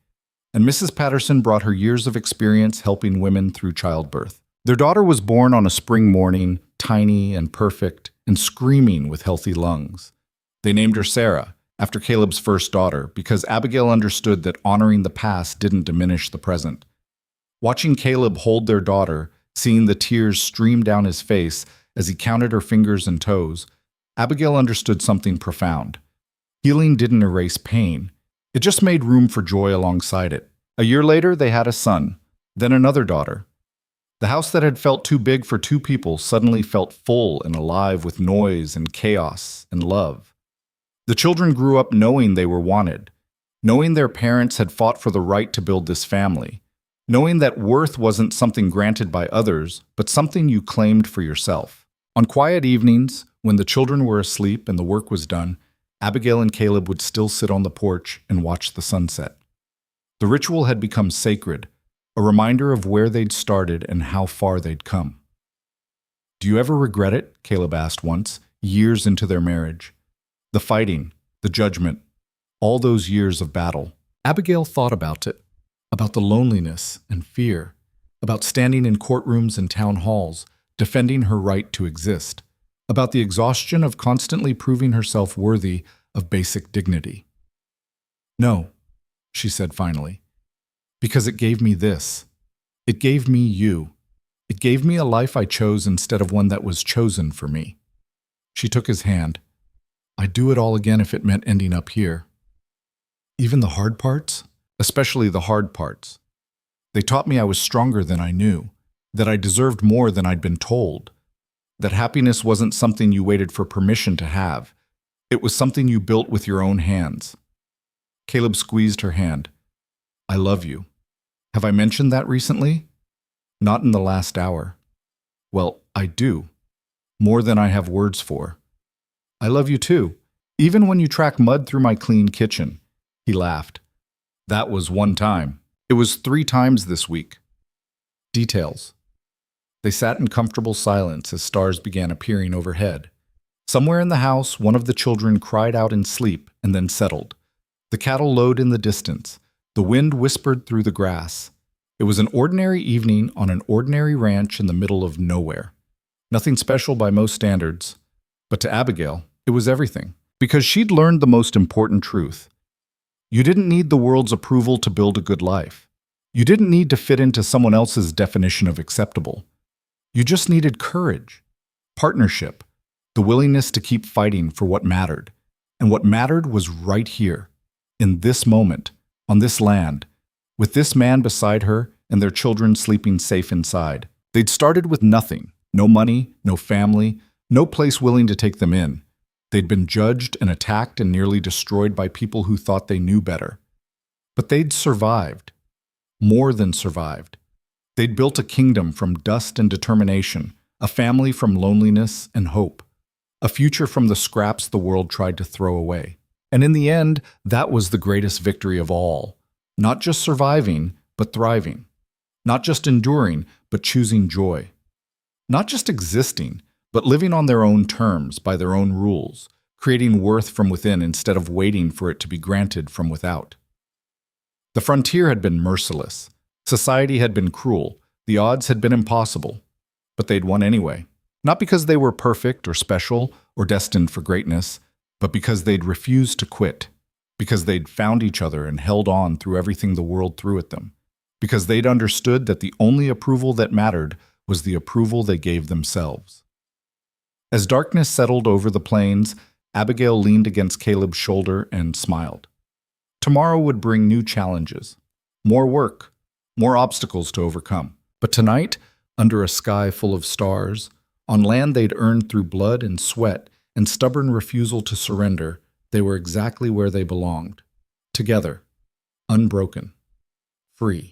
And Mrs. Patterson brought her years of experience helping women through childbirth. Their daughter was born on a spring morning, tiny and perfect, and screaming with healthy lungs. They named her Sarah, after Caleb's first daughter, because Abigail understood that honoring the past didn't diminish the present. Watching Caleb hold their daughter, seeing the tears stream down his face as he counted her fingers and toes, Abigail understood something profound. Healing didn't erase pain. It just made room for joy alongside it. A year later, they had a son, then another daughter. The house that had felt too big for 2 people suddenly felt full and alive with noise and chaos and love. The children grew up knowing they were wanted, knowing their parents had fought for the right to build this family, knowing that worth wasn't something granted by others, but something you claimed for yourself. On quiet evenings, when the children were asleep and the work was done, Abigail and Caleb would still sit on the porch and watch the sunset. The ritual had become sacred, a reminder of where they'd started and how far they'd come. "Do you ever regret it?" Caleb asked once, years into their marriage. The fighting, the judgment, all those years of battle. Abigail thought about it, about the loneliness and fear, about standing in courtrooms and town halls, defending her right to exist, about the exhaustion of constantly proving herself worthy of basic dignity. No, she said finally, because it gave me this. It gave me you. It gave me a life I chose instead of one that was chosen for me. She took his hand. I'd do it all again if it meant ending up here. Even the hard parts? Especially the hard parts. They taught me I was stronger than I knew, that I deserved more than I'd been told, that happiness wasn't something you waited for permission to have. It was something you built with your own hands. Caleb squeezed her hand. I love you. Have I mentioned that recently? Not in the last hour. Well, I do. More than I have words for. I love you too, even when you track mud through my clean kitchen. He laughed. That was one time. It was 3 times this week. Details. They sat in comfortable silence as stars began appearing overhead. Somewhere in the house, one of the children cried out in sleep and then settled. The cattle lowed in the distance. The wind whispered through the grass. It was an ordinary evening on an ordinary ranch in the middle of nowhere. Nothing special by most standards. But to Abigail, it was everything. Because she'd learned the most important truth. You didn't need the world's approval to build a good life. You didn't need to fit into someone else's definition of acceptable. You just needed courage, partnership, the willingness to keep fighting for what mattered. And what mattered was right here, in this moment, on this land, with this man beside her and their children sleeping safe inside. They'd started with nothing, no money, no family, no place willing to take them in. They'd been judged and attacked and nearly destroyed by people who thought they knew better. But they'd survived. More than survived. They'd built a kingdom from dust and determination, a family from loneliness and hope, a future from the scraps the world tried to throw away. And in the end, that was the greatest victory of all. Not just surviving, but thriving. Not just enduring, but choosing joy. Not just existing, but living on their own terms, by their own rules, creating worth from within instead of waiting for it to be granted from without. The frontier had been merciless. Society had been cruel. The odds had been impossible. But they'd won anyway. Not because they were perfect or special or destined for greatness, but because they'd refused to quit. Because they'd found each other and held on through everything the world threw at them. Because they'd understood that the only approval that mattered was the approval they gave themselves. As darkness settled over the plains, Abigail leaned against Caleb's shoulder and smiled. Tomorrow would bring new challenges, more work, more obstacles to overcome. But tonight, under a sky full of stars, on land they'd earned through blood and sweat and stubborn refusal to surrender, they were exactly where they belonged. Together, unbroken, free.